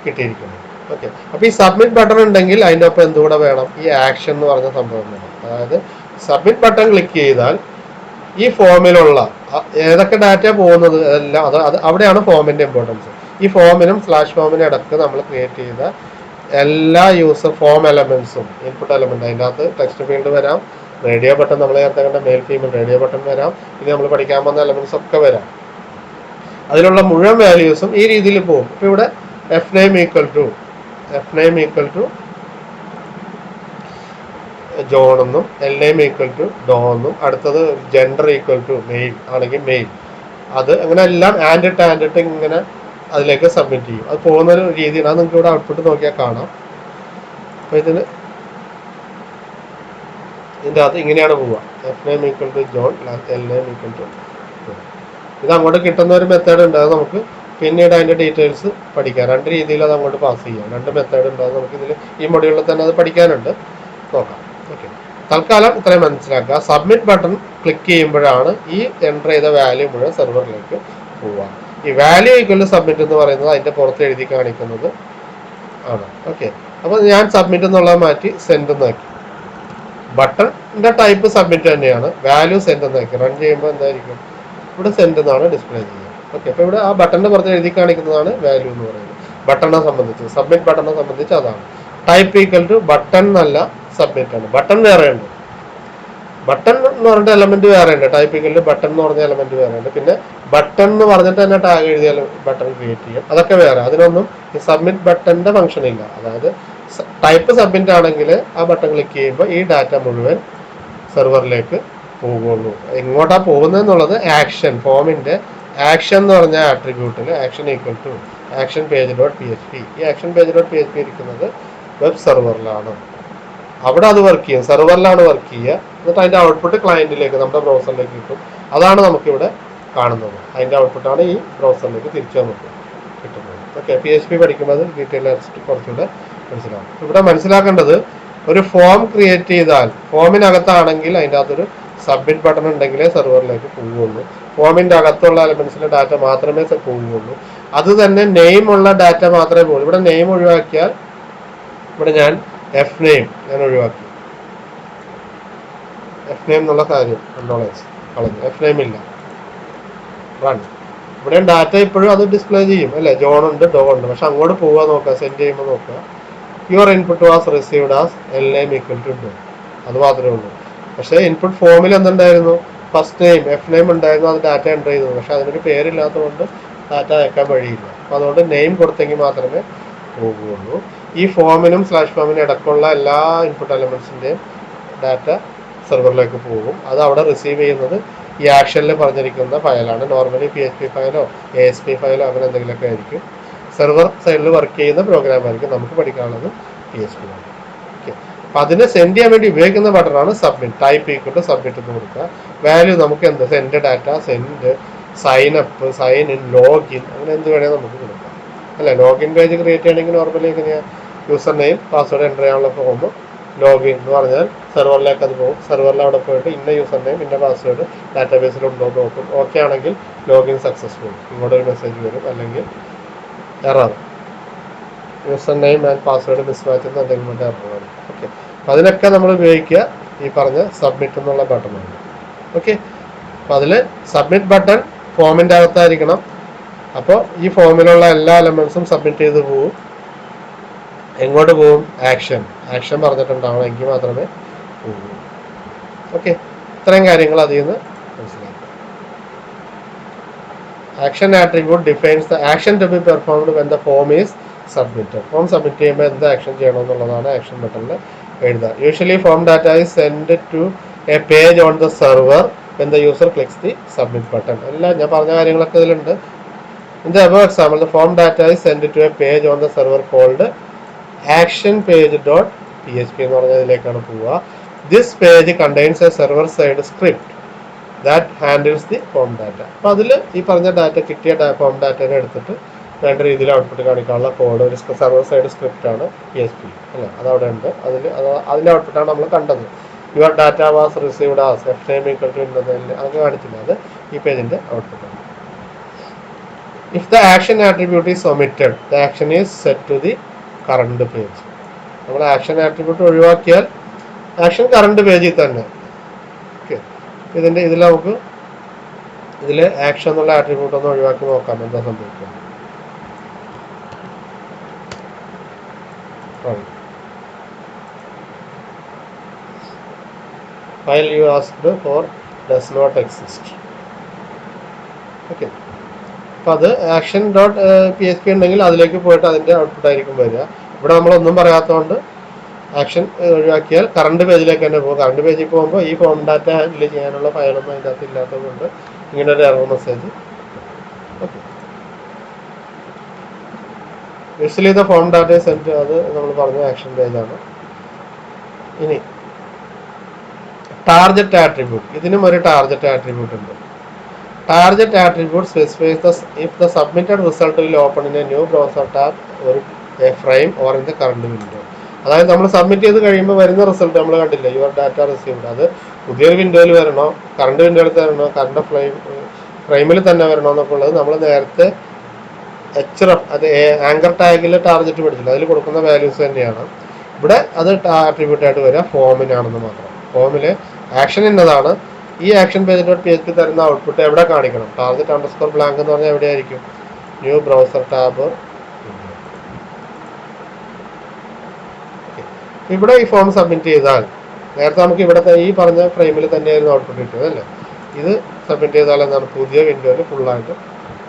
Speaker 1: കിട്ടിയിരിക്കുന്നത്. ഓക്കെ, അപ്പോൾ ഈ സബ്മിറ്റ് ബട്ടൺ ഉണ്ടെങ്കിൽ അതിൻ്റെ ഒപ്പം എന്തുകൂടെ വേണം? ഈ ആക്ഷൻ എന്ന് പറഞ്ഞ സംഭവം വേണം. അതായത് സബ്മിറ്റ് ബട്ടൺ ക്ലിക്ക് ചെയ്താൽ ഈ ഫോമിലുള്ള ഏതൊക്കെ ഡാറ്റ പോകുന്നത് എല്ലാം അത് അവിടെയാണ് ഫോമിൻ്റെ ഇമ്പോർട്ടൻസ്. ഈ ഫോമിനും സ്ലാഷ് ഫോമിനും ഇടക്ക് നമ്മൾ ക്രിയേറ്റ് ചെയ്ത എല്ലാ യൂസർ ഫോം എലമെന്റ്സും ഇൻപുട്ട് എലമെന്റ്, അതിൻ്റെ അകത്ത് ടെക്സ്റ്റ് ഫീൽഡ് വരാം, റേഡിയോ ബട്ടൺ, നമ്മൾ നേരത്തെ കണ്ട മെയിൽ ഫീമെയിൽ റേഡിയോ ബട്ടൺ വരാം, ഇനി നമ്മൾ പഠിക്കാൻ പോകുന്ന എലമെന്റ്സ് ഒക്കെ വരാം. അതിലുള്ള മുഴുവൻ വാല്യൂസും ഈ രീതിയിൽ പോകും. ഇപ്പോൾ ഇവിടെ F name equal to John എന്നും L name equal to Doe എന്നും, അടുത്തത് ജെൻഡർ ഈക്വൽ ടു മെയിൽ ആണെങ്കിൽ മെയിൽ, അത് അങ്ങനെ എല്ലാം ആൻഡിട്ട് ഇങ്ങനെ അതിലേക്ക് സബ്മിറ്റ് ചെയ്യും. അത് പോകുന്നൊരു രീതിയാണ്. അത് നിങ്ങൾക്ക് ഇവിടെ ഔട്ട്പുട്ട് നോക്കിയാൽ കാണാം. അപ്പോൾ ഇതിൻ്റെ അകത്ത് ഇങ്ങനെയാണ് പോവുക. F name equal to John, L name equal to John. ഇത് അങ്ങോട്ട് കിട്ടുന്ന ഒരു മെത്തേഡ് ഉണ്ട്. അത് നമുക്ക് പിന്നീട് അതിൻ്റെ ഡീറ്റെയിൽസ് പഠിക്കാം. 2 രീതിയിൽ അത് അങ്ങോട്ട് പാസ് ചെയ്യാം. 2 മെത്തേഡ് ഉണ്ട്. അത് നമുക്ക് ഇതിൽ ഈ മൊഡ്യൂളിൽ തന്നെ അത് പഠിക്കാനുണ്ട്. നോക്കാം. ഓക്കെ, തൽക്കാലം ഇത്രയും മനസ്സിലാക്കുക. സബ്മിറ്റ് ബട്ടൺ ക്ലിക്ക് ചെയ്യുമ്പോഴാണ് ഈ എൻ്റർ ചെയ്ത വാല്യൂ മുഴുവൻ സെർവറിലേക്ക് പോവുക. ഈ വാല്യൂ ഈക്വൽ ടു സബ്മിറ്റ് എന്ന് പറയുന്നത് അതിൻ്റെ പുറത്ത് എഴുതി കാണിക്കുന്നത് ആണ്. ഓക്കെ, അപ്പോൾ ഞാൻ സബ്മിറ്റ് എന്നുള്ളത് മാറ്റി സെൻഡ് എന്നാക്കി. ബട്ടണിൻ്റെ ടൈപ്പ് സബ്മിറ്റ് തന്നെയാണ്, വാല്യൂ സെൻഡ് എന്നാക്കി. റൺ ചെയ്യുമ്പോൾ എന്തായിരിക്കും? ഇവിടെ സെൻഡ് എന്നാണ് ഡിസ്പ്ലേ ചെയ്യുക. ഓക്കെ, അപ്പോൾ ഇവിടെ ആ ബട്ടണിൻ്റെ പുറത്ത് എഴുതി കാണിക്കുന്നതാണ് വാല്യൂ എന്ന് പറയുന്നത്. ബട്ടണിനെ സംബന്ധിച്ച്, സബ്മിറ്റ് ബട്ടണിനെ സംബന്ധിച്ച് അതാണ്. ടൈപ്പ് ഈക്വൽ ടു ബട്ടൺ എന്നല്ല, സബ്മിറ്റ് ആണ്. ബട്ടൺ വേറെ ഉണ്ട്. ബട്ടൺ എന്ന് പറഞ്ഞിട്ട് എലമെന്റ് വേറെ ഉണ്ട്. ടൈപ്പ് ഈക്വൽ ടു ബട്ടൺ എന്ന് പറഞ്ഞ എലമെന്റ് വേറെ ഉണ്ട്. പിന്നെ ബട്ടൺ എന്ന് പറഞ്ഞിട്ട് തന്നെ ടാഗ് എഴുതിയാൽ ബട്ടൺ ക്രിയേറ്റ് ചെയ്യും, അതൊക്കെ വേറെ. അതിനൊന്നും ഈ സബ്മിറ്റ് ബട്ടന്റെ ഫംഗ്ഷൻ ഇല്ല. അതായത് ടൈപ്പ് സബ്മിറ്റ് ആണെങ്കിൽ ആ ബട്ടൺ ക്ലിക്ക് ചെയ്യുമ്പോൾ ഈ ഡാറ്റ മുഴുവൻ സെർവറിലേക്ക് പോകുള്ളൂ. എങ്ങോട്ടാ പോകുന്നതെന്നുള്ളത് ആക്ഷൻ, ഫോമിന്റെ ആക്ഷൻ എന്ന് പറഞ്ഞ ആട്രിബ്യൂട്ടിൽ action equal to action page dot P H P. ഈ action page dot P H P ഇരിക്കുന്നത് വെബ് സെർവറിലാണ്. അവിടെ അത് വർക്ക് ചെയ്യും, സെർവറിലാണ് വർക്ക് ചെയ്യുക. എന്നിട്ട് അതിൻ്റെ ഔട്ട്പുട്ട് ക്ലയന്റിലേക്ക്, നമ്മുടെ ബ്രൗസറിലേക്ക് കിട്ടും. അതാണ് നമുക്കിവിടെ കാണുന്നത്. അതിൻ്റെ ഔട്ട്പുട്ടാണ് ഈ ബ്രൗസറിലേക്ക് തിരിച്ചു നമുക്ക് കിട്ടുന്നത്. ഓക്കെ, പി എച്ച് പി പഠിക്കുമ്പോൾ ഡീറ്റെയിൽ കുറച്ചുകൂടെ മനസ്സിലാവും. ഇവിടെ മനസ്സിലാക്കേണ്ടത്, ഒരു ഫോം ക്രിയേറ്റ് ചെയ്താൽ ഫോമിനകത്താണെങ്കിൽ അതിൻ്റെ അകത്തൊരു സബ്മിറ്റ് ബട്ടൺ ഉണ്ടെങ്കിലേ സെർവറിലേക്ക് പോവുകയുള്ളൂ. ഫോമിൻ്റെ അകത്തുള്ള എലമെന്റ്സിലെ ഡാറ്റ മാത്രമേ പോവുകയുള്ളൂ. അത് തന്നെ നെയിം ഉള്ള ഡാറ്റ മാത്രമേ പോകുള്ളൂ. ഇവിടെ നെയിം ഒഴിവാക്കിയാൽ, ഇവിടെ ഞാൻ എഫ് നെയിം ഞാൻ ഒഴിവാക്കി. എഫ് നെയിം എന്നുള്ള കാര്യം കളഞ്ഞു. എഫ് നെയിം ഇല്ല. റൺ. ഇവിടെ ഡാറ്റ ഇപ്പോഴും അത് ഡിസ്പ്ലേ ചെയ്യും അല്ലേ? ജോൺ ഉണ്ട്, ഡോ ഉണ്ട്. പക്ഷെ അങ്ങോട്ട് പോവുക നോക്കുക, സെൻഡ് ചെയ്യുമ്പോൾ നോക്കുക. Your input was received as L name equal to Doe, അത് മാത്രമേ ഉള്ളൂ. പക്ഷേ ഇൻപുട്ട് ഫോമിൽ എന്തുണ്ടായിരുന്നു? ഫസ്റ്റ് നെയിം എഫ് നെയിം ഉണ്ടായിരുന്നു. അത് ഡാറ്റ എൻ്റർ ചെയ്തു. പക്ഷെ അതിനൊരു പേരില്ലാത്തതുകൊണ്ട് ഡാറ്റ അയക്കാൻ വഴിയില്ല. അപ്പോൾ അതുകൊണ്ട് നെയിം കൊടുത്തെങ്കിൽ മാത്രമേ പോകുകയുള്ളൂ. ഈ ഫോമിനും സ്ലാഷ് ഫോമിനും ഇടയ്ക്കുള്ള എല്ലാ ഇൻപുട്ട് എലമെന്റ്സിൻ്റെയും ഡാറ്റ സെർവറിലേക്ക് പോകും. അത് അവിടെ റിസീവ് ചെയ്യുന്നത് ഈ ആക്ഷനിൽ പറഞ്ഞിരിക്കുന്ന ഫയലാണ്. നോർമലി പി എച്ച് പി ഫയലോ ASP ഫയലോ അങ്ങനെ എന്തെങ്കിലുമൊക്കെ ആയിരിക്കും. സെർവർ സൈഡിൽ വർക്ക് ചെയ്യുന്ന പ്രോഗ്രാം ആയിരിക്കും. നമുക്ക് പഠിക്കാനുള്ളത് PHP ആണ്. ഓക്കെ, അപ്പം അതിനെ സെൻഡ് ചെയ്യാൻ വേണ്ടി ഉപയോഗിക്കുന്ന ബട്ടണാണ് submit. Type equal to submit എന്ന് കൊടുക്കുക. വാല്യൂ നമുക്ക് എന്ത്? Send data, send, sign up, sign in, login, അങ്ങനെ എന്ത് വേണമെങ്കിൽ നമുക്ക് കൊടുക്കാം അല്ലേ? ലോഗിൻ പേജ് ക്രിയേറ്റ് ചെയ്യണമെങ്കിൽ നോർമലി എങ്ങനെയാണ്? യൂസർ നെയിം പാസ്വേഡ് എൻ്റർ ചെയ്യാനുള്ള ഫോം, ലോഗിൻ എന്ന് പറഞ്ഞാൽ സെർവറിലേക്ക് അത് പോകും. സെർവറിൽ അവിടെ പോയിട്ട് ഇന്ന യൂസർ നെയിം ഇന്ന പാസ്വേഡ് ഡാറ്റാബേസിൽ ഉണ്ടോ എന്ന് നോക്കും. ഓക്കെ ആണെങ്കിൽ ലോഗിൻ സക്സസ്ഫുൾ, ഇങ്ങോട്ടൊരു മെസ്സേജ് വരും. അല്ലെങ്കിൽ error, user name and password mismatch എന്ന് എന്തെങ്കിലും എററാണ്. ഓക്കെ, അപ്പം അതിനൊക്കെ നമ്മൾ ഉപയോഗിക്കുക ഈ പറഞ്ഞ സബ്മിറ്റ് എന്നുള്ള ബട്ടണാണ്. ഓക്കെ, അപ്പം അതിൽ സബ്മിറ്റ് ബട്ടൺ ഫോമിൻ്റെ അകത്തായിരിക്കണം. അപ്പോൾ ഈ ഫോമിലുള്ള എല്ലാ എലമെൻസും സബ്മിറ്റ് ചെയ്ത് പോവും. എങ്ങോട്ട് പോവും? ആക്ഷൻ പറഞ്ഞിട്ടുണ്ടാവണം, എങ്കിൽ മാത്രമേ പോകൂ. ഓക്കെ, ഇത്രയും കാര്യങ്ങൾ അതിൽ നിന്ന് മനസ്സിലാക്കുക. Action attribute defines the action to be performed when the form is submitted. Form submit ചെയ്യുമ്പോൾ എന്ത് ആക്ഷൻ ചെയ്യണം എന്നുള്ളതാണ് ആക്ഷൻ ബട്ടണിൽ എഴുതുക. Usually form data is send to a page on the server when the user clicks the submit button. എല്ലാം ഞാൻ പറഞ്ഞ കാര്യങ്ങളൊക്കെ ഇതിലുണ്ട്. In the above example, the form data is sent to a page on the server called actionpage.php എന്ന് പറഞ്ഞതിലേക്കാണ് പോവുക. This page contains a server side script that handles the form data. അപ്പോൾ അതിൽ ഈ പറഞ്ഞ ഡാറ്റ കിട്ടിയ ഫോം ഡാറ്റനെ എടുത്തിട്ട് വേണ്ട രീതിയിൽ ഔട്ട്പുട്ട് കാണിക്കാനുള്ള കോഡ് ഒരു സെർവർ സൈഡ് സ്ക്രിപ്റ്റ് ആണ് PHP അല്ലേ, അതവിടെ ഉണ്ട്. അതിൻ്റെ ഔട്ട്പുട്ടാണ് നമ്മൾ കണ്ടത്. Your data was received as FNAME equal to അതൊക്കെ കാണിച്ചില്ല, അത് ഈ പേജിൻ്റെ ഔട്ട്പുട്ടാണ്. If the action attribute is omitted, the action is set to the current page. നമ്മൾ ആക്ഷൻ ആട്രിബ്യൂട്ട് ഒഴിവാക്കിയാൽ ആക്ഷൻ കറണ്ട് പേജിൽ തന്നെ. ഓക്കെ, ഇതിൽ നമുക്ക് ഇതിൽ ആക്ഷൻ എന്നുള്ള ആട്രിബ്യൂട്ട് ഒന്ന് ഒഴിവാക്കി നോക്കാം എന്താ സംഭവിക്കുക. File you asked for does not exist. Okay, അപ്പം അത് ആക്ഷൻ ഡോട്ട് PHP ഉണ്ടെങ്കിൽ അതിലേക്ക് പോയിട്ട് അതിൻ്റെ ഔട്ട്പുട്ട് ആയിരിക്കും വരിക. ഇവിടെ നമ്മളൊന്നും പറയാത്തതുകൊണ്ട് ആക്ഷൻ ഒഴിവാക്കിയാൽ കറണ്ട് പേജിലേക്ക് തന്നെ പോകും. കറണ്ട് പേജിൽ പോകുമ്പോൾ ഈ ഫോം ഡാറ്റ ഹാൻഡിൽ ചെയ്യാനുള്ള ഫയലൊന്നും അതിൻ്റെ അകത്ത് ഇല്ലാത്തതുകൊണ്ട് ഇങ്ങനെ ഒരു error message. Okay, usually the form data sent അത് നമ്മൾ പറഞ്ഞ ആക്ഷൻ പേജാണ്. ഇനി ടാർഗറ്റ് ആട്രിബ്യൂട്ട്, ഇതിനും ഒരു ടാർഗറ്റ് ആട്രിബ്യൂട്ട് ഉണ്ട്. Target attribute specifies if the submitted result will open in a new browser tab or a frame or in the current window. അതായത് നമ്മൾ submit ചെയ്ത് കഴിയുമ്പോൾ വരുന്ന റിസൾട്ട് നമ്മൾ കണ്ടില്ല, യുവർ ഡാറ്റ റിസീവ്ഡ്, അത് പുതിയൊരു വിൻഡോയിൽ വരണോ, കറണ്ട് വിൻഡോയിൽ വരണോ, കറണ്ട് ഫ്രെയിമിൽ തന്നെ വരണോ എന്നൊക്കെ ഉള്ളത് നമ്മൾ നേരത്തെ അത് ആങ്കർ ടാഗിൽ ടാർഗറ്റ് പഠിച്ചില്ല, അതിൽ കൊടുക്കുന്ന വാല്യൂസ് തന്നെയാണ് ഇവിടെ. അത് ആട്രിബ്യൂട്ടായിട്ട് വരിക ഫോമിനാണെന്ന് മാത്രം. ഫോമിൽ ആക്ഷൻ എന്നതാണ്. ഈ ആക്ഷൻ പേജ്.php തരുന്ന ഔട്ട്പുട്ട് എവിടെ കാണിക്കണം? ടാർഗറ്റ് അണ്ടർസ്കോർ ബ്ലാങ്ക് എന്ന് പറഞ്ഞാൽ എവിടെയായിരിക്കും? New browser tab. ഇവിടെ ഈ ഫോം സബ്മിറ്റ് ചെയ്താൽ നേരത്തെ നമുക്ക് ഇവിടുത്തെ ഈ പറഞ്ഞ ഫ്രെയിമിൽ തന്നെയായിരുന്നു ഔട്ട്പുട്ട് കിട്ടിയത് അല്ലേ. ഇത് സബ്മിറ്റ് ചെയ്താൽ എന്താണ് പുതിയ വിൻഡോയിൽ ഫുള്ളായിട്ട്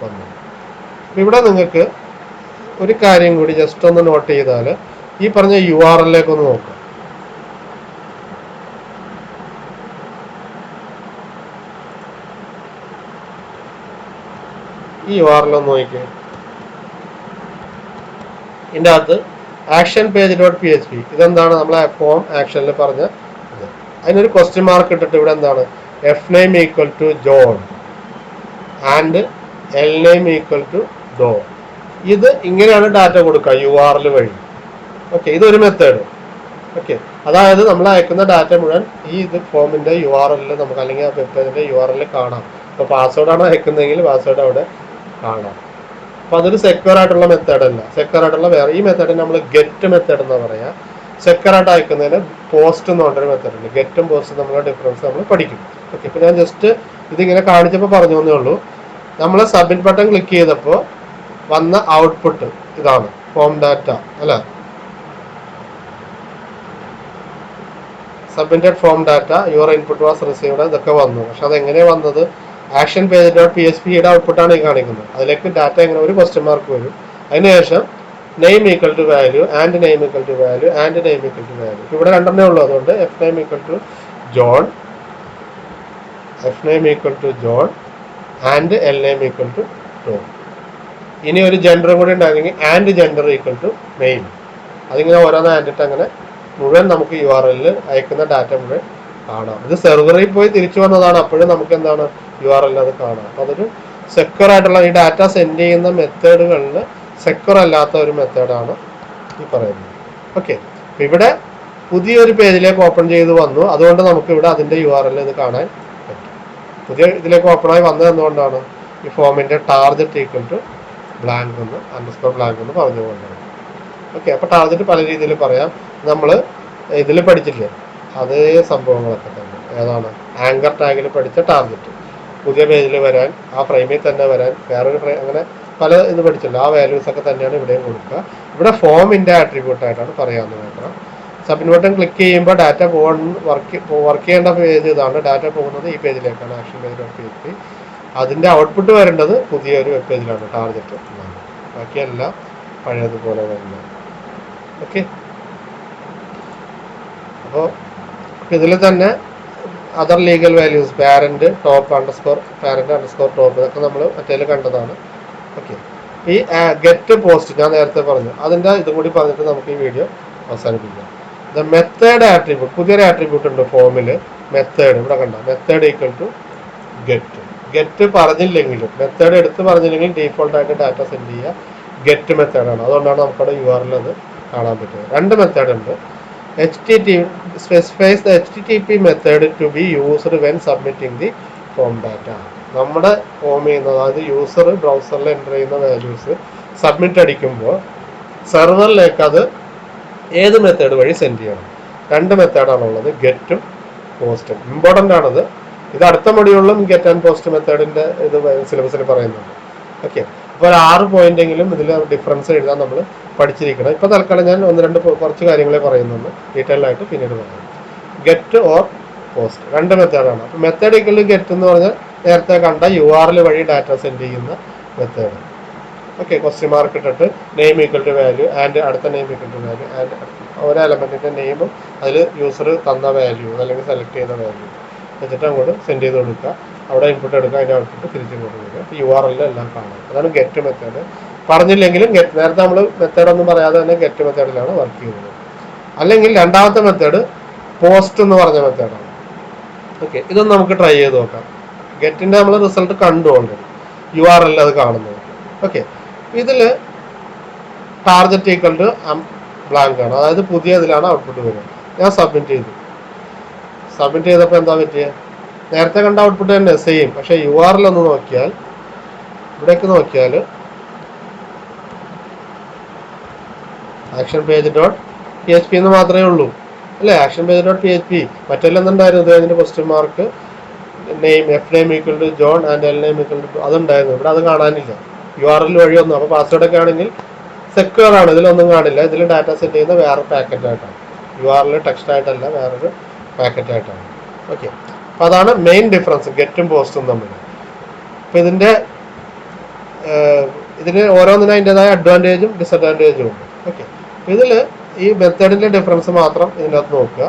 Speaker 1: വന്നത്. ഇവിടെ നിങ്ങൾക്ക് ഒരു കാര്യം കൂടി ജസ്റ്റ് ഒന്ന് നോട്ട് ചെയ്താൽ ഈ പറഞ്ഞ URL ഒന്ന് നോക്കാം. ഈ URL ഒന്ന് നോക്കിക്കേ. ഇതിൻ്റെ അകത്ത് ആക്ഷൻ പേജ്.php ഇതെന്താണ്? നമ്മളെ ഫോം ആക്ഷനിൽ പറഞ്ഞ ഇത്. അതിനൊരു ക്വസ്റ്റ്യൻ മാർക്ക് ഇട്ടിട്ട് ഇവിടെ എന്താണ്? FNAME equal to John and LNAME equal to DO. ഇത് ഇങ്ങനെയാണ് ഡാറ്റ കൊടുക്കുക URL വഴി. ഓക്കെ, ഇതൊരു മെത്തേഡ്. ഓക്കെ, അതായത് നമ്മൾ അയക്കുന്ന ഡാറ്റ മുഴുവൻ ഈ ഇത് ഫോമിൻ്റെ URL നമുക്ക് അല്ലെങ്കിൽ ആ വെബ് പേജിൻ്റെ URL കാണാം. ഇപ്പോൾ പാസ്വേഡാണ് അയക്കുന്നതെങ്കിൽ പാസ്വേഡ് അവിടെ കാണാം. അപ്പോൾ അതൊരു സെക്യൂർ ആയിട്ടുള്ള മെത്തേഡ് അല്ല. സെക്യൂർ ആയിട്ടുള്ള വേറെ ഈ മെത്തേഡിന് നമ്മൾ ഗെറ്റ് മെത്തേഡ് എന്നാ പറയാ. സെക്യൂർ ആയിട്ട് അയക്കുന്നതിന് പോസ്റ്റ് എന്ന് പറഞ്ഞൊരു മെത്തേഡ് ഉണ്ട്. ഗെറ്റും പോസ്റ്റും തമ്മിലുള്ള ഡിഫറൻസ് നമ്മൾ പഠിക്കും. ഓക്കെ, ഇപ്പോൾ ഞാൻ ജസ്റ്റ് ഇതിങ്ങനെ കാണിച്ചപ്പോൾ പറഞ്ഞു എന്നേ ഉള്ളൂ. നമ്മൾ സബ്മിറ്റ് ബട്ടൺ ക്ലിക്ക് ചെയ്തപ്പോൾ വന്ന ഔട്ട്പുട്ട് ഇതാണ്, ഫോം ഡാറ്റ അല്ല, submitted form data, your input was received, ഇതൊക്കെ വന്നു. പക്ഷെ അതെങ്ങനെയാണ് വന്നത്? ആക്ഷൻ പേജ്.phpയുടെ ഔട്ട്പുട്ടാണ് ഈ കാണിക്കുന്നത്. അതിലേക്ക് ഡാറ്റ എങ്ങനെ ഒരു ക്വസ്റ്റ്യൻ മാർക്ക് വരും. അതിനുശേഷം name equal to value and name equal to value and name equal to value. ഇവിടെ രണ്ടെണ്ണേ ഉള്ളൂ. അതുകൊണ്ട് FNAME equal to John, FNAME equal to John and LNAME equal to Tom. ഇനി ഒരു ജെൻഡറും കൂടി ഉണ്ടായിരുന്നെങ്കിൽ and gender equal to name. അതിങ്ങനെ ഓരോന്ന് ആൻഡിട്ട് അങ്ങനെ മുഴുവൻ നമുക്ക് URL അയക്കുന്ന ഡാറ്റ മുഴുവൻ കാണാം. ഇത് സെർവറിൽ പോയി തിരിച്ചു വന്നതാണ്. അപ്പോഴും നമുക്ക് എന്താണ് URL അത് കാണാം. അപ്പോൾ അതൊരു സെക്യൂർ ആയിട്ടുള്ള ഈ ഡാറ്റ സെൻഡ് ചെയ്യുന്ന മെത്തേഡുകളിൽ സെക്യൂർ അല്ലാത്ത ഒരു മെത്തേഡാണ് ഈ പറയുന്നത്. ഓക്കെ, ഇവിടെ പുതിയൊരു പേജിലേക്ക് ഓപ്പൺ ചെയ്ത് വന്നു. അതുകൊണ്ട് നമുക്ക് ഇവിടെ അതിൻ്റെ URL ഇത് കാണാൻ പറ്റും. പുതിയ ഇതിലേക്ക് ഓപ്പണായി വന്നത് എന്തുകൊണ്ടാണ്? ഈ ഫോമിൻ്റെ ടാർഗറ്റ് ഈക്വൽ ടു ബ്ലാങ്ക് എന്ന് അണ്ടർസ്കോർ ബ്ലാങ്ക് എന്ന് പറഞ്ഞുകൊണ്ടാണ്. ഓക്കെ. അപ്പോൾ ടാർഗറ്റ് പല രീതിയിൽ പറയാം. നമ്മൾ ഇതിൽ പഠിച്ചില്ലേ അതേ സംഭവങ്ങളൊക്കെ തന്നെ. ഏതാണ് ആങ്കർ ടാഗിൽ പഠിച്ച ടാർഗറ്റ് പുതിയ പേജിൽ വരാൻ, ആ ഫ്രെയിമിൽ തന്നെ വരാൻ, വേറൊരു അങ്ങനെ പല ഇത് പഠിച്ചില്ല. ആ വാല്യൂസ് ഒക്കെ തന്നെയാണ് ഇവിടെയും കൊടുക്കുക. ഇവിടെ ഫോമിൻ്റെ ആട്രിബ്യൂട്ടായിട്ടാണ് പറയാമെന്ന് മാത്രം. സബ്മിറ്റ് ബട്ടൺ ക്ലിക്ക് ചെയ്യുമ്പോൾ ഡാറ്റ വർക്ക് ചെയ്യേണ്ട പേജ് ഇതാണ്. ഡാറ്റ പോകുന്നത് ഈ പേജിലേക്കാണ്, ആക്ഷൻ പേജ്. അതിൻ്റെ ഔട്ട്പുട്ട് വരേണ്ടത് പുതിയൊരു വെബ് പേജിലാണ്, ടാർഗറ്റ്. ബാക്കിയെല്ലാം പഴയതുപോലെ തന്നെ. ഓക്കെ. അപ്പോൾ ഇതിൽ തന്നെ other legal values, parent top underscore top, ഇതൊക്കെ നമ്മൾ മറ്റേൽ കണ്ടതാണ്. ഓക്കെ. ഈ ഗെറ്റ് പോസ്റ്റ് ഞാൻ നേരത്തെ പറഞ്ഞു, അതിൻ്റെ ഇതും കൂടി പറഞ്ഞിട്ട് നമുക്ക് ഈ വീഡിയോ അവസാനിപ്പിക്കാം. ദ മെത്തേഡ് ആട്രിബ്യൂട്ട്, പുതിയൊരു ആട്രിബ്യൂട്ട് ഉണ്ട് ഫോമിൽ, മെത്തേഡ്. ഇവിടെ കണ്ട മെത്തേഡ് ഈക്വൽ ടു ഗെറ്റ് പറഞ്ഞില്ലെങ്കിലും, മെത്തേഡ് എടുത്ത് പറഞ്ഞില്ലെങ്കിലും ഡീഫോൾട്ടായിട്ട് ഡാറ്റ സെൻഡ് ചെയ്യുക ഗെറ്റ് മെത്തേഡാണ്. അതുകൊണ്ടാണ് നമുക്കവിടെ URL അത് കാണാൻ പറ്റുന്നത്. രണ്ട് മെത്തേഡ് ഉണ്ട്. HTTP specifies the HTTP method to be used when submitting the form data. നമ്മുടെ ഫോം ചെയ്യുന്നത്, അതായത് യൂസർ ബ്രൗസറിൽ എൻ്റർ ചെയ്യുന്ന വാല്യൂസ് സബ്മിറ്റ് അടിക്കുമ്പോൾ സെർവറിലേക്ക് അത് ഏത് മെത്തേഡ് വഴി സെൻഡ് ചെയ്യണം. രണ്ട് മെത്തേഡാണുള്ളത്, ഗെറ്റും പോസ്റ്റും. ഇമ്പോർട്ടൻ്റ് ആണത്. ഇത് അടുത്ത മൊഡ്യൂളിലും ഗെറ്റ് ആൻഡ് പോസ്റ്റ് മെത്തേഡിൻ്റെ ഇത് സിലബസിൽ പറയുന്നുണ്ട്. ഓക്കെ. അപ്പോൾ ഒരു 6 പോയിന്റെങ്കിലും ഇതിൽ ഡിഫറൻസ് എഴുതാൻ നമ്മൾ പഠിച്ചിരിക്കണം. ഇപ്പോൾ തൽക്കാലം ഞാൻ കുറച്ച് കാര്യങ്ങളെ പറയുന്നുള്ളൂ, ഡീറ്റെയിൽ ആയിട്ട് പിന്നീട് പറയാം. ഗെറ്റ് ഓർ പോസ്റ്റ് രണ്ട് മെത്തേഡാണ്. അപ്പോൾ മെത്തേഡ് ഈക്വൽ ഗെറ്റ് എന്ന് പറഞ്ഞാൽ നേരത്തെ കണ്ട URL വഴി ഡാറ്റ സെൻഡ് ചെയ്യുന്ന മെത്തേഡ്. ഓക്കെ. ക്വസ്റ്റ്യൻ മാർക്ക് ഇട്ടിട്ട് name equal to value and അടുത്ത name equal to value and ഓരോ എലമെൻറ്റിൻ്റെ നെയിമും അതിൽ യൂസർ തന്ന വാല്യൂ അല്ലെങ്കിൽ സെലക്ട് ചെയ്ത വാല്യൂ വെച്ചിട്ട് അങ്ങോട്ട് സെൻഡ് ചെയ്ത് കൊടുക്കുക. അവിടെ ഇൻപുട്ട് എടുക്കുക, അതിൻ്റെ ഔട്ട്പുട്ട് തിരിച്ചിങ്ങോട്ട് കൊടുക്കുക. അപ്പോൾ URL എല്ലാം കാണാം. അതാണ് ഗെറ്റ് മെത്തേഡ്. പറഞ്ഞില്ലെങ്കിലും നേരത്തെ നമ്മൾ മെത്തേഡൊന്നും പറയാതെ തന്നെ ഗെറ്റ് മെത്തേഡിലാണ് വർക്ക് ചെയ്യുന്നത്. അല്ലെങ്കിൽ രണ്ടാമത്തെ മെത്തേഡ് പോസ്റ്റ് എന്ന് പറഞ്ഞ മെത്തേഡാണ്. ഓക്കെ. ഇതൊന്നും നമുക്ക് ട്രൈ ചെയ്ത് നോക്കാം. ഗെറ്റിൻ്റെ നമ്മൾ റിസൾട്ട് കണ്ടു ഓൾറെഡി, URL അത് കാണുന്നത്. ഓക്കെ. ഇതിൽ ടാർഗറ്റ് ഈക്വൽ ടു ബ്ലാങ്ക് ആണ്, അതായത് പുതിയ ഇതിലാണ് ഔട്ട്പുട്ട് വരിക. ഞാൻ സബ്മിറ്റ് ചെയ്തപ്പോൾ എന്താ പറ്റിയത്? നേരത്തെ കണ്ട ഔട്ട്പുട്ട് തന്നെ സെയിം, പക്ഷേ URL ഒന്ന് നോക്കിയാൽ, ഇവിടേക്ക് നോക്കിയാൽ ആക്ഷൻ പേജ് .php എന്ന് മാത്രമേ ഉള്ളൂ അല്ലേ? Action page .php. മറ്റെല്ലാം എന്തുണ്ടായിരുന്നു? അതിൻ്റെ question mark, name, F name equal to John and L name equal to അതുണ്ടായിരുന്നു. ഇവിടെ അത് കാണാനില്ല. URL വഴിയൊന്നും. അപ്പോൾ പാസ്വേഡൊക്കെ ആണെങ്കിൽ സെക്യൂർ ആണ്, ഇതിലൊന്നും കാണില്ല. ഇതിൽ ഡാറ്റ സെറ്റ് ചെയ്യുന്ന വേറെ പാക്കറ്റായിട്ടാണ്. URL ടെക്സ്റ്റ് ആയിട്ടല്ല, വേറൊരു പാക്കറ്റായിട്ടാണ്. ഓക്കെ. അപ്പോൾ അതാണ് മെയിൻ ഡിഫറൻസ് ഗെറ്റും പോസ്റ്റും തമ്മിൽ. അപ്പോൾ ഇതിന് ഓരോന്നിനും അതിൻ്റെതായ അഡ്വാൻറ്റേജും ഡിസഡ്വാൻറ്റേജും ഉണ്ട്. ഓക്കെ. ഇതിൽ ഈ മെത്തേഡിൻ്റെ ഡിഫറൻസ് മാത്രം ഇതിനകത്ത് നോക്കുക.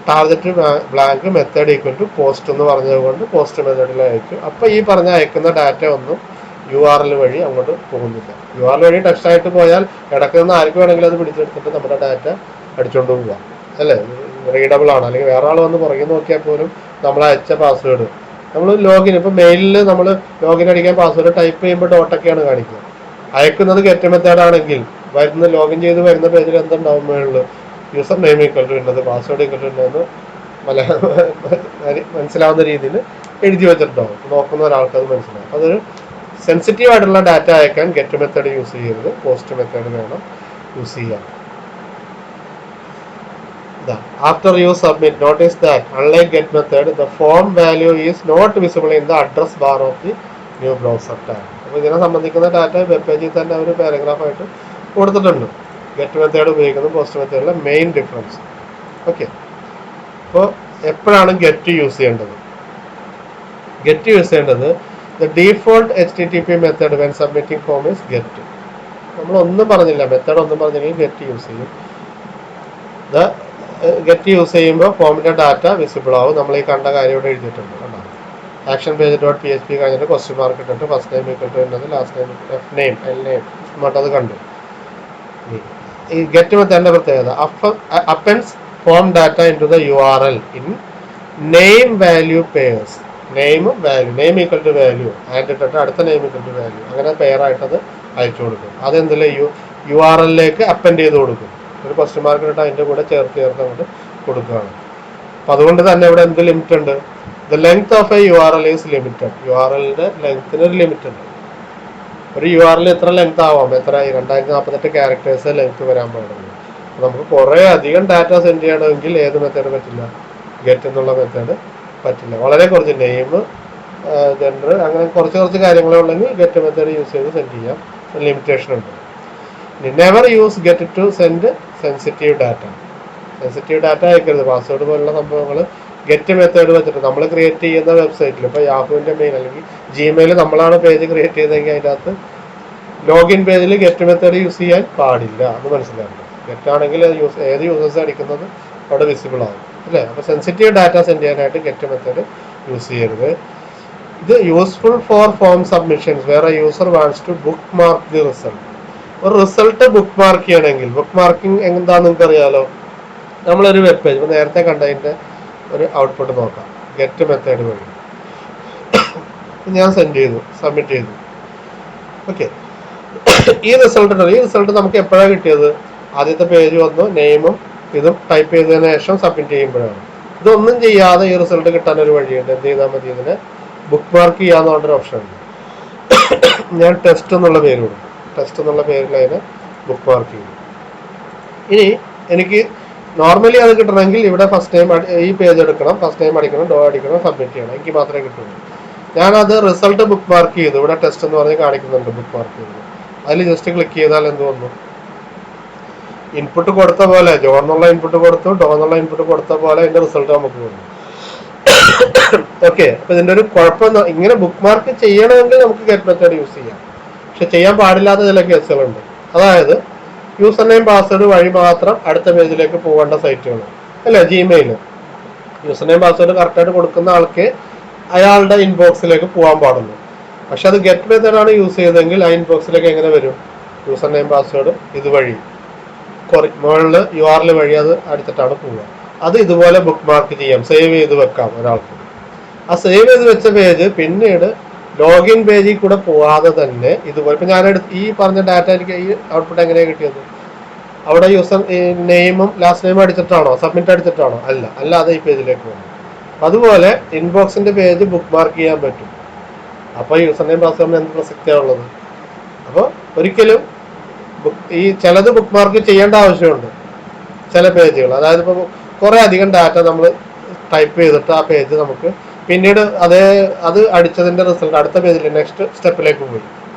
Speaker 1: Target blank, method equal to post എന്ന് പറഞ്ഞതുകൊണ്ട് പോസ്റ്റ് മെത്തേഡിൽ അയക്കും. അപ്പോൾ ഈ പറഞ്ഞ അയക്കുന്ന ഡാറ്റ ഒന്നും URL വഴി അങ്ങോട്ട് പോകുന്നില്ല. URL വഴി ടെക്സ്റ്റ് ആയിട്ട് പോയാൽ ഇടയ്ക്ക് നിന്ന് ആർക്ക് വേണമെങ്കിലും അത് പിടിച്ചെടുത്തിട്ട് നമ്മുടെ ഡാറ്റ അടിച്ചുകൊണ്ട് പോവുക അല്ലേ? റീഡബിൾ ആണ്. അല്ലെങ്കിൽ വേറെ ആൾ വന്ന് പുറകെ നോക്കിയാൽ പോലും നമ്മൾ അയച്ച പാസ്വേഡ്, നമ്മൾ ലോഗിൻ, ഇപ്പോൾ മെയിലിൽ നമ്മൾ ലോഗിൻ അടിക്കാൻ പാസ്വേഡ് ടൈപ്പ് ചെയ്യുമ്പോൾ ഡോട്ടൊക്കെയാണ് കാണിക്കുക. അയക്കുന്നത് ഗെറ്റ് മെത്തേഡ് ആണെങ്കിൽ ലോഗിൻ ചെയ്ത് വരുന്ന പേജിൽ എന്തുണ്ടാവും? മേളിൽ യൂസർ നെയിം ഈക്വൽ ടു ഉള്ളത്, പാസ്വേഡ് ഈക്വൽ ടു ഉണ്ടെന്ന് മനസ്സിലാവുന്ന രീതിയിൽ എഴുതി വെച്ചിട്ടുണ്ടാവും. നോക്കുന്ന ഒരാൾക്ക് അത് മനസ്സിലാവും. അതൊരു സെൻസിറ്റീവ് ആയിട്ടുള്ള ഡാറ്റ അയക്കാൻ ഗെറ്റ് മെത്തേഡ് യൂസ് ചെയ്യരുത്, പോസ്റ്റ് മെത്തേഡ് വേണം യൂസ് ചെയ്യാൻ. After you submit, notice that unlike get method, the form value is not visible in the address bar of the new browser tab. അപ്പോൾ ഇതിനെ സംബന്ധിക്കുന്ന data web പേജിൽ തന്നെ ഒരു പാരഗ്രാഫായിട്ട് കൊടുത്തിട്ടുണ്ട്. ഗെറ്റ് മെത്തേഡ് ഉപയോഗിക്കുന്ന പോസ്റ്റ് മെത്തേഡിലെ മെയിൻ ഡിഫറൻസ്. ഓക്കെ. അപ്പോൾ എപ്പോഴാണ് ഗെറ്റ് യൂസ് ചെയ്യേണ്ടത്? The default HTTP method when submitting form is get. നമ്മളൊന്നും പറഞ്ഞില്ല, മെത്തേഡ് ഒന്നും പറഞ്ഞില്ലെങ്കിൽ ഗെറ്റ് യൂസ് ചെയ്യും. ഗെറ്റ് യൂസ് ചെയ്യുമ്പോൾ ഫോമിൻ്റെ ഡാറ്റ വിസിബിൾ ആവും. നമ്മൾ ഈ കണ്ട കാര്യം ഇവിടെ എഴുതിയിട്ടുണ്ട്. ആക്ഷൻ പേജ് .php കഴിഞ്ഞിട്ട് ക്വസ്റ്റ്യൻ മാർക്ക് ഇട്ടിട്ട് ഫസ്റ്റ് നെയിം ഈക്വൽ ടു എന്നത്, last name, F name, L name അത് കണ്ടു. ഈ ഗെറ്റ് മെത്തേഡിൻ്റെ പ്രത്യേകത, appends form data into the URL in name value pairs. നെയിമും value, name equal to value and ഇട്ടിട്ട് അടുത്ത നെയിം ഈക്വൽ ടു വാല്യൂ, അങ്ങനെ പെയറായിട്ടത് അയച്ചു കൊടുക്കും. അതെന്തില്ല URL-ലേക്ക് അപ്പൻഡ് ചെയ്ത് കൊടുക്കും. ഒരു ക്വസ്റ്റ്യൻ മാർക്ക് ഇട്ടിട്ട് അതിൻ്റെ കൂടെ ചേർത്ത് അങ്ങോട്ട് കൊടുക്കുകയാണ്. അപ്പോൾ അതുകൊണ്ട് തന്നെ ഇവിടെ എന്ത് ലിമിറ്റ് ഉണ്ട്? The length of a URL is limited. URL-ന്റെ ലെങ്ത്തിന് ഒരു ലിമിറ്റ് ഉണ്ട്. ഒരു യു ആറിൽ എത്ര ലെങ്ത് ആവാം, എത്ര 2048 ക്യാരക്ടേഴ്സ് ലെങ്ത് വരാൻ പാടുള്ളൂ. നമുക്ക് കുറേ അധികം ഡാറ്റ സെൻഡ് ചെയ്യണമെങ്കിൽ ഏത് മെത്തേഡ് പറ്റില്ല, ഗെറ്റ് എന്നുള്ള മെത്തേഡ് പറ്റില്ല. വളരെ കുറച്ച് നെയിം, ജെൻഡർ, അങ്ങനെ കുറച്ച് കാര്യങ്ങളെ ഉണ്ടെങ്കിൽ ഗെറ്റ് മെത്തേഡ് യൂസ് ചെയ്ത് സെൻഡ് ചെയ്യാം. ലിമിറ്റേഷൻ ഉണ്ട്. Never use get to send sensitive data. Sensitive data അയക്കരുത്. പാസ്വേഡ് പോലുള്ള സംഭവങ്ങൾ ഗെറ്റ് മെത്തേഡ് വെച്ചിട്ട് നമ്മൾ ക്രിയേറ്റ് ചെയ്യുന്ന വെബ്സൈറ്റിൽ, ഇപ്പോൾ യാഹുവിൻ്റെ മെയിൽ അല്ലെങ്കിൽ ജിമെയിൽ നമ്മളാണ് പേജ് ക്രിയേറ്റ് ചെയ്തെങ്കിൽ അതിൻ്റെ അകത്ത് ലോഗിൻ പേജിൽ ഗെറ്റ് മെത്തേഡ് യൂസ് ചെയ്യാൻ പാടില്ല. അത് മനസ്സിലാക്കണം. ഗെറ്റ് ആണെങ്കിൽ ഏത് യൂസേഴ്സ് അടിക്കുന്നത് അവിടെ വിസിബിൾ ആകും, അല്ലേ? അപ്പോൾ സെൻസിറ്റീവ് ഡാറ്റ സെൻഡ് ചെയ്യാനായിട്ട് ഗെറ്റ് മെത്തേഡ് യൂസ് ചെയ്യരുത്. ഇത് useful for form submissions where user wants to bookmark the result. ഒരു റിസൾട്ട് ബുക്ക് മാർക്ക് ചെയ്യണമെങ്കിൽ, ബുക്ക് മാർക്കിംഗ് എന്താണെന്ന് നിങ്ങൾക്ക് അറിയാലോ. നമ്മളൊരു വെബ് പേജ് ഇപ്പോൾ നേരത്തെ കണ്ടതിൻ്റെ ഒരു ഔട്ട്പുട്ട് നോക്കാം. ഗെറ്റ് മെത്തേഡ് വഴി ഞാൻ സെൻഡ് ചെയ്തു, സബ്മിറ്റ് ചെയ്തു. ഓക്കെ, ഈ റിസൾട്ട് നമുക്ക് എപ്പോഴാണ് കിട്ടിയത്? ആദ്യത്തെ പേജ് വന്നു, നെയിമും ഇതും ടൈപ്പ് ചെയ്തതിനു ശേഷം സബ്മിറ്റ് ചെയ്യുമ്പോഴാണ്. ഇതൊന്നും ചെയ്യാതെ ഈ റിസൾട്ട് കിട്ടാൻ ഒരു വഴിയുണ്ട്. എന്ത് ചെയ്താൽ മതി? ഇതിന് ബുക്ക് മാർക്ക് ചെയ്യാന്ന് പറഞ്ഞൊരു ഓപ്ഷൻ ഉണ്ട്. ഞാൻ ടെസ്റ്റ് എന്നുള്ള പേര് കൊടുക്കും. ടെസ്റ്റ് എന്നുള്ള പേരിൽ അതിനെ ബുക്ക് മാർക്ക് ചെയ്തു. ഇനി എനിക്ക് നോർമലി അത് കിട്ടണമെങ്കിൽ ഇവിടെ ഫസ്റ്റ് ടൈം ഈ പേജ് എടുക്കണം, ഫസ്റ്റ് ടൈം അടിക്കണം, ഡോ അടിക്കണം, സബ്മിറ്റ് ചെയ്യണം. എനിക്ക് മാത്രമേ കിട്ടുള്ളൂ. ഞാനത് റിസൾട്ട് ബുക്ക് മാർക്ക് ചെയ്തു. ഇവിടെ ടെസ്റ്റ് എന്ന് പറഞ്ഞ് കാണിക്കുന്നുണ്ട് ബുക്ക് മാർക്ക് ചെയ്തു. അതിൽ ജസ്റ്റ് ക്ലിക്ക് ചെയ്താൽ എന്ത് വന്നു? ഇൻപുട്ട് കൊടുത്ത പോലെ ജോ എന്നുള്ള ഇൻപുട്ട് കൊടുത്തു, ഡോ എന്നുള്ള ഇൻപുട്ട് കൊടുത്ത പോലെ അതിന്റെ റിസൾട്ട് നമുക്ക് വന്നു. ഓക്കെ, അപ്പൊ ഇതിന്റെ ഒരു കുഴപ്പം, ഇങ്ങനെ ബുക്ക് മാർക്ക് ചെയ്യണമെങ്കിൽ നമുക്ക് ഗെറ്റ് മെത്തേഡ് യൂസ് ചെയ്യാം. പക്ഷെ ചെയ്യാൻ പാടില്ലാത്ത ചില കേസുകളുണ്ട്. അതായത് യൂസർ നെയിം പാസ്വേഡ് വഴി മാത്രം അടുത്ത പേജിലേക്ക് പോകേണ്ട സൈറ്റുകൾ, അല്ലേ? ജിമെയിൽ യൂസർ നെയിം പാസ്വേഡ് കറക്റ്റായിട്ട് കൊടുക്കുന്ന ആൾക്ക് അയാളുടെ ഇൻബോക്സിലേക്ക് പോകാൻ പാടുള്ളൂ. പക്ഷെ അത് ഗെറ്റ് മെത്തേഡാണ് യൂസ് ചെയ്തെങ്കിൽ ആ ഇൻബോക്സിലേക്ക് എങ്ങനെ വരും? യൂസർ നെയിം പാസ്വേഡ് ഇതുവഴി മുകളിൽ URL വഴി അത് അടിച്ചിട്ടാണ് പോവുക. അത് ഇതുപോലെ ബുക്ക് മാർക്ക് ചെയ്യാം, സേവ് ചെയ്ത് വെക്കാം ഒരാൾക്ക്. ആ സേവ് ചെയ്ത് വെച്ച പേജ് പിന്നീട് ലോഗിൻ പേജിൽ കൂടെ പോവാതെ തന്നെ ഇതുപോലെ, ഇപ്പം ഞാൻ ഈ പറഞ്ഞ ഡാറ്റ എനിക്ക് ഈ ഔട്ട്പുട്ട് എങ്ങനെയാണ് കിട്ടിയത്? അവിടെ യൂസർ നെയിമും ലാസ്റ്റ് നെയിമും അടിച്ചിട്ടാണോ, സബ്മിറ്റ് അടിച്ചിട്ടാണോ? അല്ലാതെ ഈ പേജിലേക്ക് പോകും. അതുപോലെ ഇൻബോക്സിന്റെ പേജ് ബുക്ക് മാർക്ക് ചെയ്യാൻ പറ്റും. അപ്പോൾ യൂസർ നെയിം പാസ്വേഡിന് എന്ത് പ്രസക്തിയാണ് ഉള്ളത്? അപ്പോൾ ഒരിക്കലും ഈ ചിലത് ബുക്ക് മാർക്ക് ചെയ്യേണ്ട ആവശ്യമുണ്ട്. ചില പേജുകൾ, അതായത് ഇപ്പോൾ കുറേ അധികം ഡാറ്റ നമ്മൾ ടൈപ്പ് ചെയ്തിട്ട് ആ പേജ് നമുക്ക് പിന്നീട് അത് അടിച്ചതിൻ്റെ റിസൾട്ട് അടുത്ത പേജിൽ നെക്സ്റ്റ് സ്റ്റെപ്പിലേക്ക് പോയി,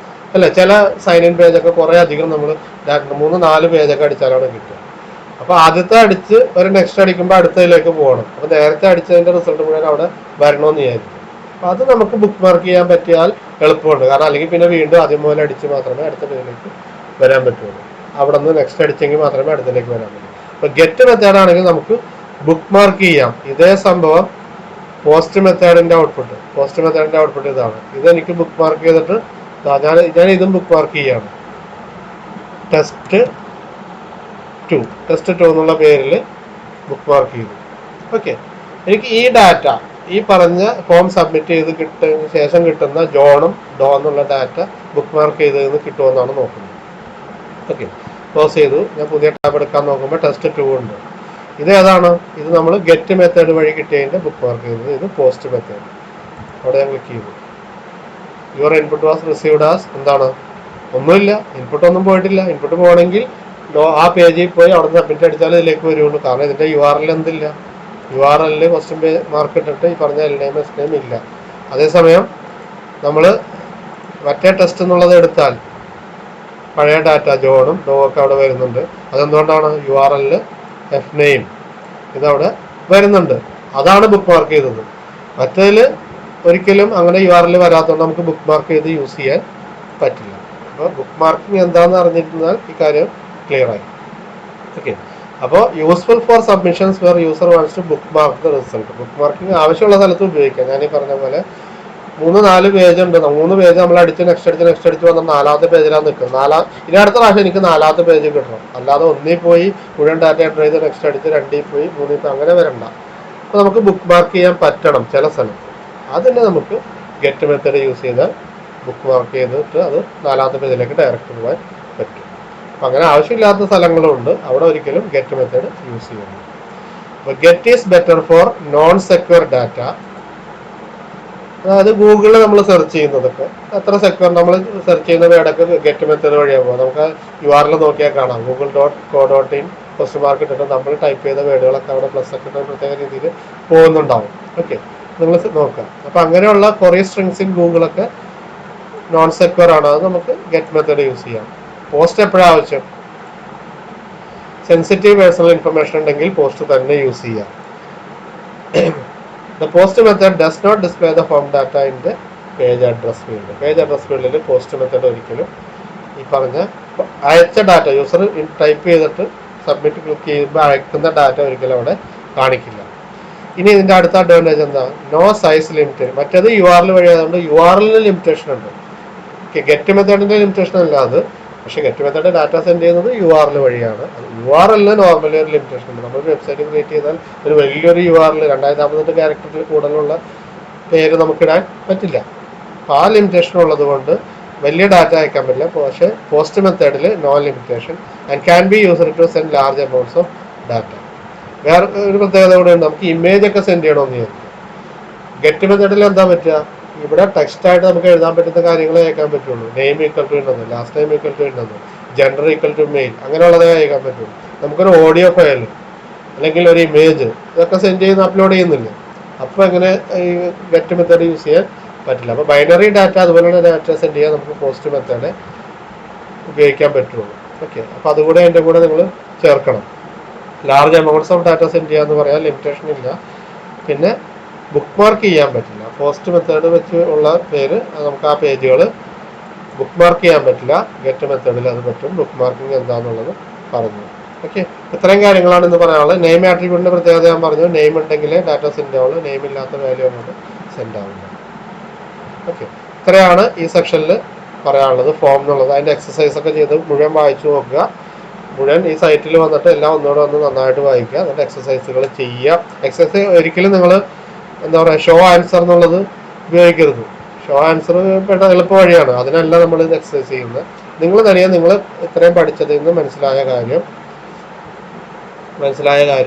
Speaker 1: അല്ലേ? ചില സൈൻ ഇൻ പേജൊക്കെ കുറേ അധികം നമ്മൾ 3-4 പേജൊക്കെ അടിച്ചാലാണ് കിട്ടുക. അപ്പോൾ ആദ്യത്തെ അടിച്ച് ഒരു നെക്സ്റ്റ് അടിക്കുമ്പോൾ അടുത്തതിലേക്ക് പോകണം. അപ്പോൾ നേരത്തെ അടിച്ചതിൻ്റെ റിസൾട്ട് മുഴുവൻ അവിടെ വരണമെന്ന് വിചാരിക്കും. അപ്പോൾ അത് നമുക്ക് ബുക്ക് മാർക്ക് ചെയ്യാൻ പറ്റിയാൽ എളുപ്പമുണ്ട്. കാരണം അല്ലെങ്കിൽ പിന്നെ വീണ്ടും ആദ്യം പോലെ അടിച്ച് മാത്രമേ അടുത്ത പേജിലേക്ക് വരാൻ പറ്റുള്ളൂ. അവിടെ നിന്ന് നെക്സ്റ്റ് അടിച്ചെങ്കിൽ മാത്രമേ അടുത്തേക്ക് വരാൻ പറ്റൂ. അപ്പോൾ ഗെറ്റ് മെത്തേഡ് ആണെങ്കിൽ നമുക്ക് ബുക്ക് മാർക്ക് ചെയ്യാം. ഇതേ സംഭവം പോസ്റ്റ് മെത്തേഡിന്റെ ഔട്ട്പുട്ട് ഇതാണ്. ഇതെനിക്ക് ബുക്ക് മാർക്ക് ചെയ്തിട്ട് ഞാൻ ഇതും ബുക്ക് മാർക്ക് ചെയ്യാണ്. ടെസ്റ്റ് 2 എന്നുള്ള പേരിൽ ബുക്ക് മാർക്ക് ചെയ്തു. ഓക്കെ, എനിക്ക് ഈ ഡാറ്റ ഈ പറഞ്ഞ ഫോം സബ്മിറ്റ് ചെയ്ത് കിട്ടിയതിന് ശേഷം കിട്ടുന്ന ജോണും ഡോ എന്നുള്ള ഡാറ്റ ബുക്ക് മാർക്ക് ചെയ്തതെന്ന് കിട്ടുമെന്നാണ് നോക്കുന്നത്. ഓക്കെ, ക്ലോസ് ചെയ്തു. ഞാൻ പുതിയ ടാബ് എടുക്കാൻ നോക്കുമ്പോൾ ടെസ്റ്റ് 2 ഉണ്ട്. ഇത് ഏതാണ്? ഇത് നമ്മൾ ഗെറ്റ് മെത്തേഡ് വഴി കിട്ടിയതിൻ്റെ ബുക്ക് മാർക്ക് ചെയ്തത്. ഇത് പോസ്റ്റ് മെത്തേഡ്. അവിടെ ഞാൻ ക്ലിക്ക് ചെയ്തു. Your input was received as എന്താണ്? ഒന്നുമില്ല, ഇൻപുട്ട് ഒന്നും പോയിട്ടില്ല. ഇൻപുട്ട് പോകണമെങ്കിൽ ആ പേജിൽ പോയി അവിടെ നിന്ന് സബ്മിറ്റ് അടിച്ചാൽ ഇതിലേക്ക് വരുള്ളൂ. കാരണം ഇതിൻ്റെ URL എന്തില്ല, URL ക്വസ്റ്റ്യൻ മാർക്ക് ഇട്ടിട്ട് ഈ പറഞ്ഞ LNAME SNAME ഇല്ല. അതേസമയം നമ്മൾ മറ്റേ ടെസ്റ്റ് എന്നുള്ളത് എടുത്താൽ പഴയ ഡാറ്റ ജോണും ഡോ ഒക്കെ അവിടെ വരുന്നുണ്ട്. അതെന്തുകൊണ്ടാണ്? URL FNAME ഇതവിടെ വരുന്നുണ്ട്. അതാണ് ബുക്ക് മാർക്ക് ചെയ്തത്. മറ്റേതിൽ ഒരിക്കലും അങ്ങനെ URL വരാത്തതുകൊണ്ട് നമുക്ക് ബുക്ക് മാർക്ക് ചെയ്ത് യൂസ് ചെയ്യാൻ പറ്റില്ല. അപ്പോൾ ബുക്ക് മാർക്കിംഗ് എന്താണെന്ന് അറിഞ്ഞിരുന്നാൽ ഈ കാര്യം ക്ലിയർ ആയി. ഓക്കെ, അപ്പോൾ useful for submissions where user wants to bookmark the result. Bookmarking ആവശ്യമുള്ള സ്ഥലത്ത് ഉപയോഗിക്കാം. ഞാൻ ഈ പറഞ്ഞ പോലെ 3-4 പേജ് ഉണ്ട്. 3 പേജ് നമ്മൾ അടിച്ച് നെക്സ്റ്റ് അടിച്ച് വന്നാൽ 4ാമത്തെ പേജിലാണ് നിൽക്കുന്നത്. ഇനി അടുത്ത പ്രാവശ്യം എനിക്ക് 4ാമത്തെ പേജ് കിട്ടണം. അല്ലാതെ 1ൽ പോയി മുഴുവൻ ഡാറ്റ എൻ്റർ ചെയ്ത് നെക്സ്റ്റ് അടിച്ച് 2ൽ പോയി 3ൽ അങ്ങനെ വരണ്ട. അപ്പോൾ നമുക്ക് ബുക്ക് മാർക്ക് ചെയ്യാൻ പറ്റണം ചില സ്ഥലത്ത്. അതിന് നമുക്ക് ഗെറ്റ് മെത്തേഡ് യൂസ് ചെയ്താൽ ബുക്ക് മാർക്ക് ചെയ്തിട്ട് അത് 4ാമത്തെ പേജിലേക്ക് ഡയറക്റ്റ് പോകാൻ പറ്റും. അപ്പം അങ്ങനെ ആവശ്യമില്ലാത്ത സ്ഥലങ്ങളുണ്ട്, അവിടെ ഒരിക്കലും ഗെറ്റ് മെത്തേഡ് യൂസ് ചെയ്യുന്നു. അപ്പോൾ get is better for non secure data. അതായത് ഗൂഗിളിൽ നമ്മൾ സെർച്ച് ചെയ്യുന്നതൊക്കെ എത്ര സെക്യൂർ, നമ്മൾ സെർച്ച് ചെയ്യുന്ന വേർഡൊക്കെ ഗെറ്റ് മെത്തേഡ് വഴിയാണ് പോകുക. നമുക്ക് URL നോക്കിയാൽ കാണാം, google.co.in !! ഇട്ടിട്ട് നമ്മൾ ടൈപ്പ് ചെയ്ത വേർഡുകളൊക്കെ അവിടെ പ്ലസ് ഒക്കെ ഇട്ട് പ്രത്യേക രീതിയിൽ പോകുന്നുണ്ടാവും. ഓക്കെ, നിങ്ങൾ നോക്കുക. അപ്പം അങ്ങനെയുള്ള കുറേ സ്ട്രിങ്സ് ഇൻ ഗൂഗിളൊക്കെ നോൺ സെക്യൂർ ആണ്. അത് നമുക്ക് ഗെറ്റ് മെത്തേഡ് യൂസ് ചെയ്യാം. പോസ്റ്റ് എപ്പോഴാണ് ആവശ്യം? സെൻസിറ്റീവ് പേഴ്സണൽ ഇൻഫർമേഷൻ ഉണ്ടെങ്കിൽ പോസ്റ്റ് തന്നെ യൂസ് ചെയ്യാം. The post method does not display the form data in the page address field. Page address ഫീൽഡിൽ പോസ്റ്റ് മെത്തേഡ് ഒരിക്കലും ഈ പറഞ്ഞ അയച്ച ഡാറ്റ, യൂസർ ടൈപ്പ് ചെയ്തിട്ട് സബ്മിറ്റ് ക്ലിക്ക് ചെയ്യുമ്പോൾ അയക്കുന്ന ഡാറ്റ ഒരിക്കലും അവിടെ കാണിക്കില്ല. ഇനി ഇതിൻ്റെ അടുത്ത അഡ്വാൻറ്റേജ് എന്താ? No size limit. മറ്റേത് URL വഴി ആയതുകൊണ്ട് URL ലിമിറ്റേഷൻ ഉണ്ട്. ഗെറ്റ് മെത്തേഡിൻ്റെ ലിമിറ്റേഷൻ അല്ല അത്. പക്ഷേ ഗെറ്റ് മെത്തേഡ് ഡാറ്റ സെൻഡ് ചെയ്യുന്നത് URL വഴിയാണ്. URL നോർമലി ഒരു ലിമിറ്റേഷൻ ഉണ്ട്. നമ്മൾ വെബ്സൈറ്റ് ക്രിയേറ്റ് ചെയ്താൽ ഒരു വലിയൊരു URL 2048 ക്യാരക്ടറിൽ കൂടുതലുള്ള പേര് നമുക്കിടാൻ പറ്റില്ല. അപ്പോൾ ആ ലിമിറ്റേഷൻ ഉള്ളത് കൊണ്ട് വലിയ ഡാറ്റ അയക്കാൻ പറ്റില്ല. പക്ഷേ പോസ്റ്റ് മെത്തേഡിൽ no limitation and can be used to send large amounts of data. വേറെ ഒരു പ്രത്യേകത കൂടെ ഉണ്ട്, നമുക്ക് ഇമേജ് ഒക്കെ സെൻഡ് ചെയ്യണമെന്ന് വിചാരിക്കും. ഗെറ്റ് മെത്തേഡിൽ എന്താ പറ്റുക? ഇവിടെ ടെക്സ്റ്റ് ആയിട്ട് നമുക്ക് എഴുതാൻ പറ്റുന്ന കാര്യങ്ങളെ അയക്കാൻ പറ്റുള്ളൂ. നെയിം ഈക്വൽ ടു ഇന്നത്, ലാസ്റ്റ് നെയിം ഈക്വൽ ടു ഇന്നത്, ജെൻഡർ ഈക്വൽ ടു മെയിൽ, അങ്ങനെയുള്ളതേ അയക്കാൻ പറ്റുള്ളൂ. നമുക്കൊരു ഓഡിയോ ഫയൽ അല്ലെങ്കിൽ ഒരു ഇമേജ് ഇതൊക്കെ സെൻഡ് ചെയ്യുന്ന അപ്ലോഡ് ചെയ്യുന്നില്ല. അപ്പോൾ എങ്ങനെ ഈ ഗെറ്റ് മെത്തേഡ് യൂസ് ചെയ്യാൻ പറ്റില്ല. അപ്പോൾ ബൈനറി ഡാറ്റ അതുപോലെയുള്ള ഡാറ്റ സെൻഡ് ചെയ്യാൻ നമുക്ക് പോസ്റ്റ് മെത്തേഡ് ഉപയോഗിക്കാൻ പറ്റുള്ളൂ. ഓക്കെ, അപ്പോൾ അതുകൂടെ അതിൻ്റെ കൂടെ നിങ്ങൾ ചേർക്കണം. Large amounts of data send ചെയ്യാന്ന് പറയാൻ ലിമിറ്റേഷൻ ഇല്ല. പിന്നെ ബുക്ക് മാർക്ക് ചെയ്യാൻ പറ്റില്ല. പോസ്റ്റ് മെത്തേഡ് വെച്ച് ഉള്ള പേര് നമുക്ക് ആ പേജുകൾ ബുക്ക് മാർക്ക് ചെയ്യാൻ പറ്റില്ല. ഗെറ്റ് മെത്തേഡിൽ അത് പറ്റും. ബുക്ക് മാർക്കിംഗ് എന്താണെന്നുള്ളത് പറഞ്ഞു. ഓക്കെ, ഇത്രയും കാര്യങ്ങളാണ് ഇന്ന് പറയാനുള്ളത്. നെയിം ആട്രിബ്യൂട്ടിൻ്റെ പ്രത്യേകത ഞാൻ പറഞ്ഞു. നെയിം ഉണ്ടെങ്കിലേ ഡാറ്റ സെൻഡ് ആവുള്ളൂ, നെയിം ഇല്ലാത്ത വാല്യൂ അങ്ങോട്ട് സെൻഡ് ആവില്ല. ഓക്കെ, ഇത്രയാണ് ഈ സെക്ഷനിൽ പറയാനുള്ളത്. ഫോം എന്നുള്ളത് അതിൻ്റെ എക്സസൈസ് ഒക്കെ ചെയ്ത് മുഴുവൻ വായിച്ചു നോക്കുക. മുഴുവൻ ഈ സൈറ്റിൽ വന്നിട്ട് എല്ലാം ഒന്നുകൂടെ വന്ന് നന്നായിട്ട് വായിക്കുക. എന്നിട്ട് എക്സസൈസുകൾ ചെയ്യുക. എക്സസൈസ് ഒരിക്കലും നിങ്ങൾ എന്താ പറയുക, ഷോ ആൻസർ എന്നുള്ളത് ഉപയോഗിക്കരുത്. ഷോ ആൻസർ പെട്ട എളുപ്പ വഴിയാണ്, അതിനല്ല നമ്മൾ ഇത് എക്സസൈസ് ചെയ്യുന്നത്. നിങ്ങൾ തനിയെ നിങ്ങൾ ഇത്രയും പഠിച്ചതിൽ നിന്ന് മനസ്സിലായ കാര്യം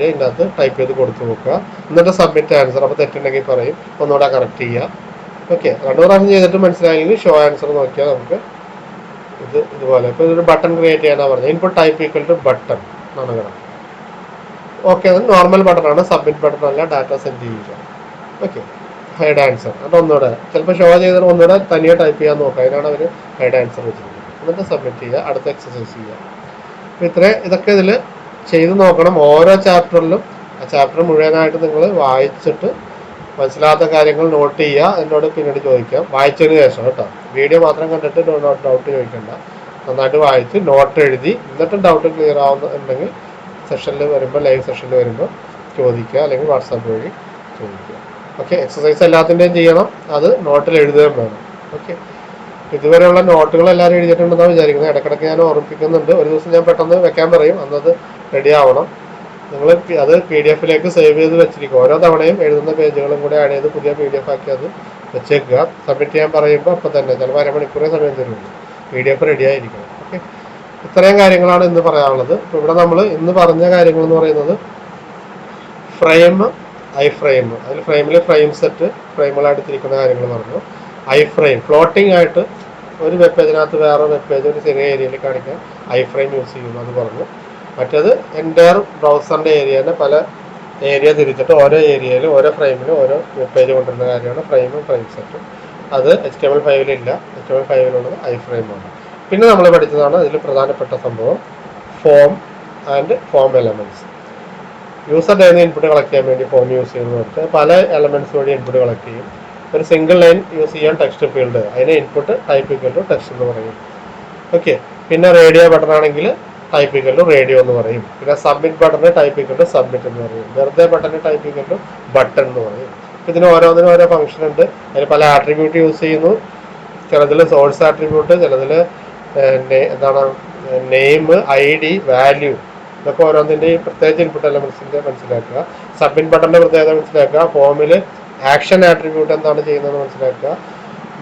Speaker 1: ഇതിൻ്റെ അകത്ത് ടൈപ്പ് ചെയ്ത് കൊടുത്തു നോക്കുക. എന്നിട്ട് സബ്മിറ്റ് ആൻസർ. അപ്പോൾ തെറ്റുണ്ടെങ്കിൽ പറയും, ഒന്നുകൂടെ കറക്റ്റ് ചെയ്യുക. ഓക്കെ, 2 പ്രാവശ്യം ചെയ്തിട്ട് മനസ്സിലായെങ്കിൽ ഷോ ആൻസർ നോക്കിയാൽ നമുക്ക് ഇതുപോലെ. ഇപ്പോൾ ഇതൊരു ബട്ടൺ ക്രിയേറ്റ് ചെയ്യാനാണ് പറഞ്ഞത്. Input type equal to button എന്നാണ് കിടക്കുന്നത്. ഓക്കെ, അത് നോർമൽ ബട്ടണാണ്, സബ്മിറ്റ് ബട്ടൺ അല്ല. ഡാറ്റ സെൻഡ് ചെയ്യുക. Okay, hide answer. എന്നിട്ട് ഒന്നുകൂടെ ചിലപ്പോൾ ഷോ ചെയ്തിട്ട് ഒന്നുകൂടെ തനിയെ ടൈപ്പ് ചെയ്യാൻ നോക്കുക. അതിനാണ് അവർ ഹൈഡ് ആൻസർ വെച്ചിരിക്കുന്നത്. എന്നിട്ട് സബ്മിറ്റ് ചെയ്യുക. അടുത്ത എക്സസൈസ് ചെയ്യുക. അപ്പോൾ ഇതൊക്കെ ഇതിൽ ചെയ്ത് നോക്കണം. ഓരോ ചാപ്റ്ററിലും ആ ചാപ്റ്റർ മുഴുവനായിട്ട് നിങ്ങൾ വായിച്ചിട്ട് മനസ്സിലാത്ത കാര്യങ്ങൾ നോട്ട് ചെയ്യുക. എന്നോട് പിന്നീട് ചോദിക്കാം വായിച്ചതിന് ശേഷം കേട്ടോ. വീഡിയോ മാത്രം കണ്ടിട്ട് ഡൗട്ട് ചോദിക്കണ്ട. നന്നായിട്ട് വായിച്ച് നോട്ട് എഴുതി എന്നിട്ടും ഡൗട്ട് ക്ലിയർ ആവുന്നുണ്ടെങ്കിൽ സെഷനിൽ വരുമ്പോൾ, ലൈവ് സെഷനിൽ വരുമ്പോൾ ചോദിക്കുക, അല്ലെങ്കിൽ വാട്സാപ്പ് വഴി ചോദിക്കുക. ഓക്കെ, എക്സസൈസ് എല്ലാത്തിൻ്റെയും ചെയ്യണം. അത് നോട്ടിൽ എഴുതുകയും വേണം. ഓക്കെ, ഇതുവരെയുള്ള നോട്ടുകൾ എല്ലാവരും എഴുതിയിട്ടുണ്ടെന്നാണ് വിചാരിക്കുന്നത്. ഇടയ്ക്കിടയ്ക്ക് ഞാൻ ഓർമ്മിപ്പിക്കുന്നുണ്ട്. ഒരു ദിവസം ഞാൻ പെട്ടെന്ന് വെക്കാൻ പറയും, അന്നത് റെഡി ആവണം. നിങ്ങൾ അത് PDF സേവ് ചെയ്ത് വെച്ചിരിക്കും. ഓരോ തവണയും എഴുതുന്ന പേജുകളും കൂടെ ആഡ് ചെയ്ത് പുതിയ PDF ആക്കി അത് വെച്ചേക്കുക. സബ്മിറ്റ് ചെയ്യാൻ പറയുമ്പോൾ അപ്പോൾ തന്നെ, ചിലപ്പോൾ അരമണിക്കൂറേ സമയം തരുള്ളൂ. PDF റെഡി ആയിരിക്കണം. ഓക്കെ, ഇത്രയും കാര്യങ്ങളാണ് ഇന്ന് പറയാനുള്ളത്. ഇപ്പോൾ ഇവിടെ നമ്മൾ ഇന്ന് പറഞ്ഞ കാര്യങ്ങൾ എന്ന് പറയുന്നത് ഫ്രെയിം, ഫ്രെയിം, അതിൽ ഫ്രെയിമിൽ ഫ്രെയിം സെറ്റ്, ഫ്രെയിമുകളായിട്ട് തിരിക്കുന്ന കാര്യങ്ങൾ പറഞ്ഞു. ഫ്രെയിം ഫ്ലോട്ടിംഗ് ആയിട്ട് ഒരു വെബ് പേജിനകത്ത് വേറെ വെബ് പേജ് ഒരു ചെറിയ ഏരിയയിൽ കാണിക്കാൻ ഫ്രെയിം യൂസ് ചെയ്യുന്നു അത് പറഞ്ഞു. മറ്റേത് എൻ്റയർ ബ്രൗസറിൻ്റെ ഏരിയനെ പല ഏരിയ തിരിച്ചിട്ട് ഓരോ ഏരിയയിൽ ഓരോ ഫ്രെയിമിലും ഓരോ വെബ് പേജ് കൊണ്ടുവരുന്ന കാര്യമാണ് ഫ്രെയിമും ഫ്രെയിം സെറ്റും. അത് HTML5 HTML5 ഫ്രെയിമാണ്. പിന്നെ നമ്മൾ പഠിച്ചതാണ് അതിൽ പ്രധാനപ്പെട്ട സംഭവം form and form elements. User ഡേന്ന് ഇൻപുട്ട് കളക്ട് ചെയ്യാൻ വേണ്ടി ഫോം യൂസ് ചെയ്യുന്നത് വെച്ച് പല എലമെൻറ്റ്സ് വഴി ഇൻപുട്ട് കളക്ട് ചെയ്യും. ഒരു സിംഗിൾ ലൈൻ യൂസ് ചെയ്യാൻ ടെക്സ്റ്റ് ഫീൽഡ്, അതിന് input type equal to text എന്ന് പറയും. ഓക്കെ, പിന്നെ റേഡിയോ ബട്ടൺ ആണെങ്കിൽ ടൈപ്പ് ഈക്വൽ ടു റേഡിയോ എന്ന് പറയും. പിന്നെ സബ്മിറ്റ് ബട്ടണ് ടൈപ്പ് ഈക്വൽ ടു സബ്മിറ്റ് എന്ന് പറയും. വെറുതെ ബട്ടണ് ടൈപ്പ് ഈക്വൽ ടു ബട്ടൺ എന്ന് പറയും. ഇതിന് ഓരോന്നിനും ഓരോ ഫംഗ്ഷൻ ഉണ്ട്. അതിന് പല ആട്രിബ്യൂട്ട് യൂസ് ചെയ്യുന്നു. ചിലതിൽ സോഴ്സ് ആട്രിബ്യൂട്ട്, ചിലതിൽ എന്താണ് നെയിം, ID, വാല്യൂ, ഇതൊക്കെ ഓരോന്നിൻ്റെയും പ്രത്യേകിച്ച് ഇൻപുട്ട് എലമെൻറ്റ്സിൻ്റെ മനസ്സിലാക്കുക. സബ്മിറ്റ് ബട്ടൻ്റെ പ്രത്യേകത മനസ്സിലാക്കുക. ഫോമിൽ ആക്ഷൻ ആട്രിബ്യൂട്ട് എന്താണ് ചെയ്യുന്നതെന്ന് മനസ്സിലാക്കുക.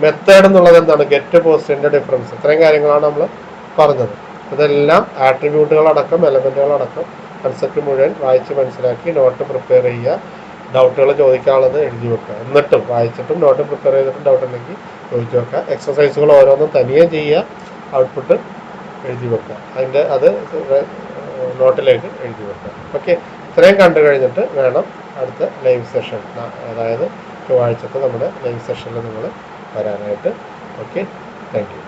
Speaker 1: മെത്തേഡ് എന്നുള്ളത് എന്താണ്, ഗെറ്റ് പോസ്റ്റിൻ്റെ ഡിഫറൻസ്. ഇത്രയും കാര്യങ്ങളാണ് നമ്മൾ പറഞ്ഞത്. ഇതെല്ലാം ആട്രിബ്യൂട്ടുകളടക്കം എലമെൻറ്റുകളടക്കം കൺസെപ്റ്റ് മുഴുവൻ വായിച്ച് മനസ്സിലാക്കി നോട്ട് പ്രിപ്പയർ ചെയ്യുക. ഡൗട്ടുകൾ ചോദിക്കാനുള്ളത് എഴുതി വെക്കുക. എന്നിട്ടും വായിച്ചിട്ടും നോട്ട് പ്രിപ്പയർ ചെയ്തിട്ടും ഡൗട്ട് ഉണ്ടെങ്കിൽ ചോദിച്ചു വെക്കുക. എക്സസൈസുകൾ ഓരോന്നും തനിയെ ചെയ്യുക, ഔട്ട്പുട്ട് എഴുതി വെക്കുക. അത് നോട്ടിലേക്ക് എഴുതി വെക്കുക. ഓക്കെ, ഇത്രയും കണ്ടു കഴിഞ്ഞിട്ട് വേണം അടുത്ത ലൈവ് സെഷൻ, അതായത് ചൊവ്വാഴ്ചത്തെ നമ്മുടെ ലൈവ് സെഷനിൽ നിങ്ങൾ വരാനായിട്ട്. Okay, thank you.